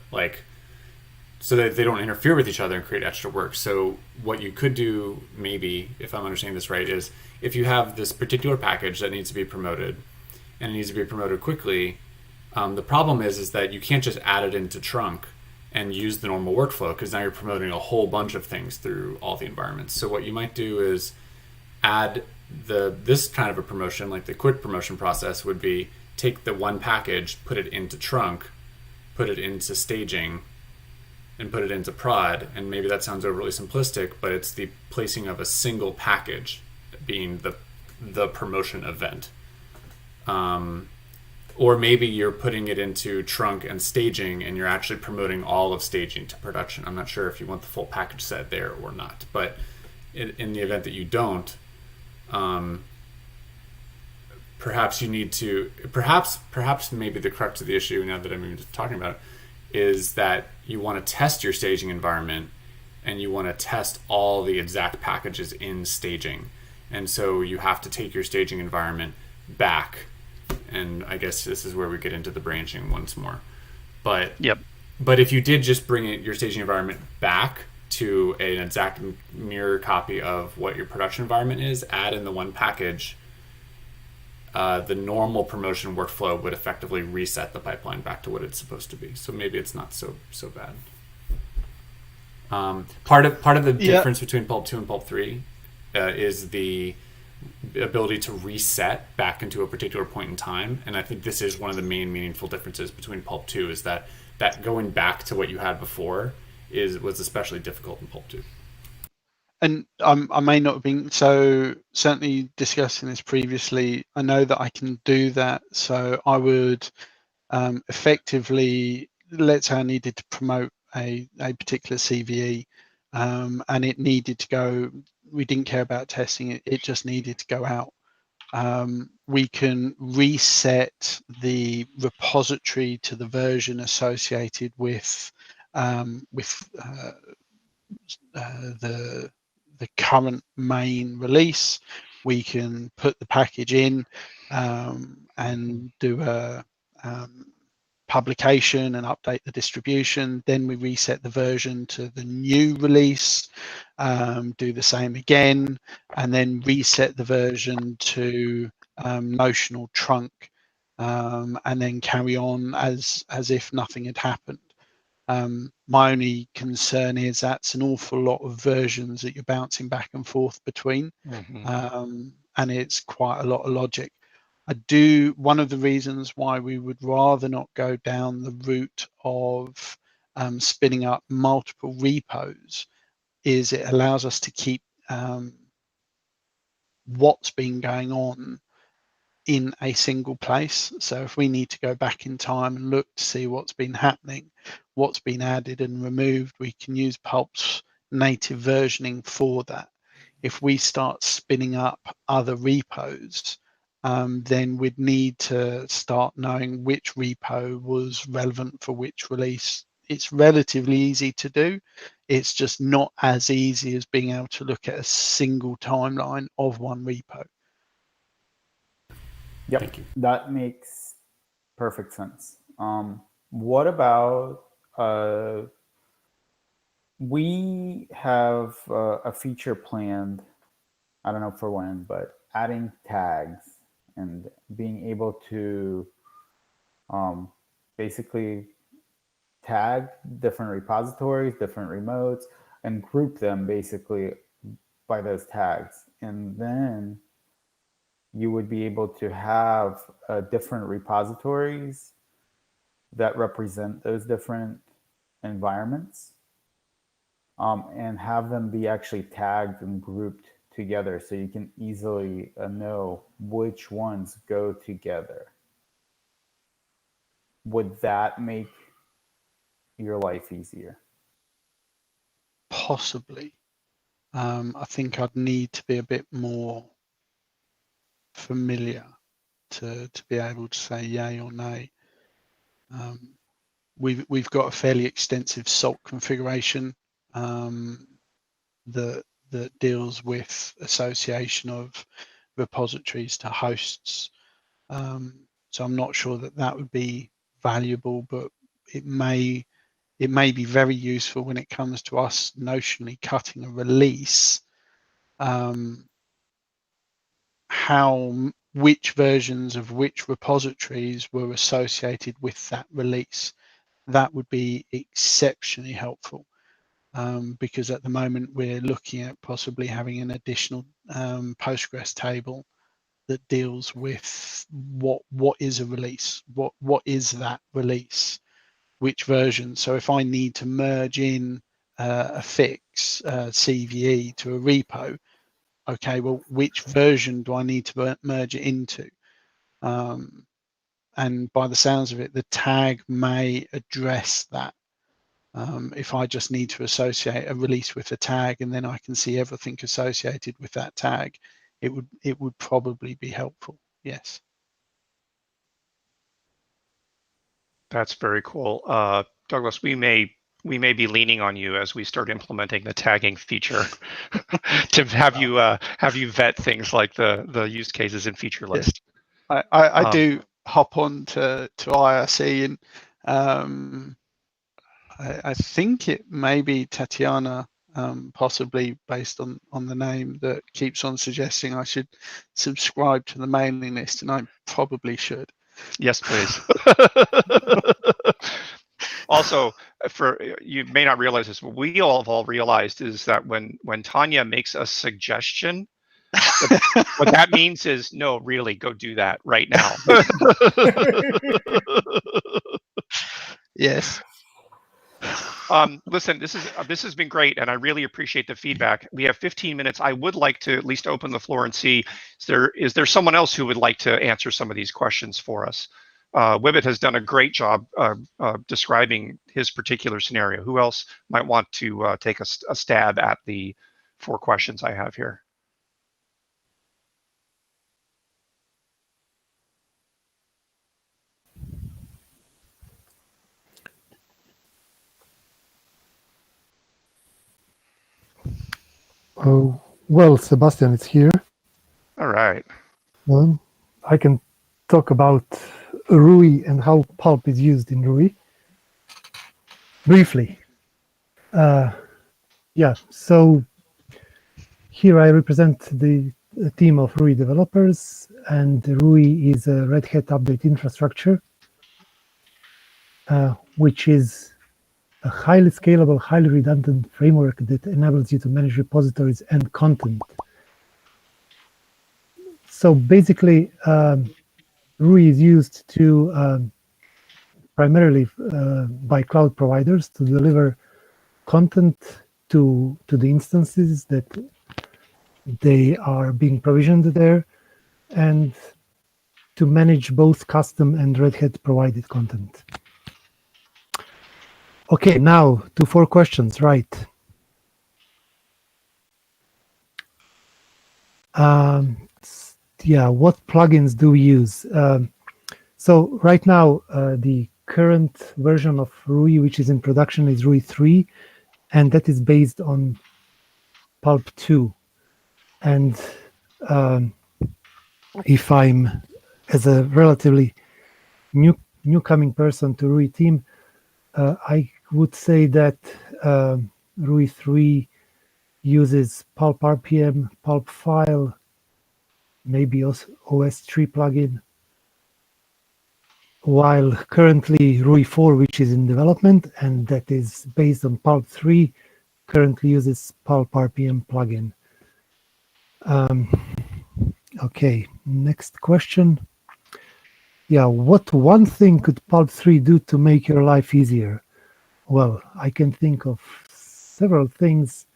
so that they don't interfere with each other and create extra work. So what you could do, maybe, if I'm understanding this right, is if you have this particular package that needs to be promoted, and it needs to be promoted quickly, the problem is that you can't just add it into trunk and use the normal workflow, because now you're promoting a whole bunch of things through all the environments. So what you might do is add this kind of a promotion, like the quick promotion process would be take the one package, put it into trunk, put it into staging, and put it into prod. And maybe that sounds overly simplistic, but it's the placing of a single package being the promotion event. Or maybe you're putting it into trunk and staging, and you're actually promoting all of staging to production. I'm not sure if you want the full package set there or not, but in the event that you don't, perhaps you need to, perhaps maybe the crux of the issue, now that I'm even talking about it, is that you want to test your staging environment, and you want to test all the exact packages in staging. And so you have to take your staging environment back. And I guess this is where we get into the branching once more. But But if you did just bring your staging environment back to an exact mirror copy of what your production environment is, add in the one package, the normal promotion workflow would effectively reset the pipeline back to what it's supposed to be. So maybe it's not so bad. Part of the difference between Pulp 2 and Pulp 3 is the ability to reset back into a particular point in time, and I think this is one of the main meaningful differences between Pulp 2 is that going back to what you had before was especially difficult in Pulp 2. And I may not have been so certainly discussing this previously. I know that I can do that, so I would effectively, let's say I needed to promote a particular CVE, and it needed to go, we didn't care about testing it, it just needed to go out. We can reset the repository to the version associated with the current main release. We can put the package in and do a publication and update the distribution. Then we reset the version to the new release, do the same again, and then reset the version to notional trunk, and then carry on as if nothing had happened. My only concern is that's an awful lot of versions that you're bouncing back and forth between, and it's quite a lot of logic. One of the reasons why we would rather not go down the route of spinning up multiple repos is it allows us to keep what's been going on in a single place. So if we need to go back in time and look to see what's been happening, what's been added and removed, we can use Pulp's native versioning for that. If we start spinning up other repos, then we'd need to start knowing which repo was relevant for which release. It's relatively easy to do. It's just not as easy as being able to look at a single timeline of one repo. Yep, that makes perfect sense. What about we have a feature planned, I don't know for when, but adding tags and being able to basically tag different repositories, different remotes, and group them basically by those tags. And then you would be able to have different repositories that represent those different environments, and have them be actually tagged and grouped together so you can easily know which ones go together. Would that make your life easier? Possibly. I think I'd need to be a bit more familiar to be able to say yay or nay. We've got a fairly extensive SALT configuration that deals with association of repositories to hosts. So I'm not sure that would be valuable, but it may be very useful when it comes to us notionally cutting a release. Which versions of which repositories were associated with that release. That would be exceptionally helpful, because at the moment we're looking at possibly having an additional Postgres table that deals with what is a release, what is that release, which version. So if I need to merge in a fix CVE to a repo, okay, well, which version do I need to merge it into? And by the sounds of it, the tag may address that. If I just need to associate a release with a tag and then I can see everything associated with that tag, it would probably be helpful. Yes. That's very cool. Douglas, we may be leaning on you as we start implementing the tagging feature to have you vet things like the use cases and feature list. I do hop on to IRC, and I think it may be Tatiana, possibly based on the name, that keeps on suggesting I should subscribe to the mailing list, and I probably should. Yes, please. Also, for you may not realize this, what we all have all realized is that when Tanya makes a suggestion, what that means is, no, really, go do that right now. Yes. Listen, this has been great, and I really appreciate the feedback. We have 15 minutes. I would like to at least open the floor and see, is there someone else who would like to answer some of these questions for us? Wibbit has done a great job describing his particular scenario. Who else might want to take a stab at the 4 questions I have here? Oh, well, Sebastian is here. All right. I can talk about Rui and how Pulp is used in Rui. Briefly. Yeah, so here I represent the team of Rui developers, and Rui is a Red Hat update infrastructure, which is a highly scalable, highly redundant framework that enables you to manage repositories and content. So basically, Rui is used to primarily by cloud providers to deliver content to the instances that they are being provisioned there, and to manage both custom and Red Hat provided content. Okay, now to 4 questions, right? Yeah, what plugins do we use? So right now, the current version of Rui, which is in production, is Rui 3, and that is based on Pulp 2. And if I'm, as a relatively newcoming person to Rui team, I would say that Rui 3 uses Pulp RPM, Pulp File, maybe also OS3 plugin, while currently Rui 4, which is in development and that is based on Pulp 3, currently uses Pulp RPM plugin. Okay, next question. Yeah, what one thing could Pulp 3 do to make your life easier? Well, I can think of several things,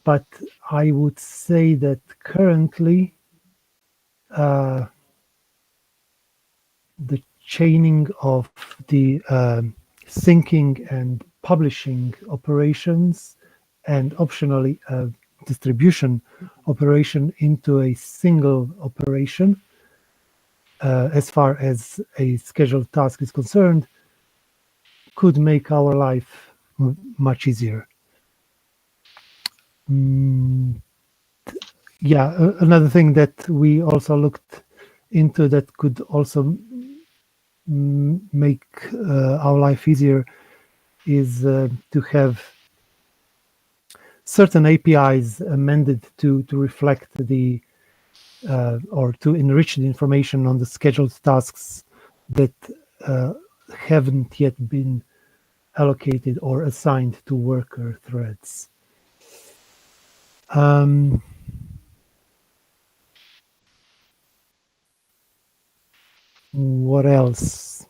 but I would say that currently the chaining of the syncing and publishing operations, and optionally distribution operation into a single operation, as far as a scheduled task is concerned, could make our life much easier. Yeah, another thing that we also looked into that could also make our life easier is to have certain APIs amended to reflect the or to enrich the information on the scheduled tasks that haven't yet been allocated or assigned to worker threads. What else?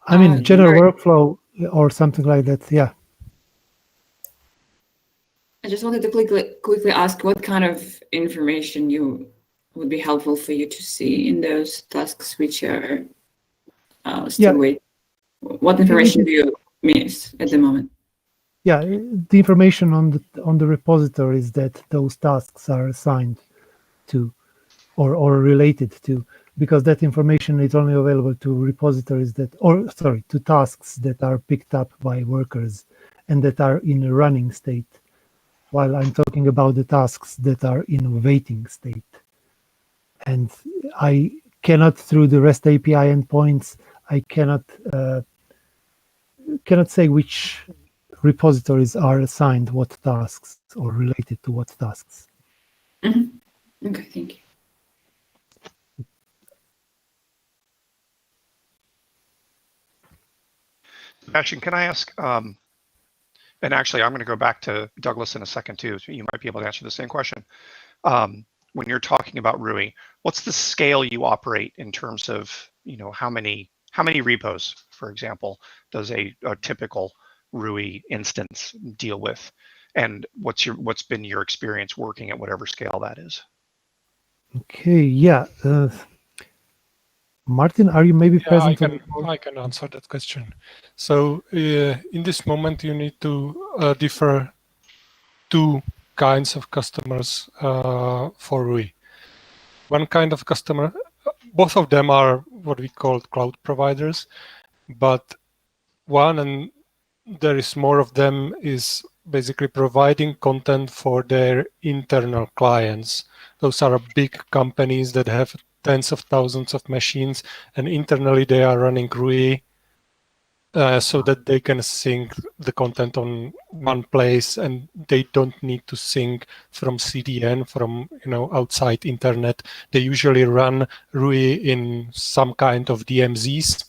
I mean, general workflow. or something like that. Yeah. I just wanted to quickly ask what kind of information would be helpful for you to see in those tasks which are still waiting. What information do you miss at the moment? Yeah, the information on the repositories that those tasks are assigned to or related to, because that information is only available to repositories to tasks that are picked up by workers and that are in a running state, while I'm talking about the tasks that are in a waiting state. And I cannot, through the REST API endpoints, I cannot say which repositories are assigned what tasks or related to what tasks. Mm-hmm. Okay, thank you. Sebastian, can I ask, and actually I'm going to go back to Douglas in a second too, so you might be able to answer the same question. When you're talking about Rui, what's the scale you operate in terms of, how many repos, for example, does a typical Rui instance deal with? And what's been your experience working at whatever scale that is? Okay, yeah. Martin, are you maybe present? I can answer that question. So in this moment, you need to differ two kinds of customers for Rui. One kind of customer, both of them are what we call cloud providers, but one, and there is more of them, is basically providing content for their internal clients. Those are big companies that have tens of thousands of machines, and internally they are running Rui so that they can sync the content on one place, and they don't need to sync from CDN, from outside internet. They usually run Rui in some kind of DMZs,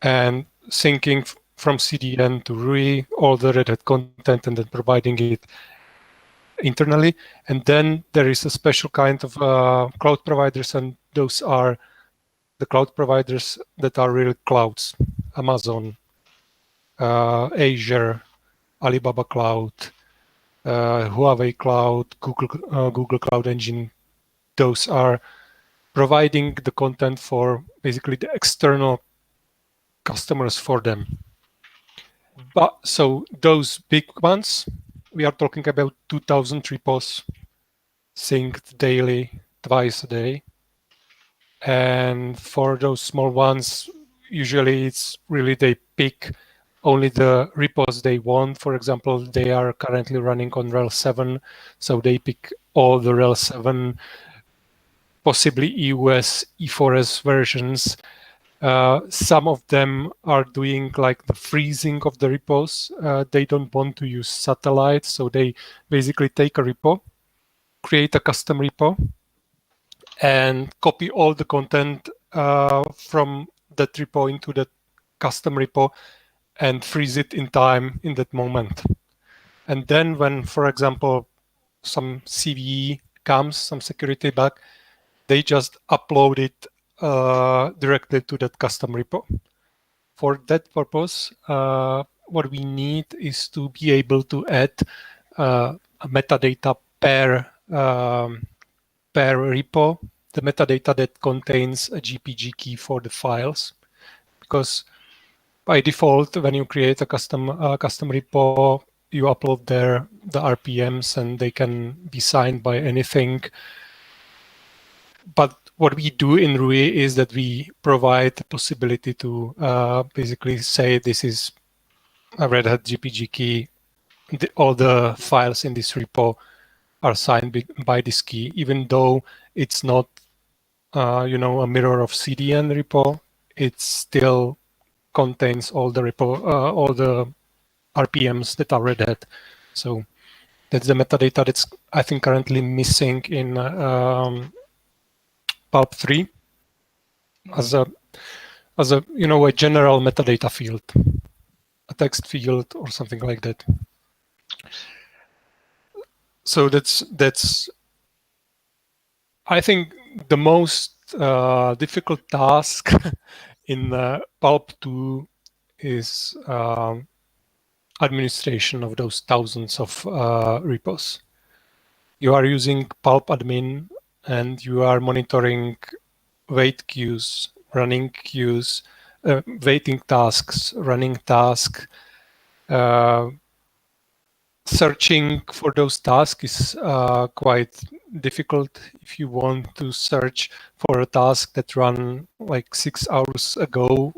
and syncing from CDN to Rui all the Red Hat content and then providing it internally. And then there is a special kind of cloud providers, and those are the cloud providers that are real clouds: Amazon, Azure, Alibaba Cloud, Huawei Cloud, Google Cloud Engine. Those are providing the content for basically the external customers for them. But so those big ones, we are talking about 2,000 repos synced daily, twice a day. And for those small ones, usually it's really they pick only the repos they want. For example, they are currently running on RHEL 7, so they pick all the RHEL 7, possibly EUS, E4S versions. Some of them are doing like the freezing of the repos. They don't want to use satellites, so they basically take a repo, create a custom repo, and copy all the content from that repo into that custom repo and freeze it in time in that moment. And then when, for example, some CVE comes, some security bug, they just upload it directly to that custom repo. For that purpose, what we need is to be able to add a metadata per repo, the metadata that contains a GPG key for the files, because by default, when you create a custom repo, you upload there the RPMs and they can be signed by anything. But what we do in Rui is that we provide the possibility to basically say this is a Red Hat GPG key. All the files in this repo are signed by this key, even though it's not a mirror of CDN repo. It still contains all the all the RPMs that are Red Hat. So that's the metadata that's, I think, currently missing in Pulp 3 as a a general metadata field, a text field or something like that. So that's I think the most difficult task in Pulp 2 is administration of those thousands of repos. You are using Pulp admin and you are monitoring wait queues, running queues, waiting tasks, running tasks. Searching for those tasks is quite difficult if you want to search for a task that ran like 6 hours ago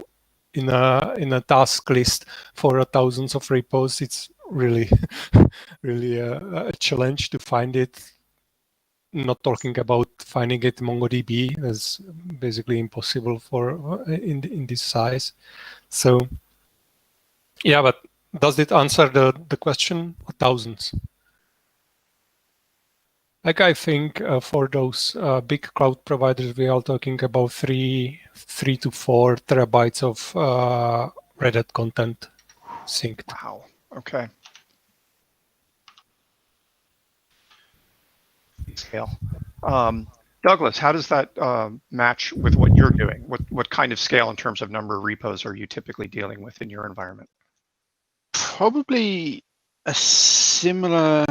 in a task list for thousands of repos. It's really really a challenge to find it. Not talking about finding it in MongoDB, is basically impossible for in this size. So yeah, but does it answer the question? Thousands. Like I think for those big cloud providers, we are talking about 3 to 4 terabytes of Red Hat content synced. Wow. Okay. Scale. Douglas, how does that match with what you're doing? What kind of scale in terms of number of repos are you typically dealing with in your environment? Probably a similar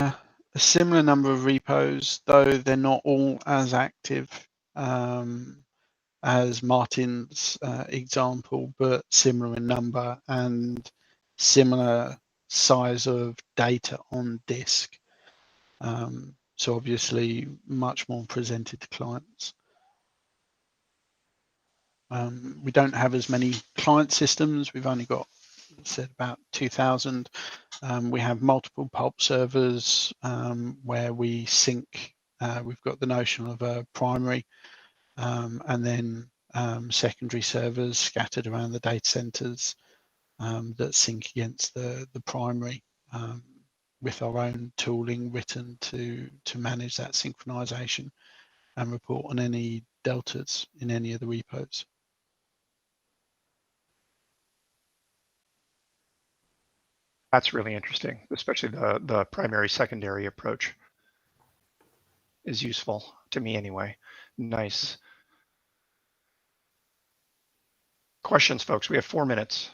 number of repos, though they're not all as active as Martin's example, but similar in number and similar size of data on disk. So obviously much more presented to clients. We don't have as many client systems. We've only got, said, about 2,000. We have multiple Pulp servers where we sync. We've got the notion of a primary and then secondary servers scattered around the data centers that sync against the primary with our own tooling written to manage that synchronization and report on any deltas in any of the repos. That's really interesting, especially the primary secondary approach is useful to me anyway. Nice. Questions, folks? We have 4 minutes.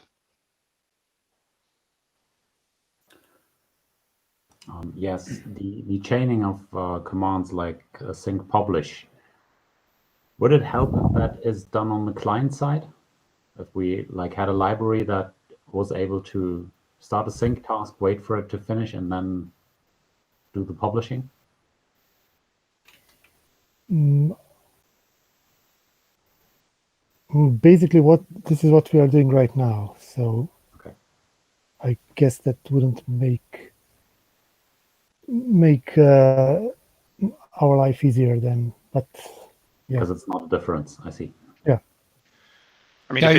Yes, the chaining of commands like sync publish, would it help if that is done on the client side? If we like had a library that was able to start a sync task, wait for it to finish, and then do the publishing? Basically, this is what we are doing right now. So okay. I guess that wouldn't make our life easier then, but yeah. Because it's not a difference, I see. Yeah. I mean, yeah,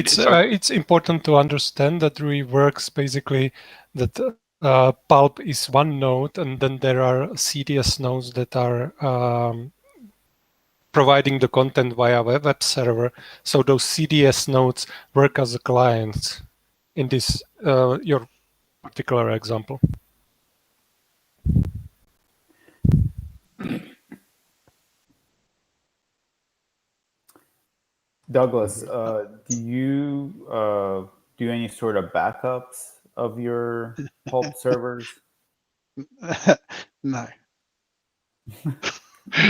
it's important to understand that Rui works basically that Pulp is one node, and then there are CDS nodes that are providing the content via web server. So those CDS nodes work as a client in this your particular example. Douglas, do you do any sort of backups of your Pulp servers? No.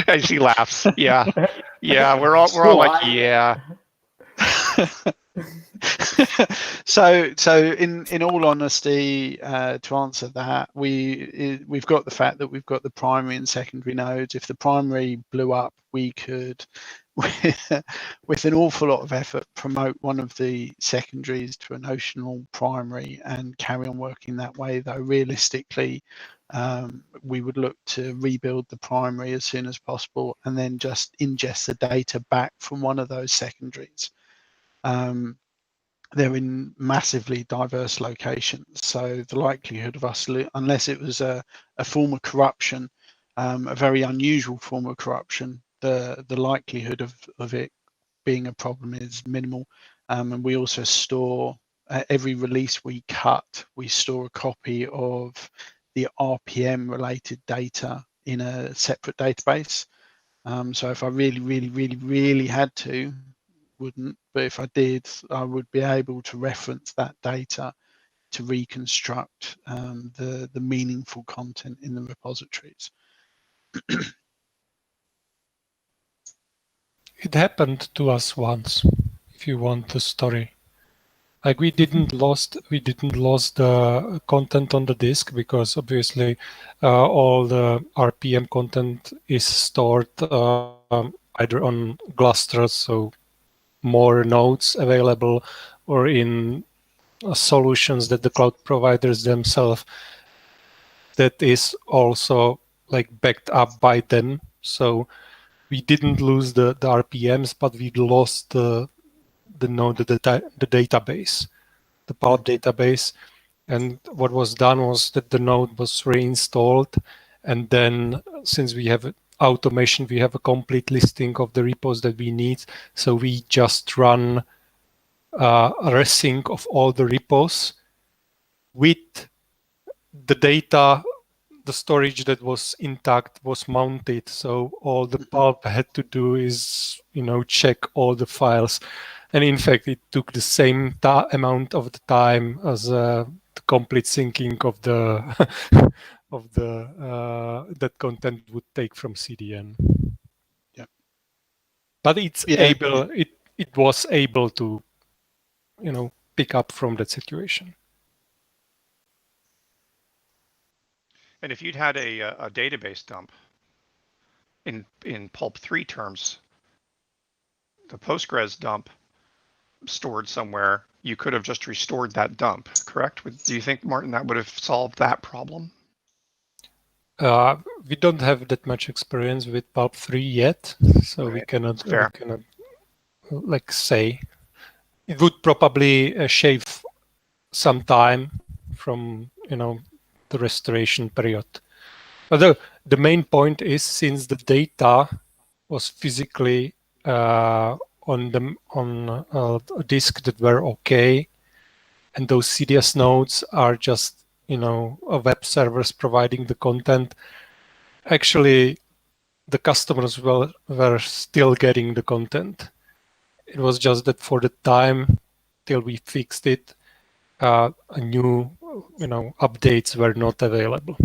And she laughs. Yeah, yeah. We're all like, yeah. So in all honesty, to answer that, we've got the fact that we've got the primary and secondary nodes. If the primary blew up, we could, with an awful lot of effort, promote one of the secondaries to a notional primary and carry on working that way. Though realistically, we would look to rebuild the primary as soon as possible and then just ingest the data back from one of those secondaries. They're in massively diverse locations, so the likelihood of us, unless it was a form of corruption, a very unusual form of corruption, the likelihood of it being a problem is minimal. And we also store, every release we cut, we store a copy of the RPM related data in a separate database. So if I really had to, wouldn't, but if I did, I would be able to reference that data to reconstruct the meaningful content in the repositories. It happened to us once, if you want the story. Like we didn't lost the content on the disk because obviously all the RPM content is stored either on clusters, so more nodes available, or in solutions that the cloud providers themselves that is also like backed up by them. So we didn't lose the RPMs, but we lost the database, the Pulp database. And what was done was that the node was reinstalled. And then since we have automation, we have a complete listing of the repos that we need. So we just run a resync of all the repos with the data. The storage that was intact was mounted. So all the Pulp had to do is, check all the files. And in fact, it took the same amount of the time as the complete syncing of the that content would take from CDN. Yeah. But it's able. It was able to, pick up from that situation. And if you'd had a database dump in Pulp 3 terms, the Postgres dump stored somewhere, you could have just restored that dump, correct? Do you think, Martin, that would have solved that problem? We don't have that much experience with Pulp 3 yet, so we cannot like say. It would probably shave some time from the restoration period. Although the main point is, since the data was physically on a disk that were okay, and those CDS nodes are just a web servers providing the content. Actually, the customers were still getting the content. It was just that for the time till we fixed it, a new updates were not available.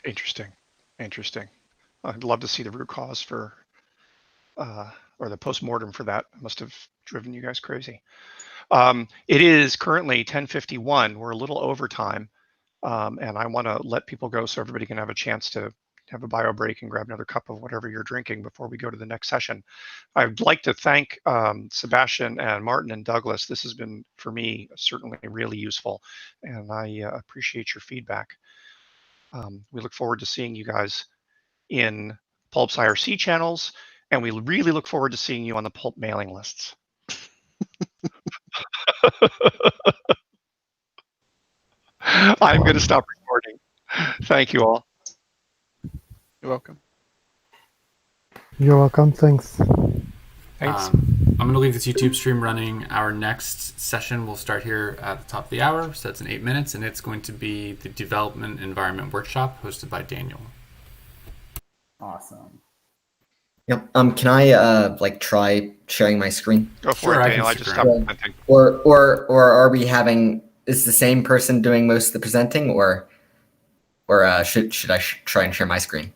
Interesting. I'd love to see the root cause for or the post-mortem for that. Must have driven you guys crazy. It is currently 10:51. We're a little over time, and I want to let people go so everybody can have a chance to have a bio break and grab another cup of whatever you're drinking before we go to the next session. I'd like to thank Sebastian and Martin and Douglas. This has been, for me, certainly really useful, and I appreciate your feedback. We look forward to seeing you guys in Pulp's IRC channels, and we really look forward to seeing you on the Pulp mailing lists. I'm going to stop recording. Thank you all. You're welcome. You're welcome. Thanks. Thanks. I'm going to leave this YouTube stream running. Our next session will start here at the top of the hour, so that's in 8 minutes, and it's going to be the Development Environment Workshop hosted by Daniel. Awesome. Yep. Can I try sharing my screen? Go for it, Daniel. I just stopped presenting. Or are we having? Is the same person doing most of the presenting, or should I try and share my screen?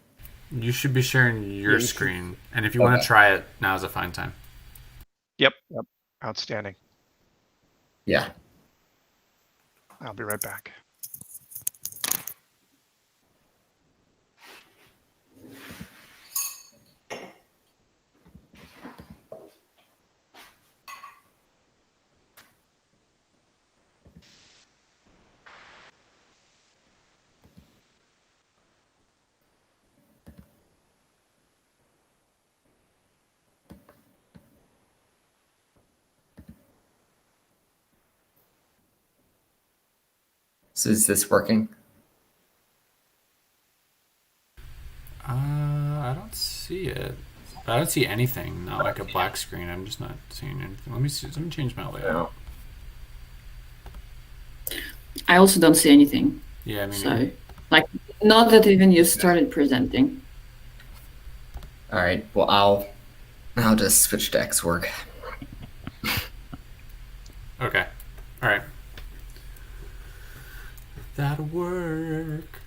You should be sharing your screen, and if you want to try it, now is a fine time. Yep. Outstanding. Yeah. I'll be right back. So is this working? I don't see it. I don't see anything. Not like a black screen. I'm just not seeing anything. Let me see. Let me change my layout. I also don't see anything. Yeah, I mean, so not that even you started presenting. All right. Well, I'll just switch to Xorg. Okay. All right. That'll work.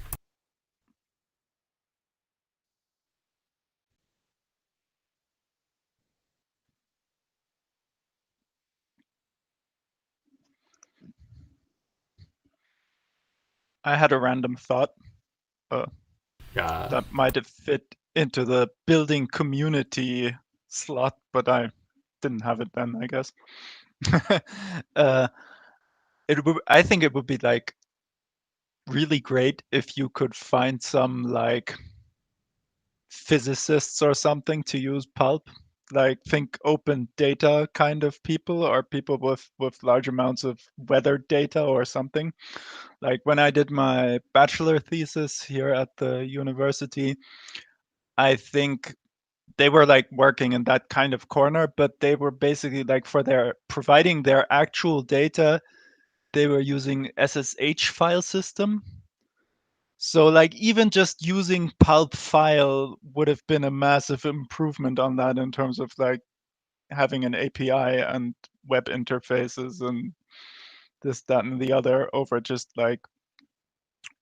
I had a random thought Yeah. that might have fit into the building community slot, but I didn't have it then, I guess. I think it would be like really great if you could find some like physicists or something to use Pulp, like think open data kind of people, or people with large amounts of weather data or something. Like when I did my bachelor thesis here at the university, I think they were like working in that kind of corner, but they were basically like for their providing their actual data, they were using SSH file system. So like even just using Pulp file would have been a massive improvement on that in terms of like having an API and web interfaces and this, that, and the other over just like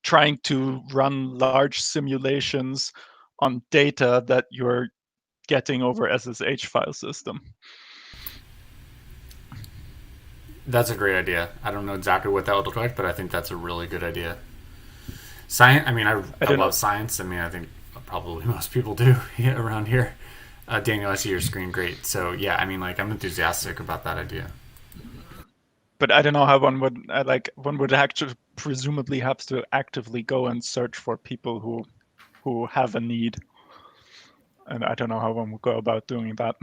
trying to run large simulations on data that you're getting over SSH file system. That's a great idea. I don't know exactly what that would look like, but I think that's a really good idea. Science. I mean, I love science. I mean, I think probably most people do around here. Daniel, I see your screen. Great. So yeah, I mean, like I'm enthusiastic about that idea. But I don't know how one would actually presumably have to actively go and search for people who have a need, and I don't know how one would go about doing that.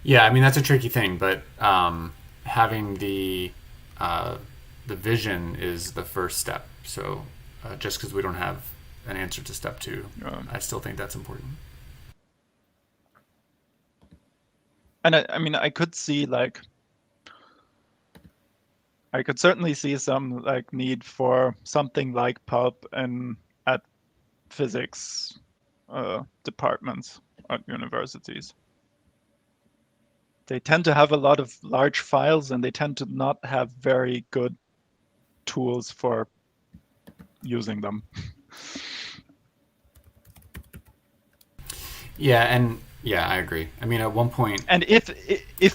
Yeah, I mean that's a tricky thing, but having the vision is the first step. So just because we don't have an answer to step 2, I still think that's important. And I mean, I could see like, I could certainly see some like need for something like Pulp and at physics departments at universities. They tend to have a lot of large files, and they tend to not have very good tools for using them. Yeah, and yeah, I agree. I mean, at one point, and if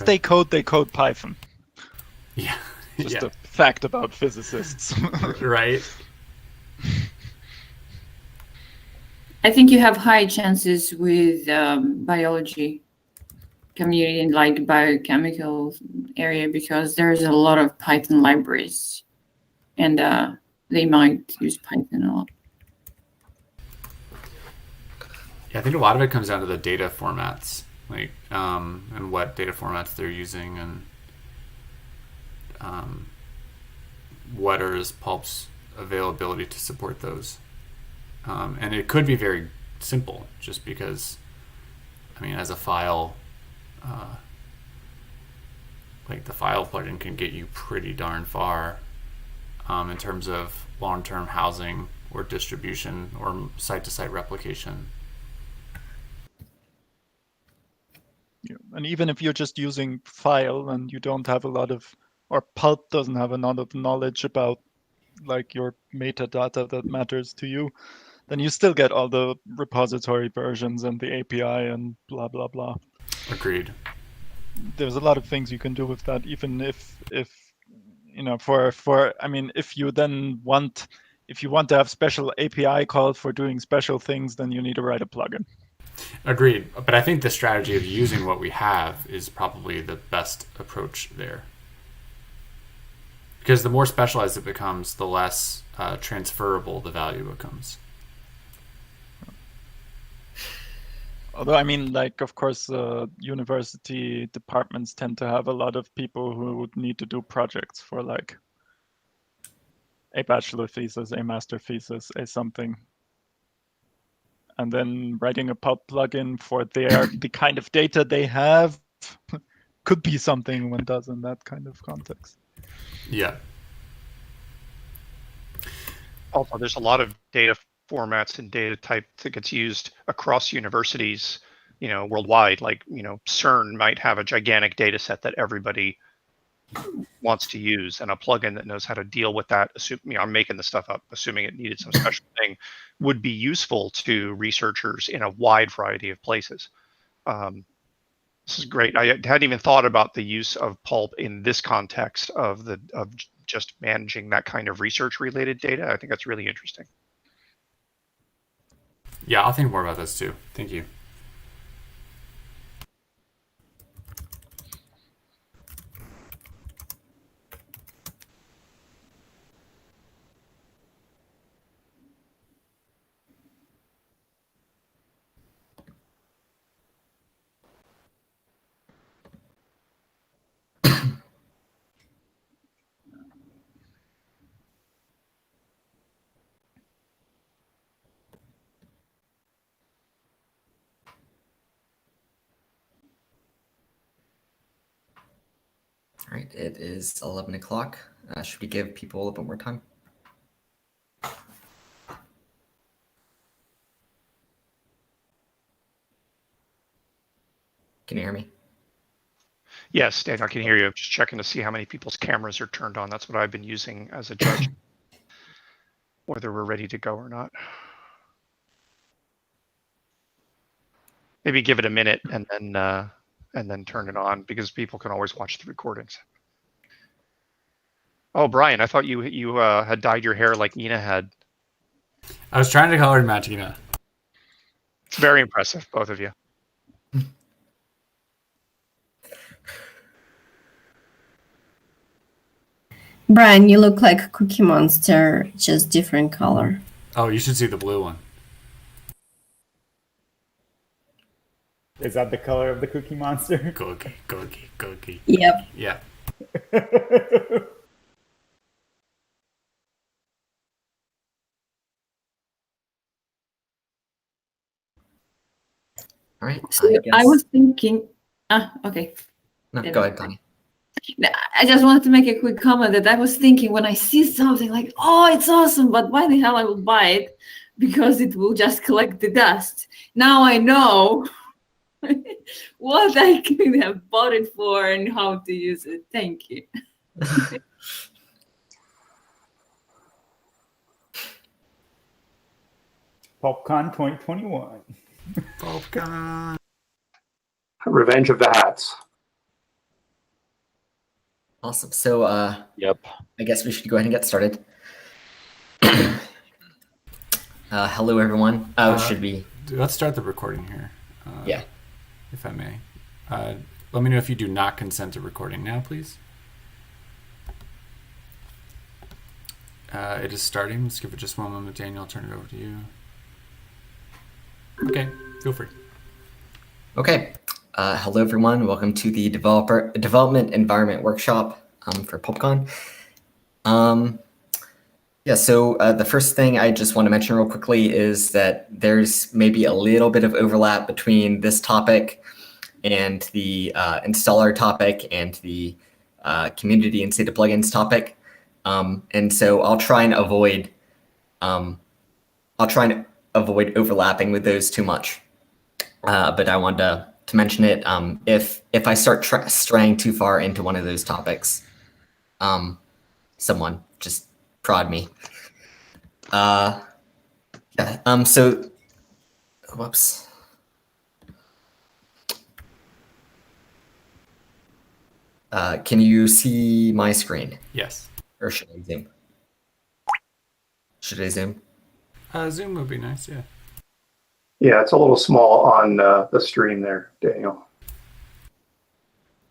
they code Python. Yeah, just a fact about physicists, right? I think you have high chances with biology community and like biochemical area because there's a lot of Python libraries, and they might use Python a lot. Yeah, I think a lot of it comes down to the data formats, like and what data formats they're using, and what is Pulp's availability to support those. And it could be very simple, just because, I mean, as a file, like the file plugin can get you pretty darn far in terms of long-term housing or distribution or site-to-site replication. Yeah. And even if you're just using file and you don't have a lot of, or Pulp doesn't have a lot of knowledge about like your metadata that matters to you, then you still get all the repository versions and the API and blah, blah, blah. Agreed. There's a lot of things you can do with that, even if you know, I mean, if you want to have special API calls for doing special things, then you need to write a plugin. Agreed. But I think the strategy of using what we have is probably the best approach there. Because the more specialized it becomes, the less transferable the value becomes. Although, I mean, like, of course, university departments tend to have a lot of people who would need to do projects for like a bachelor thesis, a master thesis, a something. And then writing a Pulp plugin for the kind of data they have could be something one does in that kind of context. Yeah. Also, there's a lot of data formats and data type that gets used across universities, you know, worldwide. Like, you know, CERN might have a gigantic data set that everybody wants to use, and a plugin that knows how to deal with that. I'm making the stuff up, assuming it needed some special thing, would be useful to researchers in a wide variety of places. This is great. I hadn't even thought about the use of Pulp in this context of just managing that kind of research-related data. I think that's really interesting. Yeah, I'll think more about this too. Thank you. All right, it is 11 o'clock. Should we give people a little bit more time? Can you hear me? Yes, Daniel, I can hear you. I'm just checking to see how many people's cameras are turned on. That's what I've been using as a judge, whether we're ready to go or not. Maybe give it a minute and then turn it on, because people can always watch the recordings. Oh, Brian, I thought you had dyed your hair like Ina had. I was trying to color match Ina. It's very impressive, both of you. Brian, you look like Cookie Monster, just different color. Oh, you should see the blue one. Is that the color of the Cookie Monster? Cookie. Yep. Yeah. All right. So I was thinking. Okay. No, go ahead, Connie. I just wanted to make a quick comment that I was thinking when I see something like, oh, it's awesome, but why the hell I will buy it? Because it will just collect the dust. Now I know what I could have bought it for and how to use it. Thank you. PulpCon 2021. PulpCon. Revenge of the Hats. Awesome. So, yep. I guess we should go ahead and get started. Hello, everyone. Should we? Let's start the recording here. Yeah. If I may. Let me know if you do not consent to recording now, please. It is starting. Let's give it just one moment. Daniel, I'll turn it over to you. Okay, feel free. Okay. Hello, everyone. Welcome to the Development Environment Workshop for PulpCon. Yeah, so the first thing I just want to mention real quickly is that there's maybe a little bit of overlap between this topic and the installer topic and the community and state of plugins topic. And so I'll try and avoid overlapping with those too much. But I wanted to mention it. If I start straying too far into one of those topics, someone just prod me. Yeah. So, whoops. Can you see my screen? Yes. Or should I zoom? Should I zoom? Zoom would be nice, yeah. Yeah, it's a little small on the stream there, Daniel.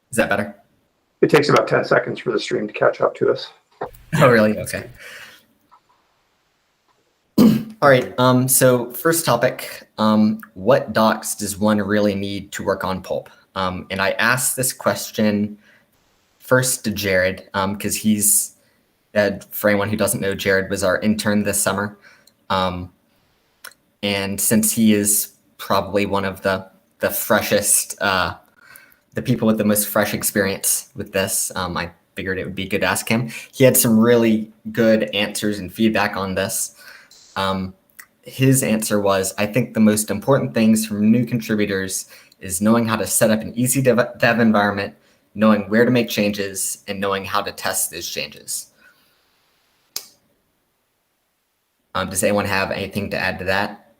Is that better? It takes about 10 seconds for the stream to catch up to us. Oh, really? Okay. All right. So first topic, what docs does one really need to work on Pulp? And I asked this question first to Jared, because he's, for anyone who doesn't know, Jared was our intern this summer. And since he is probably one of the freshest, the people with the most fresh experience with this, I figured it would be good to ask him. He had some really good answers and feedback on this. His answer was, I think the most important things from new contributors is knowing how to set up an easy dev environment, knowing where to make changes and knowing how to test those changes. Does anyone have anything to add to that?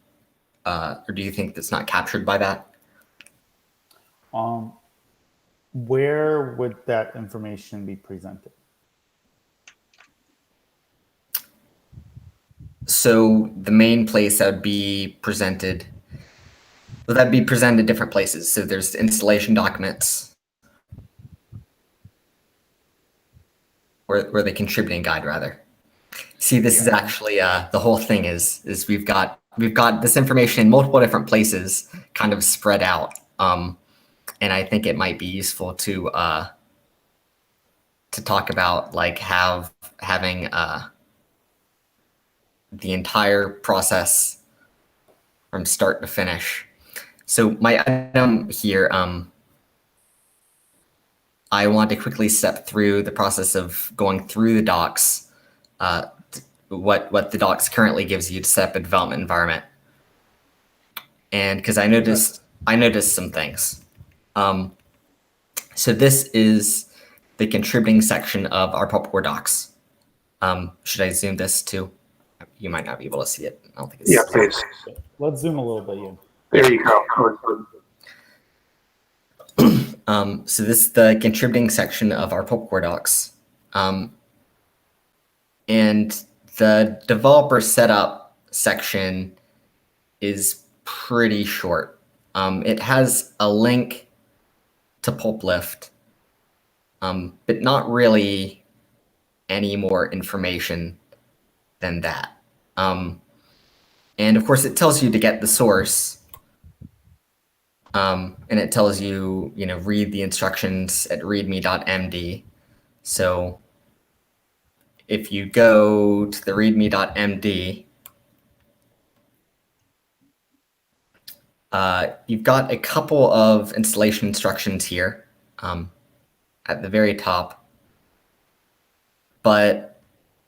Or do you think that's not captured by that? Where would that information be presented? So the main place that would be presented, well, that'd be presented different places. So there's installation documents, or the contributing guide rather. See, this is actually the whole thing is we've got this information in multiple different places, kind of spread out. And I think it might be useful to talk about like having the entire process from start to finish. So my item here, I want to quickly step through the process of going through the docs, what the docs currently gives you to set up a development environment. And because I noticed some things. So this is the contributing section of our Pulp core docs. Should I zoom this too? You might not be able to see it. I don't think it's. Yeah, please. Let's zoom a little bit, yeah. There you go. So this is the contributing section of our Pulp core docs. And the developer setup section is pretty short. It has a link to PulpLift, but not really any more information than that. And of course, it tells you to get the source, and it tells you, read the instructions at readme.md. So if you go to the readme.md, you've got a couple of installation instructions here at the very top. But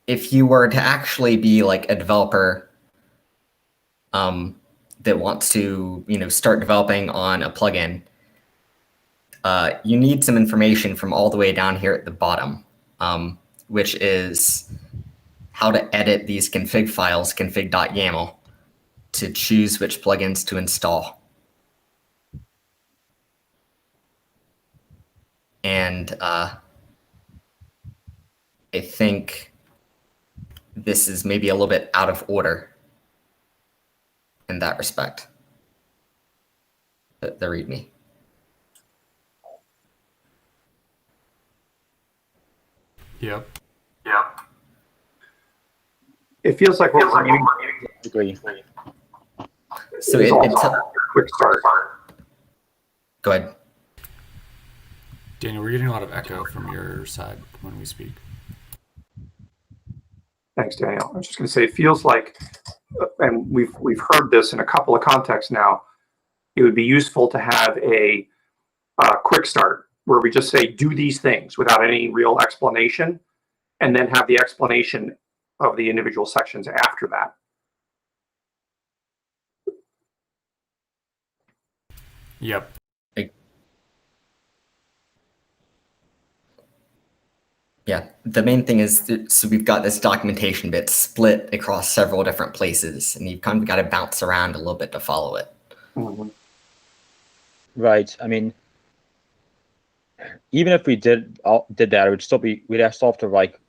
if you were to actually be like a developer that wants to, start developing on a plugin, you need some information from all the way down here at the bottom, which is how to edit these config files, config.yaml, to choose which plugins to install. And I think this is maybe a little bit out of order in that respect, the README. Yep. It feels like we're agree. So it's a quick start. Go ahead. Daniel, we're getting a lot of echo from your side when we speak. Thanks, Daniel. I was just going to say, it feels like, and we've heard this in a couple of contexts now, it would be useful to have a quick start where we just say, do these things without any real explanation, and then have the explanation of the individual sections after that. Yep. Yeah, the main thing is, so we've got this documentation bit split across several different places, and you've kind of got to bounce around a little bit to follow it. Mm-hmm. Right. I mean, even if we did that, it would still be, we'd still have to like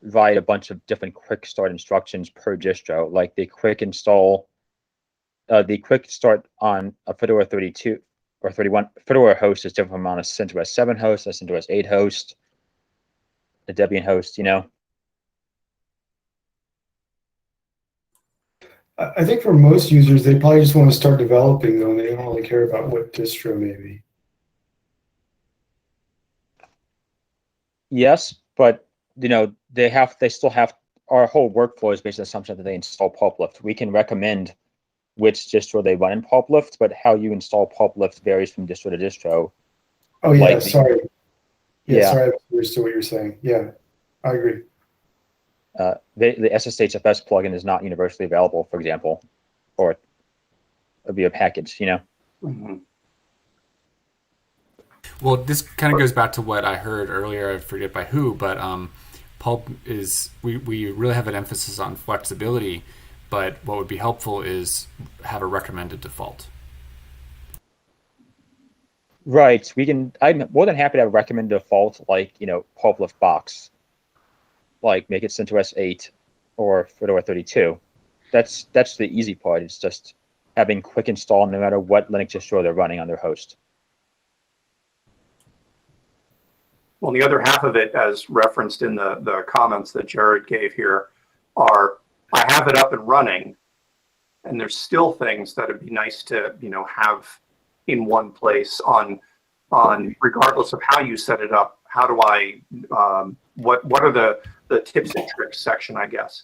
write a bunch of different quick start instructions per distro, like the quick install, the quick start on a Fedora 32 or 31 Fedora host is different from on a CentOS 7 host, a CentOS 8 host, a Debian host, I think for most users, they probably just want to start developing, though, and they don't really care about what distro maybe. Yes, but they still have, our whole workflow is based on the assumption that they install PulpLift. We can recommend which distro they run in PulpLift, but how you install PulpLift varies from distro to distro. Oh yeah, sorry. Yeah, sorry, I understood what you're saying. Yeah, I agree. The SSHFS plugin is not universally available, for example, or via package, Mm-hmm. Well, this kind of goes back to what I heard earlier. I forget by who, but Pulp is we really have an emphasis on flexibility, but what would be helpful is have a recommended default. Right. I'm more than happy to recommend default, like, Pulp lift box, like make it CentOS 8 or Fedora 32. That's the easy part. It's just having quick install no matter what Linux distro they're running on their host. Well, the other half of it, as referenced in the comments that Jared gave here, are I have it up and running, and there's still things that would be nice to have in one place on regardless of how you set it up. How do I what are the tips and tricks section, I guess.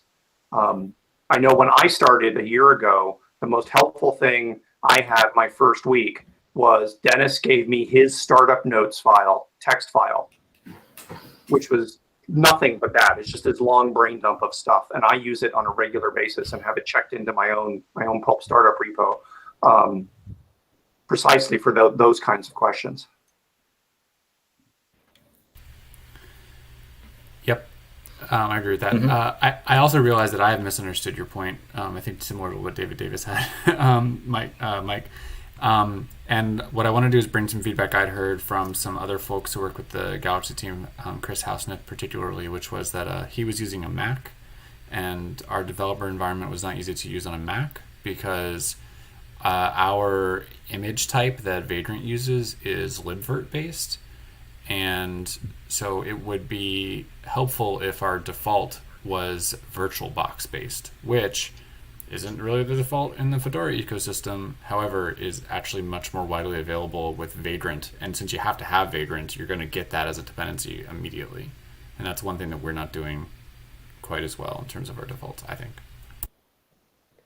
I know when I started a year ago, the most helpful thing I had my first week was Dennis gave me his startup notes file, text file, which was nothing but that. It's just this long brain dump of stuff, and I use it on a regular basis and have it checked into my own Pulp startup repo, precisely for those kinds of questions. Yep, I agree with that. Mm-hmm. I also realized that I have misunderstood your point. I think similar to what David Davis had, Mike. And what I want to do is bring some feedback I'd heard from some other folks who work with the Galaxy team, Chris Hausnett particularly, which was that he was using a Mac, and our developer environment was not easy to use on a Mac because our image type that Vagrant uses is libvirt based, and so it would be helpful if our default was VirtualBox based, which isn't really the default in the Fedora ecosystem, however, is actually much more widely available with Vagrant. And since you have to have Vagrant, you're going to get that as a dependency immediately. And that's one thing that we're not doing quite as well in terms of our defaults, I think.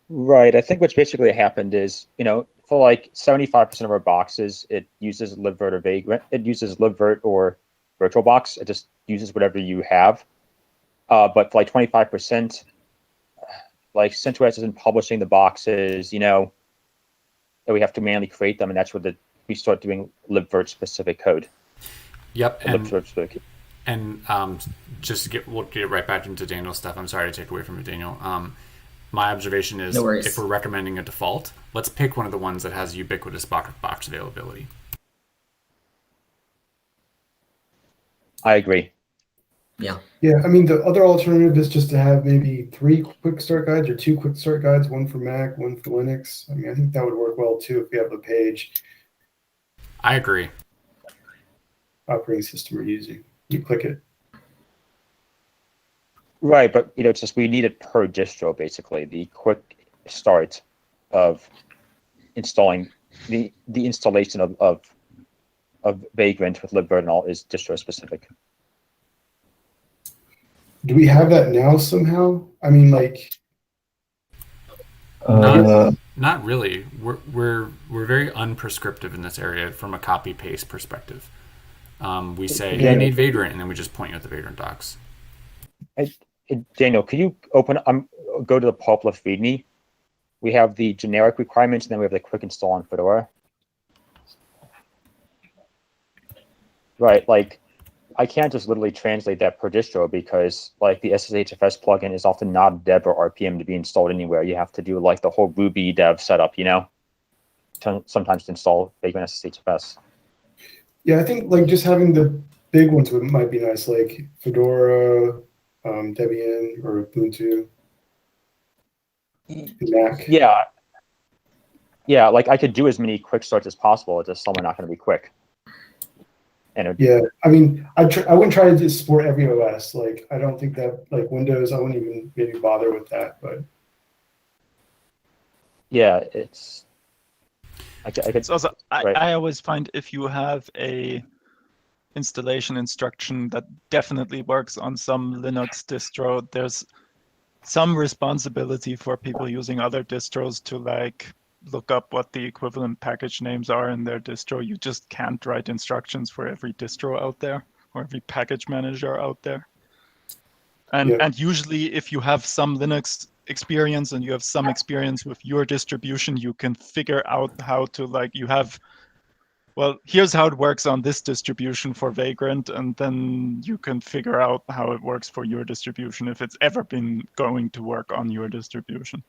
Right. I think what's basically happened is, for like 75% of our boxes, it uses libvirt or Vagrant. It uses libvirt or VirtualBox. It just uses whatever you have. But for like 25%, like CentOS isn't publishing the boxes, that we have to manually create them, and that's where we start doing libvirt specific code. Yep, and just we'll get right back into Daniel's stuff. I'm sorry to take away from it, Daniel. My observation is, if we're recommending a default, let's pick one of the ones that has ubiquitous box availability. I agree. Yeah. Yeah, I mean, the other alternative is just to have maybe 3 quick start guides or 2 quick start guides, one for Mac, one for Linux. I mean, I think that would work well too if you have a page. I agree. Operating system we're using. You click it. Right, but it's just we need it per distro basically. The quick start of installing the installation of Vagrant with libvirt and all is distro specific. Do we have that now somehow? I mean, like, not really. We're very unprescriptive in this area from a copy paste perspective. We say you need Vagrant, and then we just point you at the Vagrant docs. Daniel, could you go to the Pulp lift README? We have the generic requirements, and then we have the quick install on Fedora. Right, like, I can't just literally translate that per distro because like the SSHFS plugin is often not a dev or RPM to be installed anywhere. You have to do like the whole Ruby dev setup, sometimes to install Vagrant SSHFS. Yeah, I think like just having the big ones might be nice, like Fedora, Debian, or Ubuntu, Mac. Yeah, like I could do as many quick starts as possible. It's just some are not going to be quick. Yeah, I mean, I wouldn't try to just support every OS. Like, I don't think that, like Windows, I wouldn't even maybe bother with that. But yeah, it's. I always find if you have a installation instruction that definitely works on some Linux distro, there's some responsibility for people using other distros to like look up what the equivalent package names are in their distro. You just can't write instructions for every distro out there or every package manager out there. And usually if you have some Linux experience and you have some experience with your distribution, you can figure out how to, like, you have well, here's how it works on this distribution for Vagrant, and then you can figure out how it works for your distribution if it's ever been going to work on your distribution.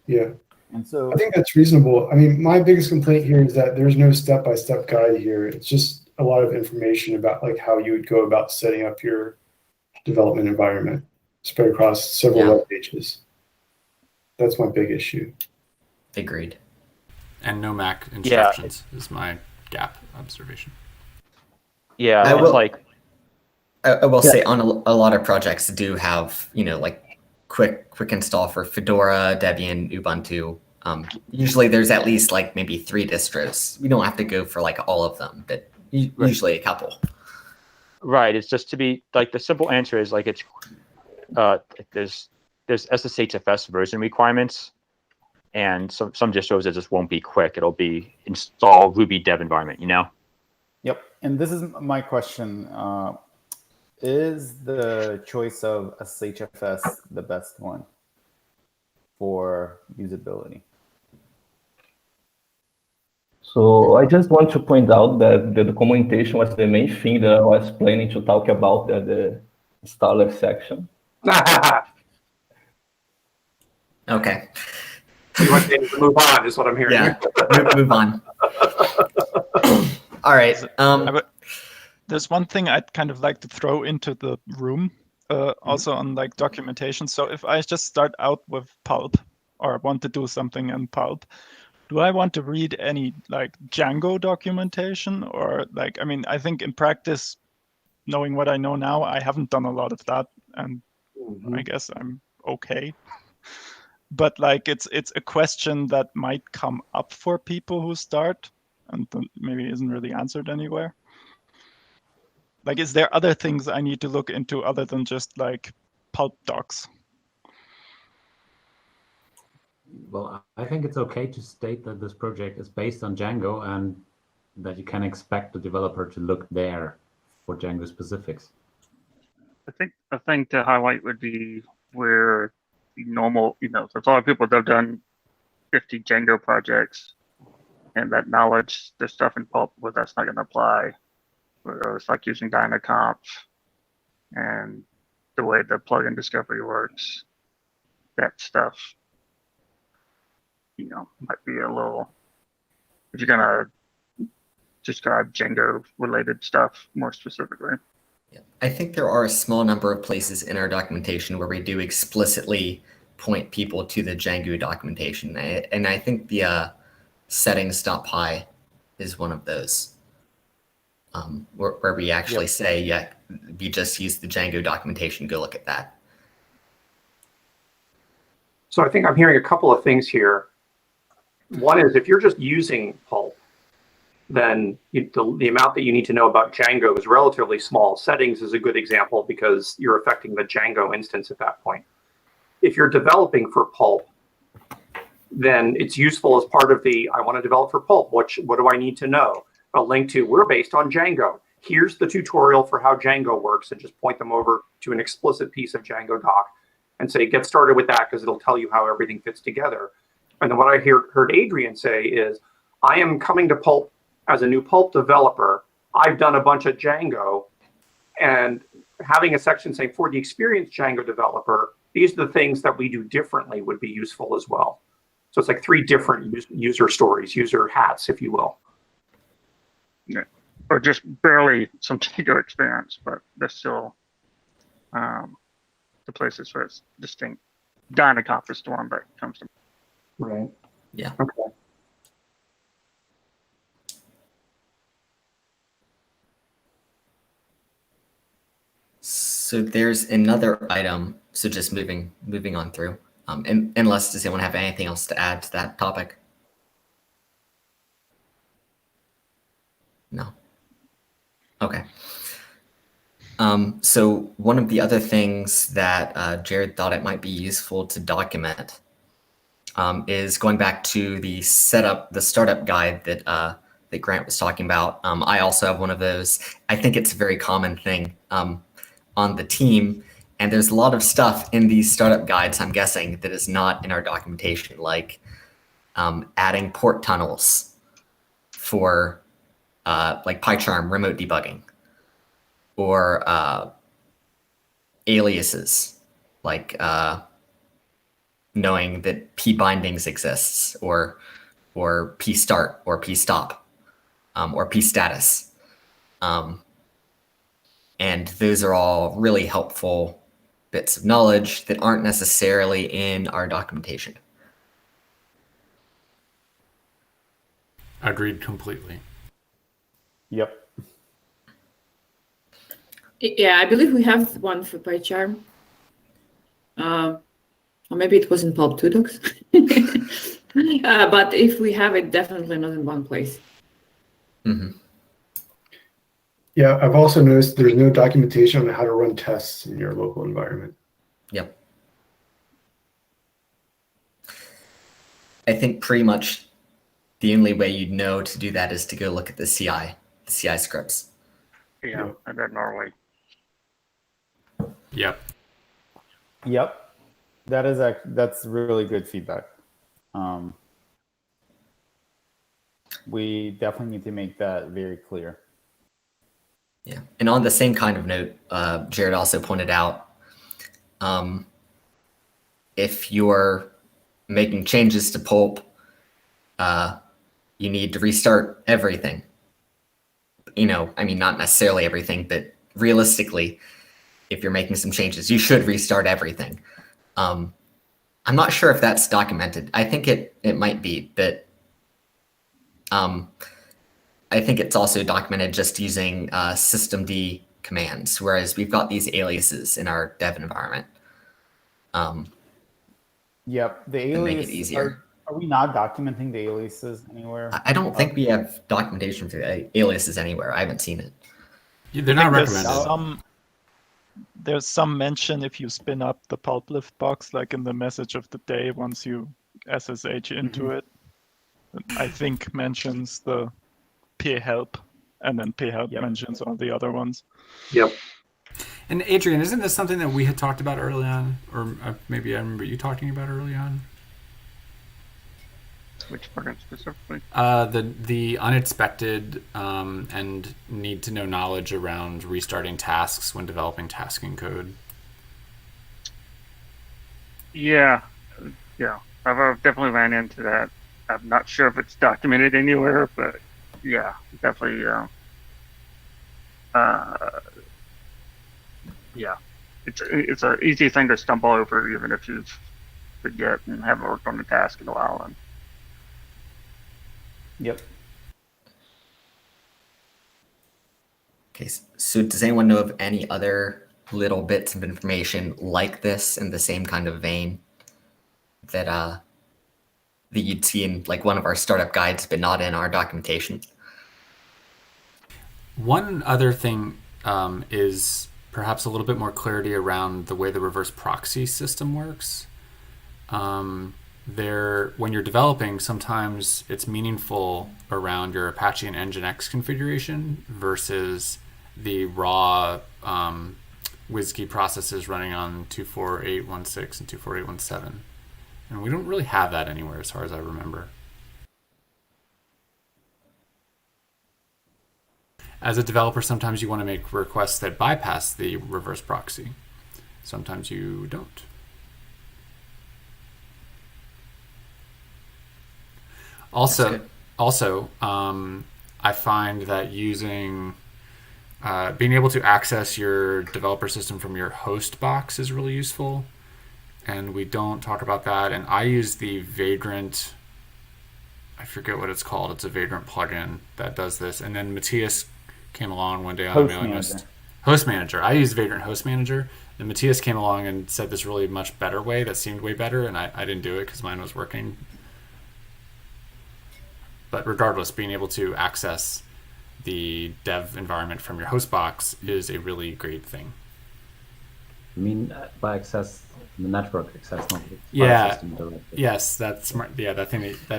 Yeah. And so I think that's reasonable. I mean, my biggest complaint here is that there's no step-by-step guide here. It's just a lot of information about like how you would go about setting up your development environment spread across several web pages. That's my big issue. Agreed. And no Mac instructions is my gap observation. Yeah, I it's will, like I will say on a lot of projects do have, you know, like quick install for Fedora, Debian, Ubuntu. Usually there's at least like maybe 3 distros. We don't have to go for like all of them, but usually a couple. right. It's just to be like the simple answer is like it's there's SSHFS version requirements, and some distros it just won't be quick. It'll be install Ruby dev environment, you know. Yep, and this is my question. Is the choice of SSHFS the best one for usability? So I just want to point out that the documentation was the main thing that I was planning to talk about at the installer section. Okay. You want to move on, is what I'm hearing. Yeah, move on. All right. There's one thing I'd kind of like to throw into the room, also on like documentation. So if I just start out with Pulp or want to do something in Pulp, do I want to read any like Django documentation or like, I mean, I think in practice, knowing what I know now, I haven't done a lot of that, and I guess I'm okay. But like it's a question that might come up for people who start and maybe isn't really answered anywhere. Like, is there other things I need to look into other than just like Pulp docs? Well, I think it's okay to state that this project is based on Django and that you can expect the developer to look there for Django specifics. I think the highlight would be where the normal, you know, there's a lot of people that have done 50 Django projects, and that knowledge, there's stuff in Pulp where that's not going to apply. Where it's like using Dynaconf and the way the plugin discovery works, that stuff, you know, might be a little, if you're going to describe Django related stuff more specifically. I think there are a small number of places in our documentation where we do explicitly point people to the Django documentation. And I think the settings.py is one of those, where we actually say, yeah, we just use the Django documentation, go look at that. So I think I'm hearing a couple of things here. One is if you're just using Pulp, then the amount that you need to know about Django is relatively small. Settings is a good example because you're affecting the Django instance at that point. If you're developing for Pulp, then it's useful as part of the, I want to develop for Pulp. What do I need to know? A link to, we're based on Django. Here's the tutorial for how Django works, and just point them over to an explicit piece of Django doc and say, get started with that because it'll tell you how everything fits together. And then what I heard Adrian say is, I am coming to Pulp as a new Pulp developer. I've done a bunch of Django, and having a section saying for the experienced Django developer, these are the things that we do differently would be useful as well. So it's like 3 different user stories, user hats, if you will. Yeah. Or just barely some Django experience, but there's still the places where it's distinct. Dynaconf is the one that comes to mind. Right. Yeah. Okay. So there's another item. So just moving on through. Unless does anyone have anything else to add to that topic? No. Okay. So one of the other things that Jared thought it might be useful to document is going back to the startup guide that Grant was talking about. I also have one of those. I think it's a very common thing on the team, and there's a lot of stuff in these startup guides, I'm guessing, that is not in our documentation, like adding port tunnels for like PyCharm remote debugging, or aliases, like knowing that p bindings exists, or p start, or p stop, or p status. And those are all really helpful bits of knowledge that aren't necessarily in our documentation. Agreed completely. Yep. Yeah, I believe we have one for PyCharm. Or maybe it was in Pulp 2 docs. But if we have it, definitely not in one place. Mm-hmm. Yeah, I've also noticed there's no documentation on how to run tests in your local environment. Yep. I think pretty much the only way you'd know to do that is to go look at the CI scripts. Yeah, and then Norway. Yep. Yep. That's really good feedback. We definitely need to make that very clear. Yeah, and on the same kind of note, Jared also pointed out, if you're making changes to Pulp, you need to restart everything. I mean, not necessarily everything, but realistically, if you're making some changes, you should restart everything. I'm not sure if that's documented. I think it might be, but I think it's also documented just using systemd commands, whereas we've got these aliases in our dev environment. Yep, the That make it alias. easier. Are we not documenting the aliases anywhere? I don't think we have documentation for aliases anywhere. I haven't seen it. Yeah, they're not recommended. There's some mention if you spin up the pulp lift box, like in the message of the day, once you SSH into it. I think mentions the p-help, and then p-help mentions all the other ones. Yep. And Adrian, isn't this something that we had talked about early on, or maybe I remember you talking about early on? Which program specifically? The unexpected and need to know knowledge around restarting tasks when developing tasking code. Yeah. I've definitely ran into that. I'm not sure if it's documented anywhere, but yeah, definitely. Yeah, it's an easy thing to stumble over, even if you forget and haven't worked on the task in a while. And yep. Okay, so does anyone know of any other little bits of information like this in the same kind of vein that that you'd see in like one of our startup guides, but not in our documentation? One other thing is perhaps a little bit more clarity around the way the reverse proxy system works. When you're developing, sometimes it's meaningful around your Apache and Nginx configuration versus the raw WSGI processes running on 24816 and 24817. And we don't really have that anywhere as far as I remember. As a developer, sometimes you want to make requests that bypass the reverse proxy. Sometimes you don't. Also, I find that being able to access your developer system from your host box is really useful. And we don't talk about that. And I use the Vagrant, I forget what it's called. It's a Vagrant plugin that does this. And then Matthias came along one day on a mailing list. Host Manager. I use Vagrant Host Manager. And Matthias came along and said this really much better way that seemed way better. And I didn't do it because mine was working. But regardless, being able to access the dev environment from your host box is a really great thing. I mean, by access, the network access, not the file system directly. Yes, that's smart. Yeah, that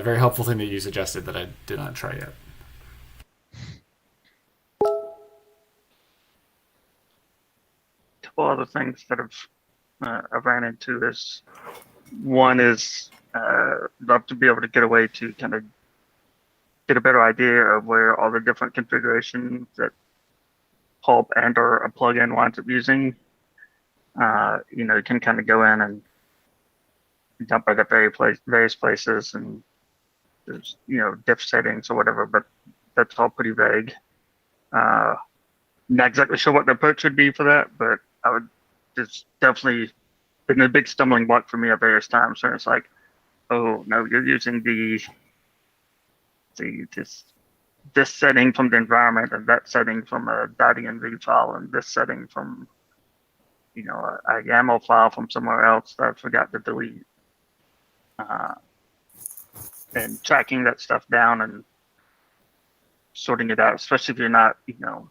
very helpful thing that you suggested that I did not try yet. couple other things that I've ran into is, one is love to be able to get away to kind of get a better idea of where all the different configurations that Pulp and or a plugin winds up using, you know, you can kind of go in and dump it at various places, and there's, you know, diff settings or whatever, but that's all pretty vague. Not exactly sure what the approach would be for that, but I would just definitely been a big stumbling block for me at various times. So it's like, oh no, you're using this setting from the environment, and that setting from a .env file, and this setting from, you know, a YAML file from somewhere else that I forgot to delete. And tracking that stuff down and sorting it out, especially if you're not, you know,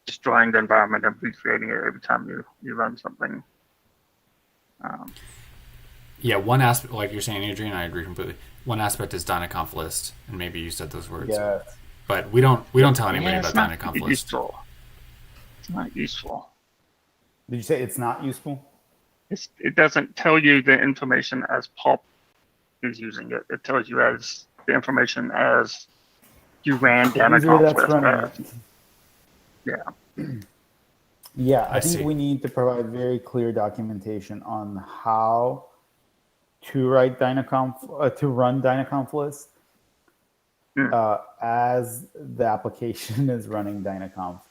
destroying the environment and recreating it every time you run something. Yeah, one aspect, like you're saying, Adrian, I agree completely. One aspect is Dynaconf list, and maybe you said those words. Yes. But we don't tell anybody about Dynaconf list. It's not useful. Did you say it's not useful? It doesn't tell you the information as Pulp is using it. It tells you as the information as you ran Dynaconf list. Yeah. Yeah, I I think see. we need to provide very clear documentation on how to write Dynaconf, to run Dynaconf list as the application is running Dynaconf.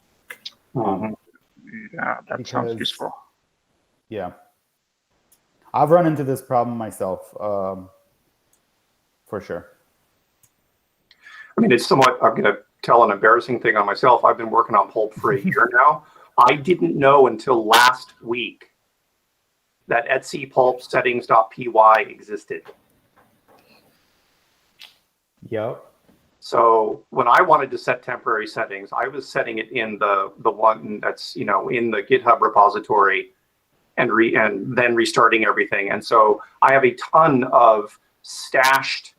Yeah, that sounds useful. Yeah. I've run into this problem myself, for sure. I mean, it's somewhat, I'm going to tell an embarrassing thing on myself. I've been working on Pulp for a year now. I didn't know until last week that Etsy Pulp settings.py existed. Yep. So when I wanted to set temporary settings, I was setting it in the one that's, you know, in the GitHub repository and then restarting everything. And so I have a ton of stashed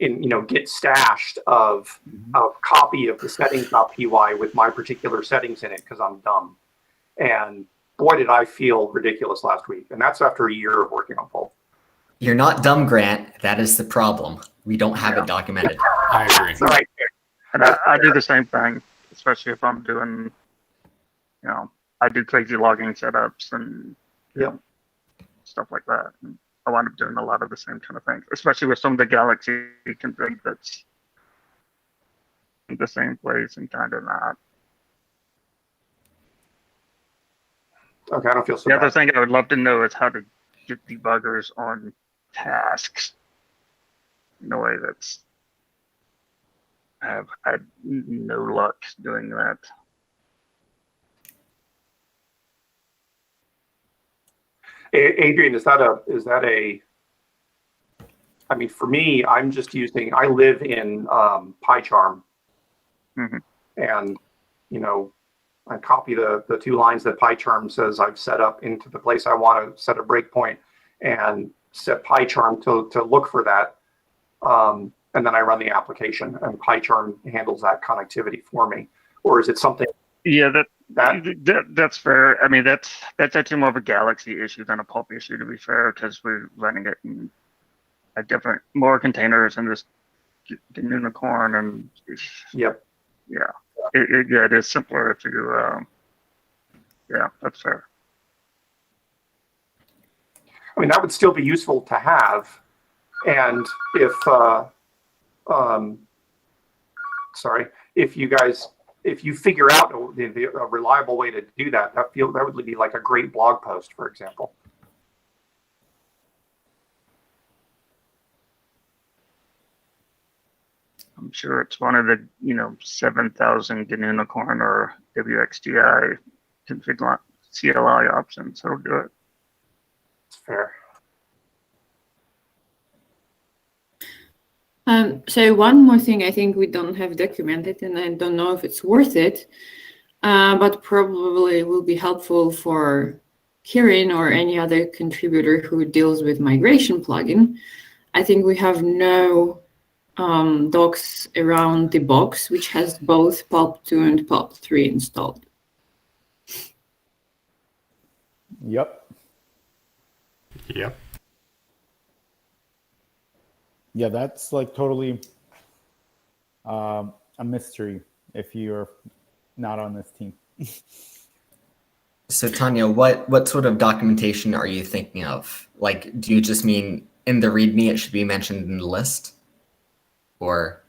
in, you know, Git stashed of a copy of the settings.py with my particular settings in it because I'm dumb. And boy, did I feel ridiculous last week. And that's after a year of working on Pulp. You're not dumb, Grant. That is the problem. We don't have it documented. I agree. Right. And I do the same thing, especially if I'm doing, you know, I do crazy logging setups and stuff like that. And I wind up doing a lot of the same kind of things, especially with some of the Galaxy config that's in the same place and kind of not. Okay, I don't feel so The bad. other thing I would love to know is how to get debuggers on tasks in a way that's I've had no luck doing that. Adrian, is that a, I mean, for me, I'm just using, I live in PyCharm, and, you know, I copy the two lines that PyCharm says I've set up into the place I want to set a breakpoint and set PyCharm to look for that. And then I run the application and PyCharm handles that connectivity for me. Or is it something? Yeah, that's fair. I mean, that's actually more of a Galaxy issue than a Pulp issue, to be fair, because we're running it in a different, more containers and this unicorn and yep. Yeah, it is simpler if you, yeah, that's fair. I mean, that would still be useful to have. And if, sorry, if you figure out a reliable way to do that, that would be like a great blog post, for example. I'm sure it's one of the, 7,000 unicorn or WXGI config CLI options that'll do it. It's fair. So one more thing I think we don't have documented, and I don't know if it's worth it, but probably will be helpful for Kieran or any other contributor who deals with migration plugin. I think we have no docs around the box, which has both Pulp 2 and Pulp 3 installed. Yep. Yep. Yeah, that's like totally A mystery if you're not on this team. So Tanya, what sort of documentation are you thinking of? Like, do you just mean in the README it should be mentioned in the list? Or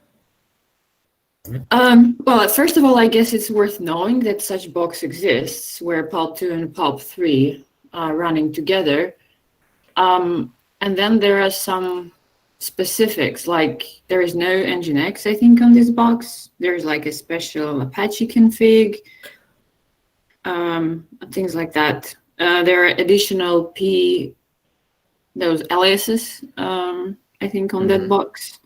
well, first of all, I guess it's worth knowing that such box exists where Pulp 2 and Pulp 3 are running together. And then there are some specifics, like there is no Nginx, I think, on this box. There's like a special Apache config, things like that. There are additional those aliases, I think, on that box.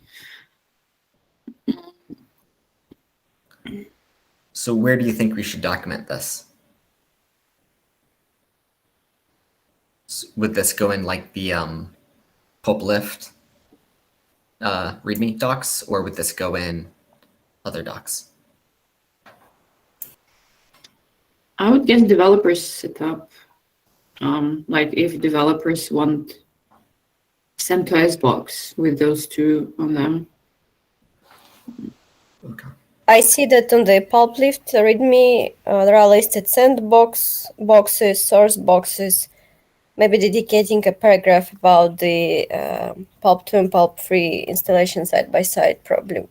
So where do you think we should document this? Would this go in like the Pulp Lift README docs, or would this go in other docs? I would guess developers set up, like if developers want CentOS box with those two on them. Okay. I see that on the Pulp Lift README, there are listed sandbox boxes, source boxes. Maybe dedicating a paragraph about the Pulp 2 and Pulp 3 installation side by side probably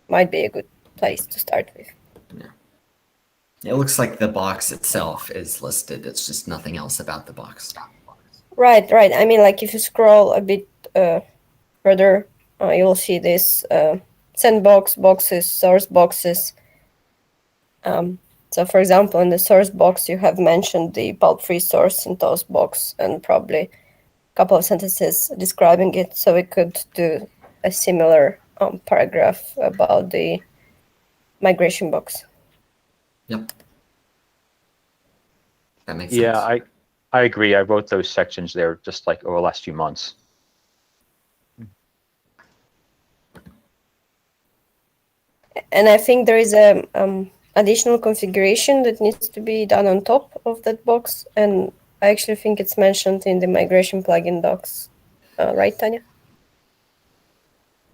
might be a good place to start with. It looks like the box itself is listed. It's just nothing else about the box. Right. I mean, like if you scroll a bit further, you'll see this sandbox boxes, source boxes. So, for example, in the source box, you have mentioned the Pulp 3 source CentOS box and probably a couple of sentences describing it. So we could do a similar paragraph about the migration box. Yep. That makes Yeah, sense. I agree. I wrote those sections there just like over the last few months. And I think there is a additional configuration that needs to be done on top of that box. And I actually think it's mentioned in the migration plugin docs. Right, Tanya?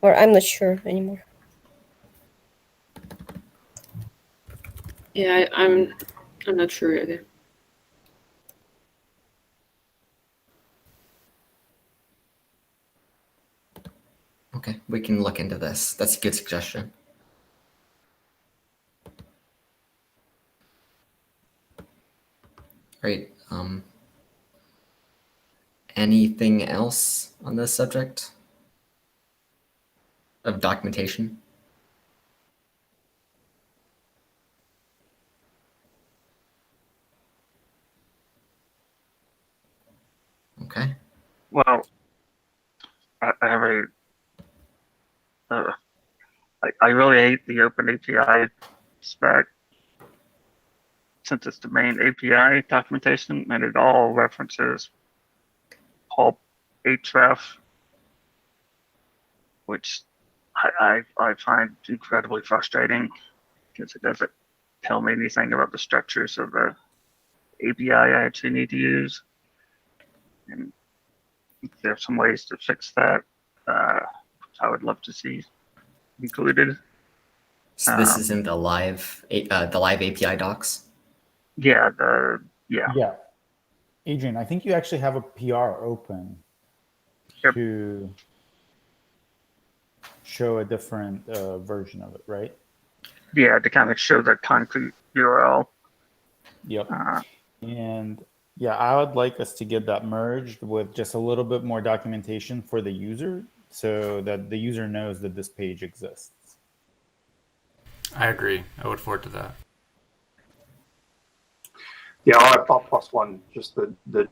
Or I'm not sure anymore. Yeah, I'm not sure either. Okay, we can look into this. That's a good suggestion. Great. Anything else on this subject of documentation? Okay. Well, I have I really hate the Open API spec since it's the main API documentation and it all references Pulp href, which I find incredibly frustrating because it doesn't tell me anything about the structures of the API I actually need to use. And if there's some ways to fix that, I would love to see included. So this is in the live API docs? Yeah, Yeah. Adrian, I think you actually have a PR open to show a different version of it, right? Yeah, to kind of show the concrete URL. Yep. And yeah, I would like us to get that merged with just a little bit more documentation for the user so that the user knows that this page exists. I agree. I would forward to that. Yeah, I'll have plus one, just the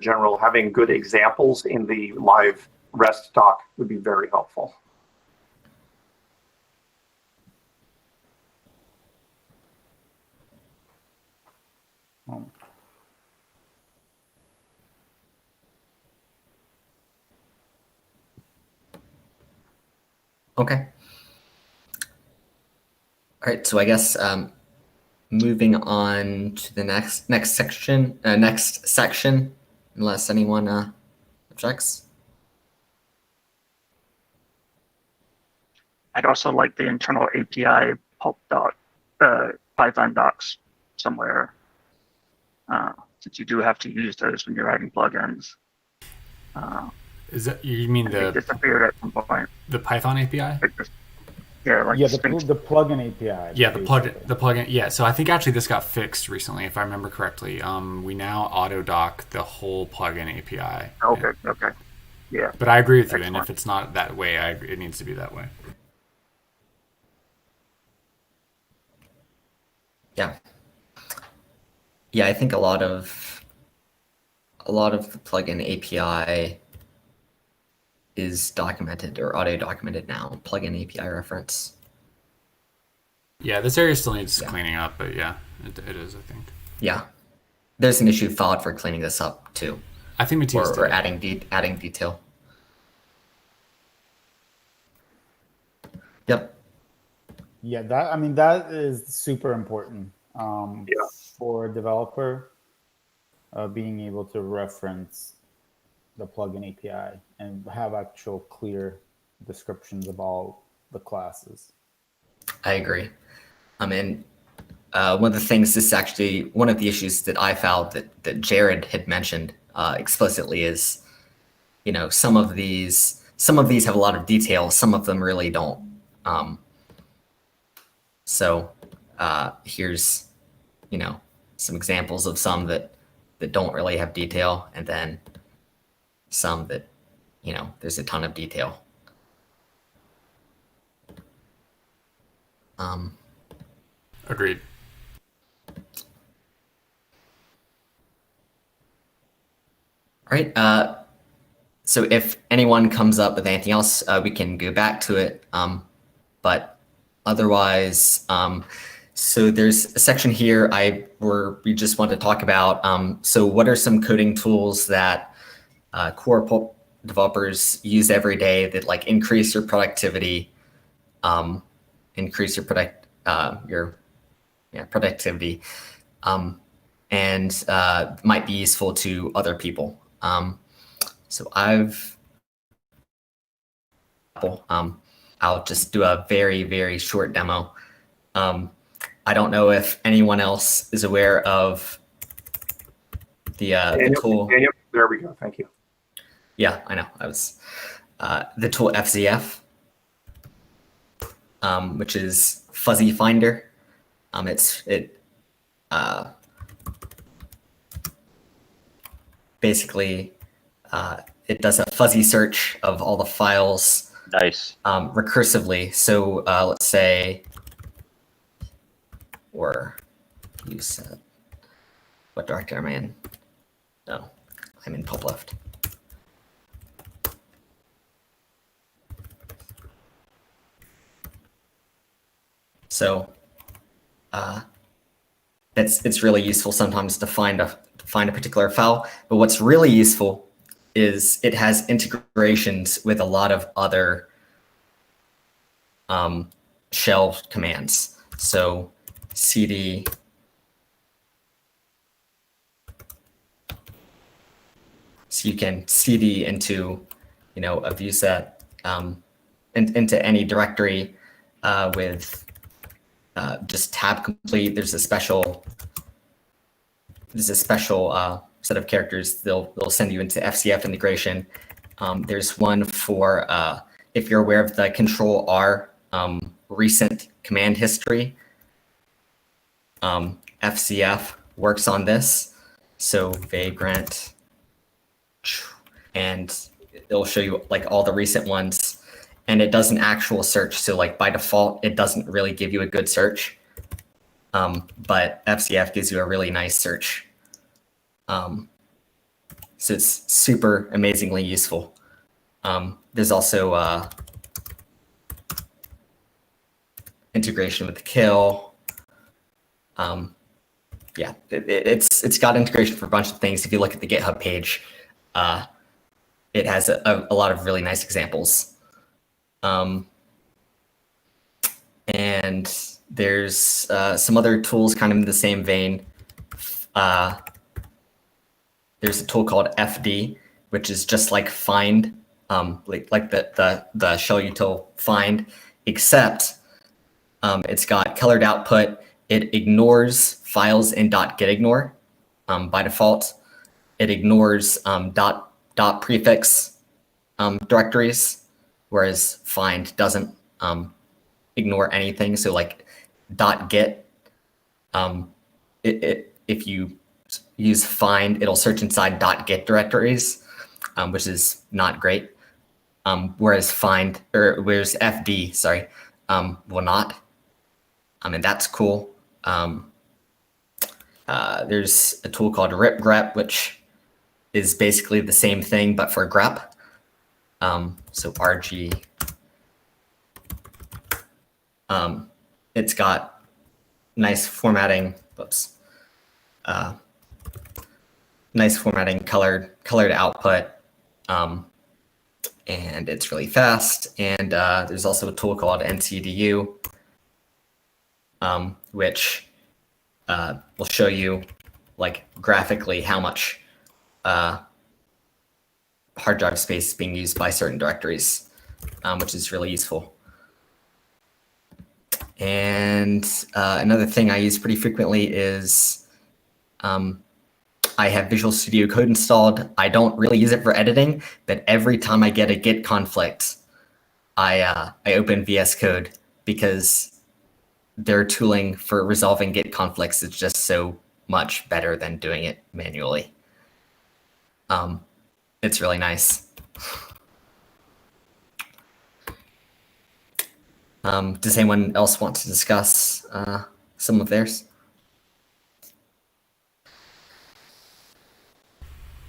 general, having good examples in the live REST doc would be very helpful. Okay. All right, so I guess moving on to the next section, unless anyone objects. I'd also like the internal API pulp doc, Python docs somewhere, since you do have to use those when you're writing plugins. Is that, you mean they disappeared at some point? The Python API? The plugin API. Yeah, the plugin. Yeah, so I think actually this got fixed recently, if I remember correctly. We now auto doc the whole plugin API. Okay. Okay. Yeah. But I agree with you, and if it's not that way, it needs to be that way. Yeah. Yeah, I think a lot of the plugin API is documented or auto documented now. Plugin API reference. Yeah, this area still needs cleaning up, but yeah, it is, I think. Yeah, there's an issue filed for cleaning this up too. I think Matthias or adding detail. Yep. Yeah, that is super important for a developer, being able to reference the plugin API and have actual clear descriptions of all the classes. I agree. And one of the things, this is actually one of the issues that I found that Jared had mentioned explicitly is, some of these have a lot of detail, some of them really don't. So here's, some examples of some that don't really have detail, and then some that, there's a ton of detail. Agreed. All right. So if anyone comes up with anything else, we can go back to it. But otherwise, so there's a section here where we just want to talk about. So what are some coding tools that core Pulp developers use every day that increase your productivity, increase your productivity, and might be useful to other people. So I'll just do a very, very short demo. I don't know if anyone else is aware of the tool. Daniel, there we go. Thank you. Yeah, I know. I was the tool FZF, which is Fuzzy Finder. Basically, it does a fuzzy search of all the files. Nice. Recursively. So let's say, or use what directory am I in? No, I'm in Pulp left. So it's really useful sometimes to find a particular file. But what's really useful is it has integrations with a lot of other shell commands. So cd so you can cd into a view set into any directory with just tab complete. There's a special set of characters they'll send you into FCF integration. There's one for if you're aware of the Control R recent command history. FCF works on this. So vagrant, and it'll show you all the recent ones, and it does an actual search. So by default, it doesn't really give you a good search, but FCF gives you a really nice search. So it's super amazingly useful. There's also integration with the kill. Yeah, it's got integration for a bunch of things. If you look at the GitHub page, it has a lot of really nice examples. And there's some other tools kind of in the same vein. There's a tool called FD, which is just like find, like the shell util find. except it's got colored output. It ignores files in .getignore by default. It ignores dot prefix directories, whereas find doesn't ignore anything. So like .get, if you use find, it'll search inside .get directories, which is not great. Whereas FD, sorry, will not. And that's cool. There's a tool called ripgrep, which is basically the same thing, but for grep. So RG. It's got nice formatting. Whoops. Nice formatting, colored output, and it's really fast. And there's also a tool called NCDU, which will show you, like, graphically how much hard drive space is being used by certain directories, which is really useful. And another thing I use pretty frequently is I have Visual Studio Code installed. I don't really use it for editing, but every time I get a Git conflict, I open VS Code, because their tooling for resolving Git conflicts is just so much better than doing it manually. It's really nice. Does anyone else want to discuss some of theirs?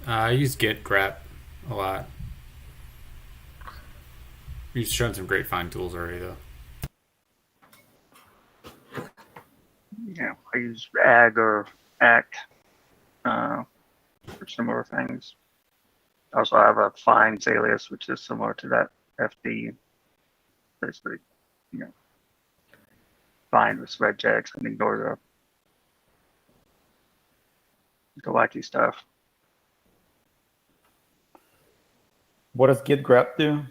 I use git grep a lot. You've shown some great find tools already, though. Yeah, I use ag or act for similar things. I also have a finds alias, which is similar to that FD. Basically, find with regex and ignore the wacky stuff. What does git grep do?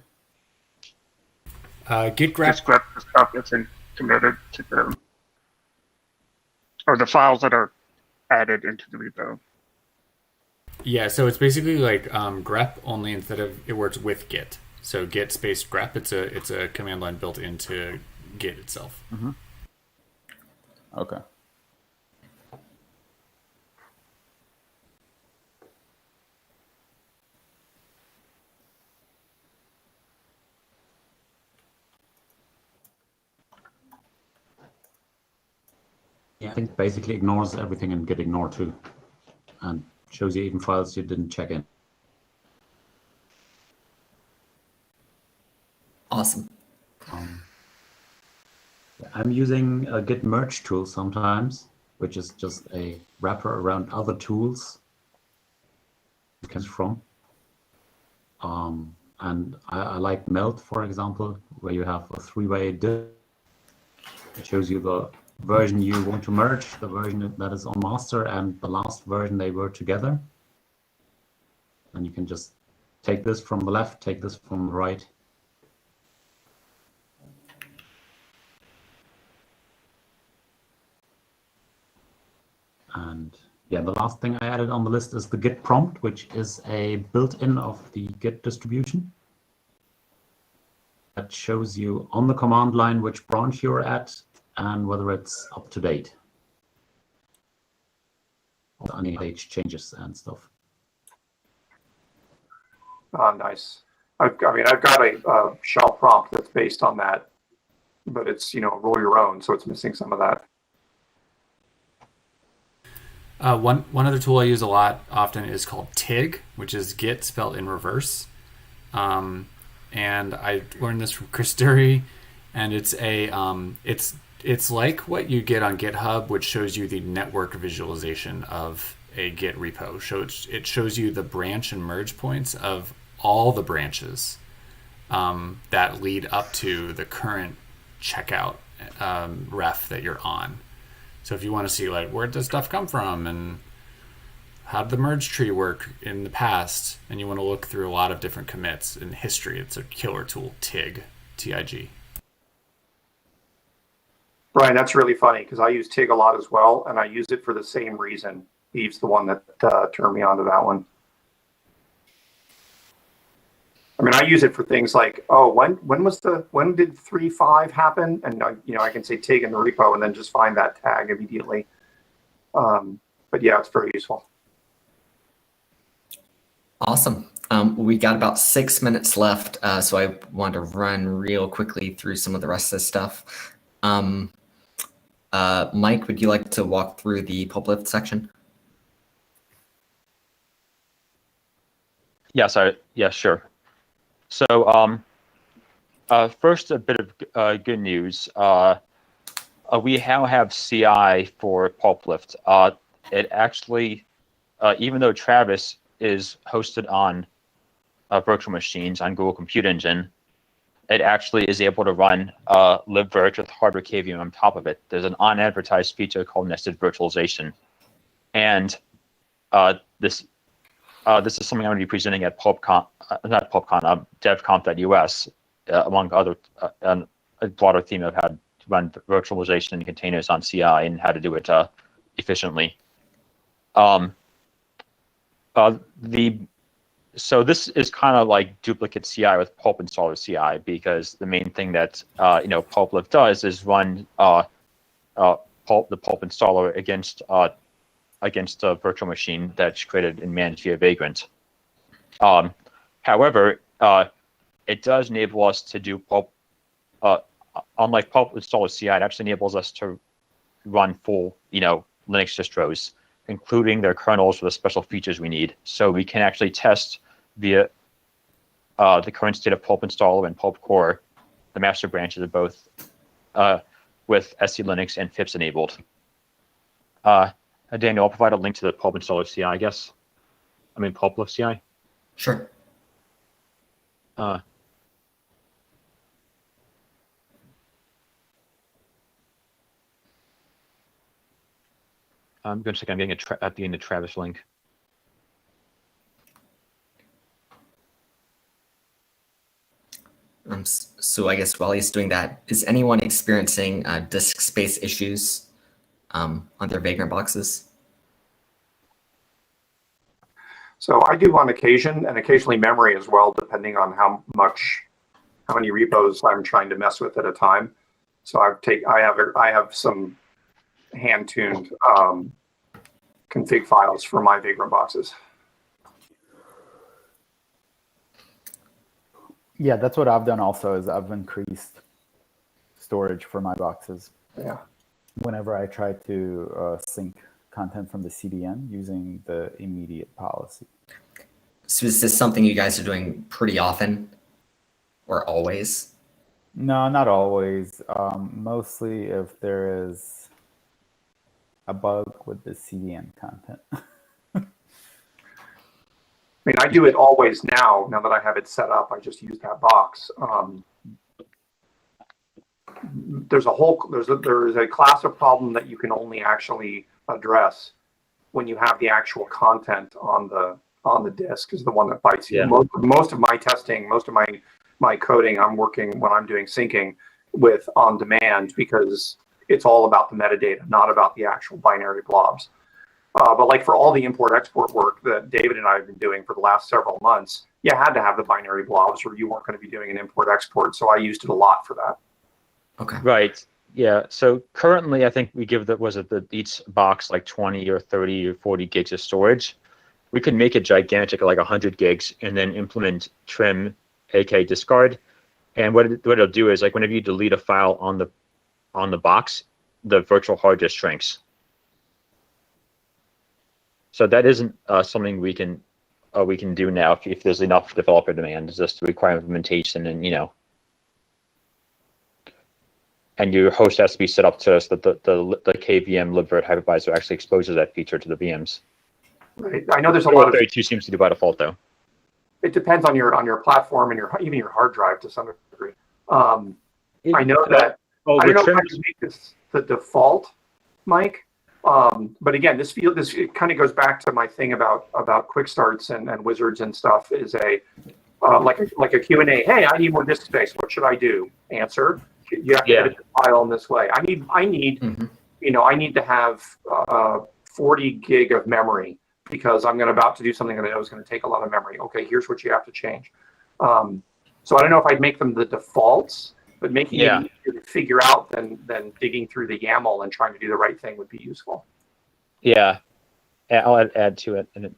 Git grep. Just grep the stuff that's committed to the, or the files that are added into the repo. Yeah, so it's basically like grep, only instead of it works with git. So git space grep, it's a command line built into git itself. Mm-hmm. Okay. Yeah, I think basically ignores everything in git ignore too, and shows you even files you didn't check in. Awesome. I'm using a git merge tool sometimes, which is just a wrapper around other tools it comes from. And I like melt, for example, where you have a three-way diff. It shows you the version you want to merge, the version that is on master, and the last version they were together. And you can just take this from the left, take this from the right. And yeah, the last thing I added on the list is the git prompt, which is a built-in of the Git distribution. That shows you on the command line which branch you're at and whether it's up to date. Any page changes and stuff. Nice. I've got a shell prompt that's based on that, but it's, roll your own, so it's missing some of that. One other tool I use a lot often is called TIG, which is Git spelled in reverse. And I learned this from Chris Dury, and it's it's like what you get on GitHub, which shows you the network visualization of a Git repo. So it shows you the branch and merge points of all the branches that lead up to the current checkout ref that you're on. So if you want to see, like, where did this stuff come from and how did the merge tree work in the past, and you want to look through a lot of different commits in history, it's a killer tool, TIG, T-I-G. Brian, that's really funny because I use TIG a lot as well, and I use it for the same reason. Eve's the one that turned me on to that one. I mean, I use it for things like, oh, when did 3.5 happen? And I can say TIG in the repo and then just find that tag immediately. But yeah, it's very useful. Awesome. We got about 6 minutes left, so I want to run real quickly through some of the rest of this stuff. Mike, would you like to walk through the PulpLift section? Yes, sure. So, first, a bit of good news. We now have CI for PulpLift. It actually, even though Travis is hosted on virtual machines on Google Compute Engine, it actually is able to run libvirt with hardware KVM on top of it. There's an unadvertised feature called nested virtualization, and this is something I'm going to be presenting at DevConf.us, among other a broader theme of how to run virtualization and containers on CI and how to do it efficiently. So this is kind of like duplicate CI with Pulp installer CI, because the main thing that PulpLift does is run the Pulp installer against a virtual machine that's created and managed via Vagrant. However, it does enable us to do Pulp. Unlike Pulp installer CI, it actually enables us to run full Linux distros, including their kernels with the special features we need. So we can actually test via the current state of Pulp installer and Pulp core, the master branches of both, with SC Linux and FIPS enabled. Daniel, I'll provide a link to the Pulp installer CI, I guess. I mean, PulpLift CI. Sure. I'm going to check. I'm getting the Travis link. So I guess while he's doing that, is anyone experiencing disk space issues on their Vagrant boxes? So I do on occasion, and occasionally memory as well, depending on how many repos I'm trying to mess with at a time. So I have some hand-tuned config files for my Vagrant boxes. Yeah, that's what I've done also, is I've increased storage for my boxes. Yeah. Whenever I try to sync content from the CDN using the immediate policy. So is this something you guys are doing pretty often or always? No, not always. Mostly if there is a bug with the CDN content. I mean, I do it always now that I have it set up. I just use that box. There is a class of problem that you can only actually address when you have the actual content on the disk, is the one that bites you. Yeah. Most of my testing, most of my coding, I'm working when I'm doing syncing with on demand, because it's all about the metadata, not about the actual binary blobs. But like for all the import-export work that David and I have been doing for the last several months, you had to have the binary blobs or you weren't going to be doing an import-export. So I used it a lot for that. Okay. Right. Yeah. So currently, I think we give each box like 20 or 30 or 40 gigs of storage. We could make it gigantic, like 100 gigs, and then implement trim, aka discard. And what it'll do is, like, whenever you delete a file on the box, the virtual hard disk shrinks. So that isn't something we can do now if there's enough developer demand. It's just to require implementation, and and your host has to be set up so that the KVM libvirt hypervisor actually exposes that feature to the VMs. Right. I know there's a lot of 32 seems to do by default, though. It depends on your platform and even your hard drive to some degree. I know that I don't know how to make this the default, Mike. But again, this it kind of goes back to my thing about quick starts and wizards and stuff. Is like a Q&A. Hey, I need more disk space. What should I do? Answer. You have to edit the file in this way. I need, you know, I need to have 40 gig of memory because I'm about to do something that I know is going to take a lot of memory. Okay, here's what you have to change. So I don't know if I'd make them the defaults, but making it easier to figure out than digging through the YAML and trying to do the right thing would be useful. Yeah, I'll add to it in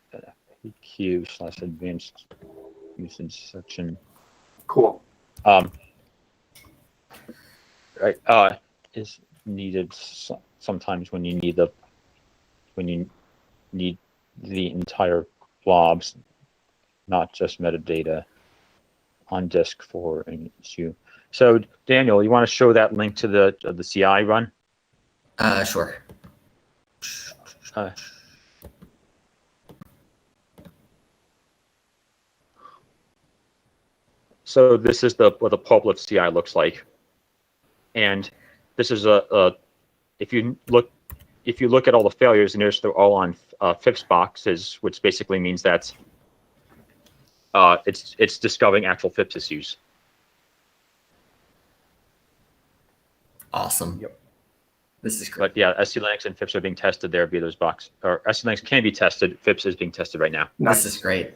PQ/advanced usage section. Cool. Right. Is needed sometimes when you need the entire blobs, not just metadata on disk for an issue. So Daniel, you want to show that link to the CI run? Sure. So this is what the Pulp CI looks like, and this is if you look at all the failures, and notice they're all on FIPS boxes, which basically means that it's discovering actual FIPS issues. Awesome. Yep. This is great. But yeah, SC Linux and FIPS are being tested there via those boxes. Or SC Linux can be tested. FIPS is being tested right now. This is great.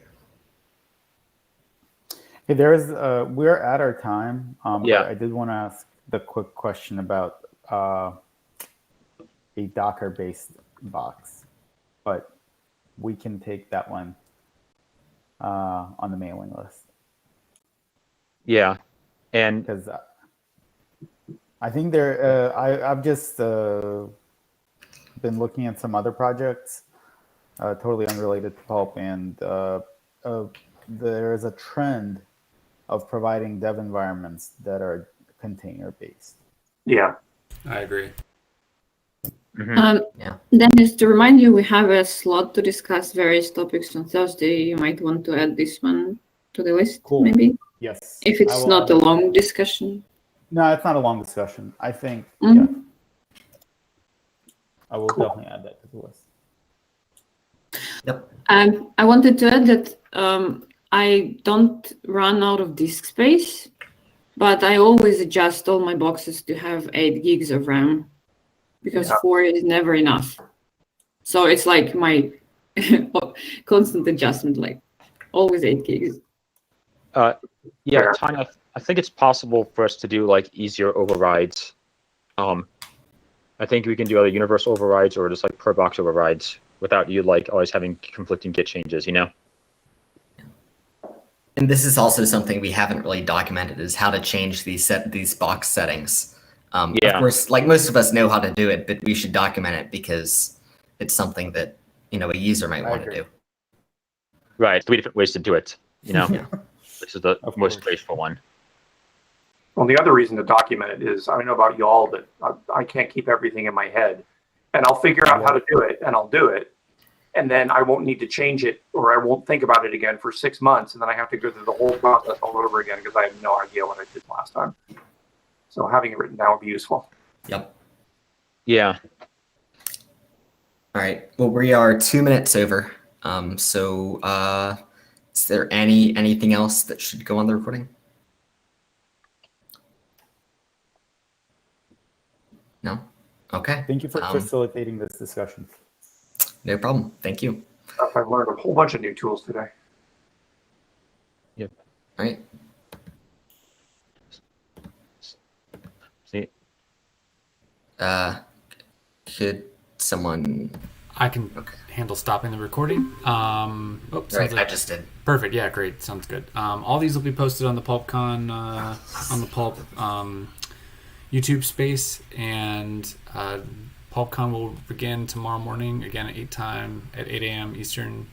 Hey, we're at our time. Yeah. But I did want to ask the quick question about a Docker-based box, but we can take that one on the mailing list. Yeah, and because I think I've just been looking at some other projects, totally unrelated to Pulp, and there is a trend of providing dev environments that are container-based. Yeah, I agree. Dennis, to remind you, we have a slot to discuss various topics on Thursday. You might want to add this one to the list, maybe? Yes. If it's not a long discussion. No, it's not a long discussion. I think, yeah. I will definitely add that to the list. Yep. I wanted to add that I don't run out of disk space, but I always adjust all my boxes to have 8 gigs of RAM because 4 is never enough. So it's like my constant adjustment, like always 8 gigs. Yeah, Tanya, I think it's possible for us to do like easier overrides. I think we can do either universal overrides or just like per box overrides without you like always having conflicting git changes, you know? And this is also something we haven't really documented, is how to change these box settings. Of course, like most of us know how to do it, but we should document it because it's something that, you know, a user might want to do. Right, 3 different ways to do it, you know? This is the most graceful one. Well, the other reason to document it is, I don't know about y'all, but I can't keep everything in my head. And I'll figure out how to do it, and I'll do it. And then I won't need to change it, or I won't think about it again for 6 months, and then I have to go through the whole process all over again because I have no idea what I did last time. So having it written down would be useful. Yep. Yeah. All right. Well, we are 2 minutes over. Is there anything else that should go on the recording? No? Okay. Thank you for facilitating this discussion. No problem. Thank you. I've learned a whole bunch of new tools today. Yep. All right. See. Could someone? I can handle stopping the recording. Right, I just did. Perfect. Yeah, great. Sounds good. All these will be posted on the PulpCon, on the Pulp YouTube space, and PulpCon will begin tomorrow morning, again at 8 a.m. Eastern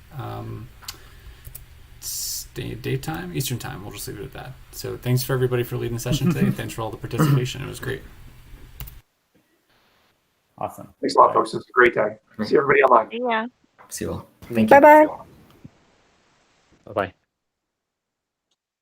daytime, Eastern time. We'll just leave it at that. So thanks for everybody for leading the session today. Thanks for all the participation. It was great. Awesome. Thanks a lot, folks. It's a great day. See everybody online. Yeah. See you all. Thank you. Bye-bye. Bye-bye.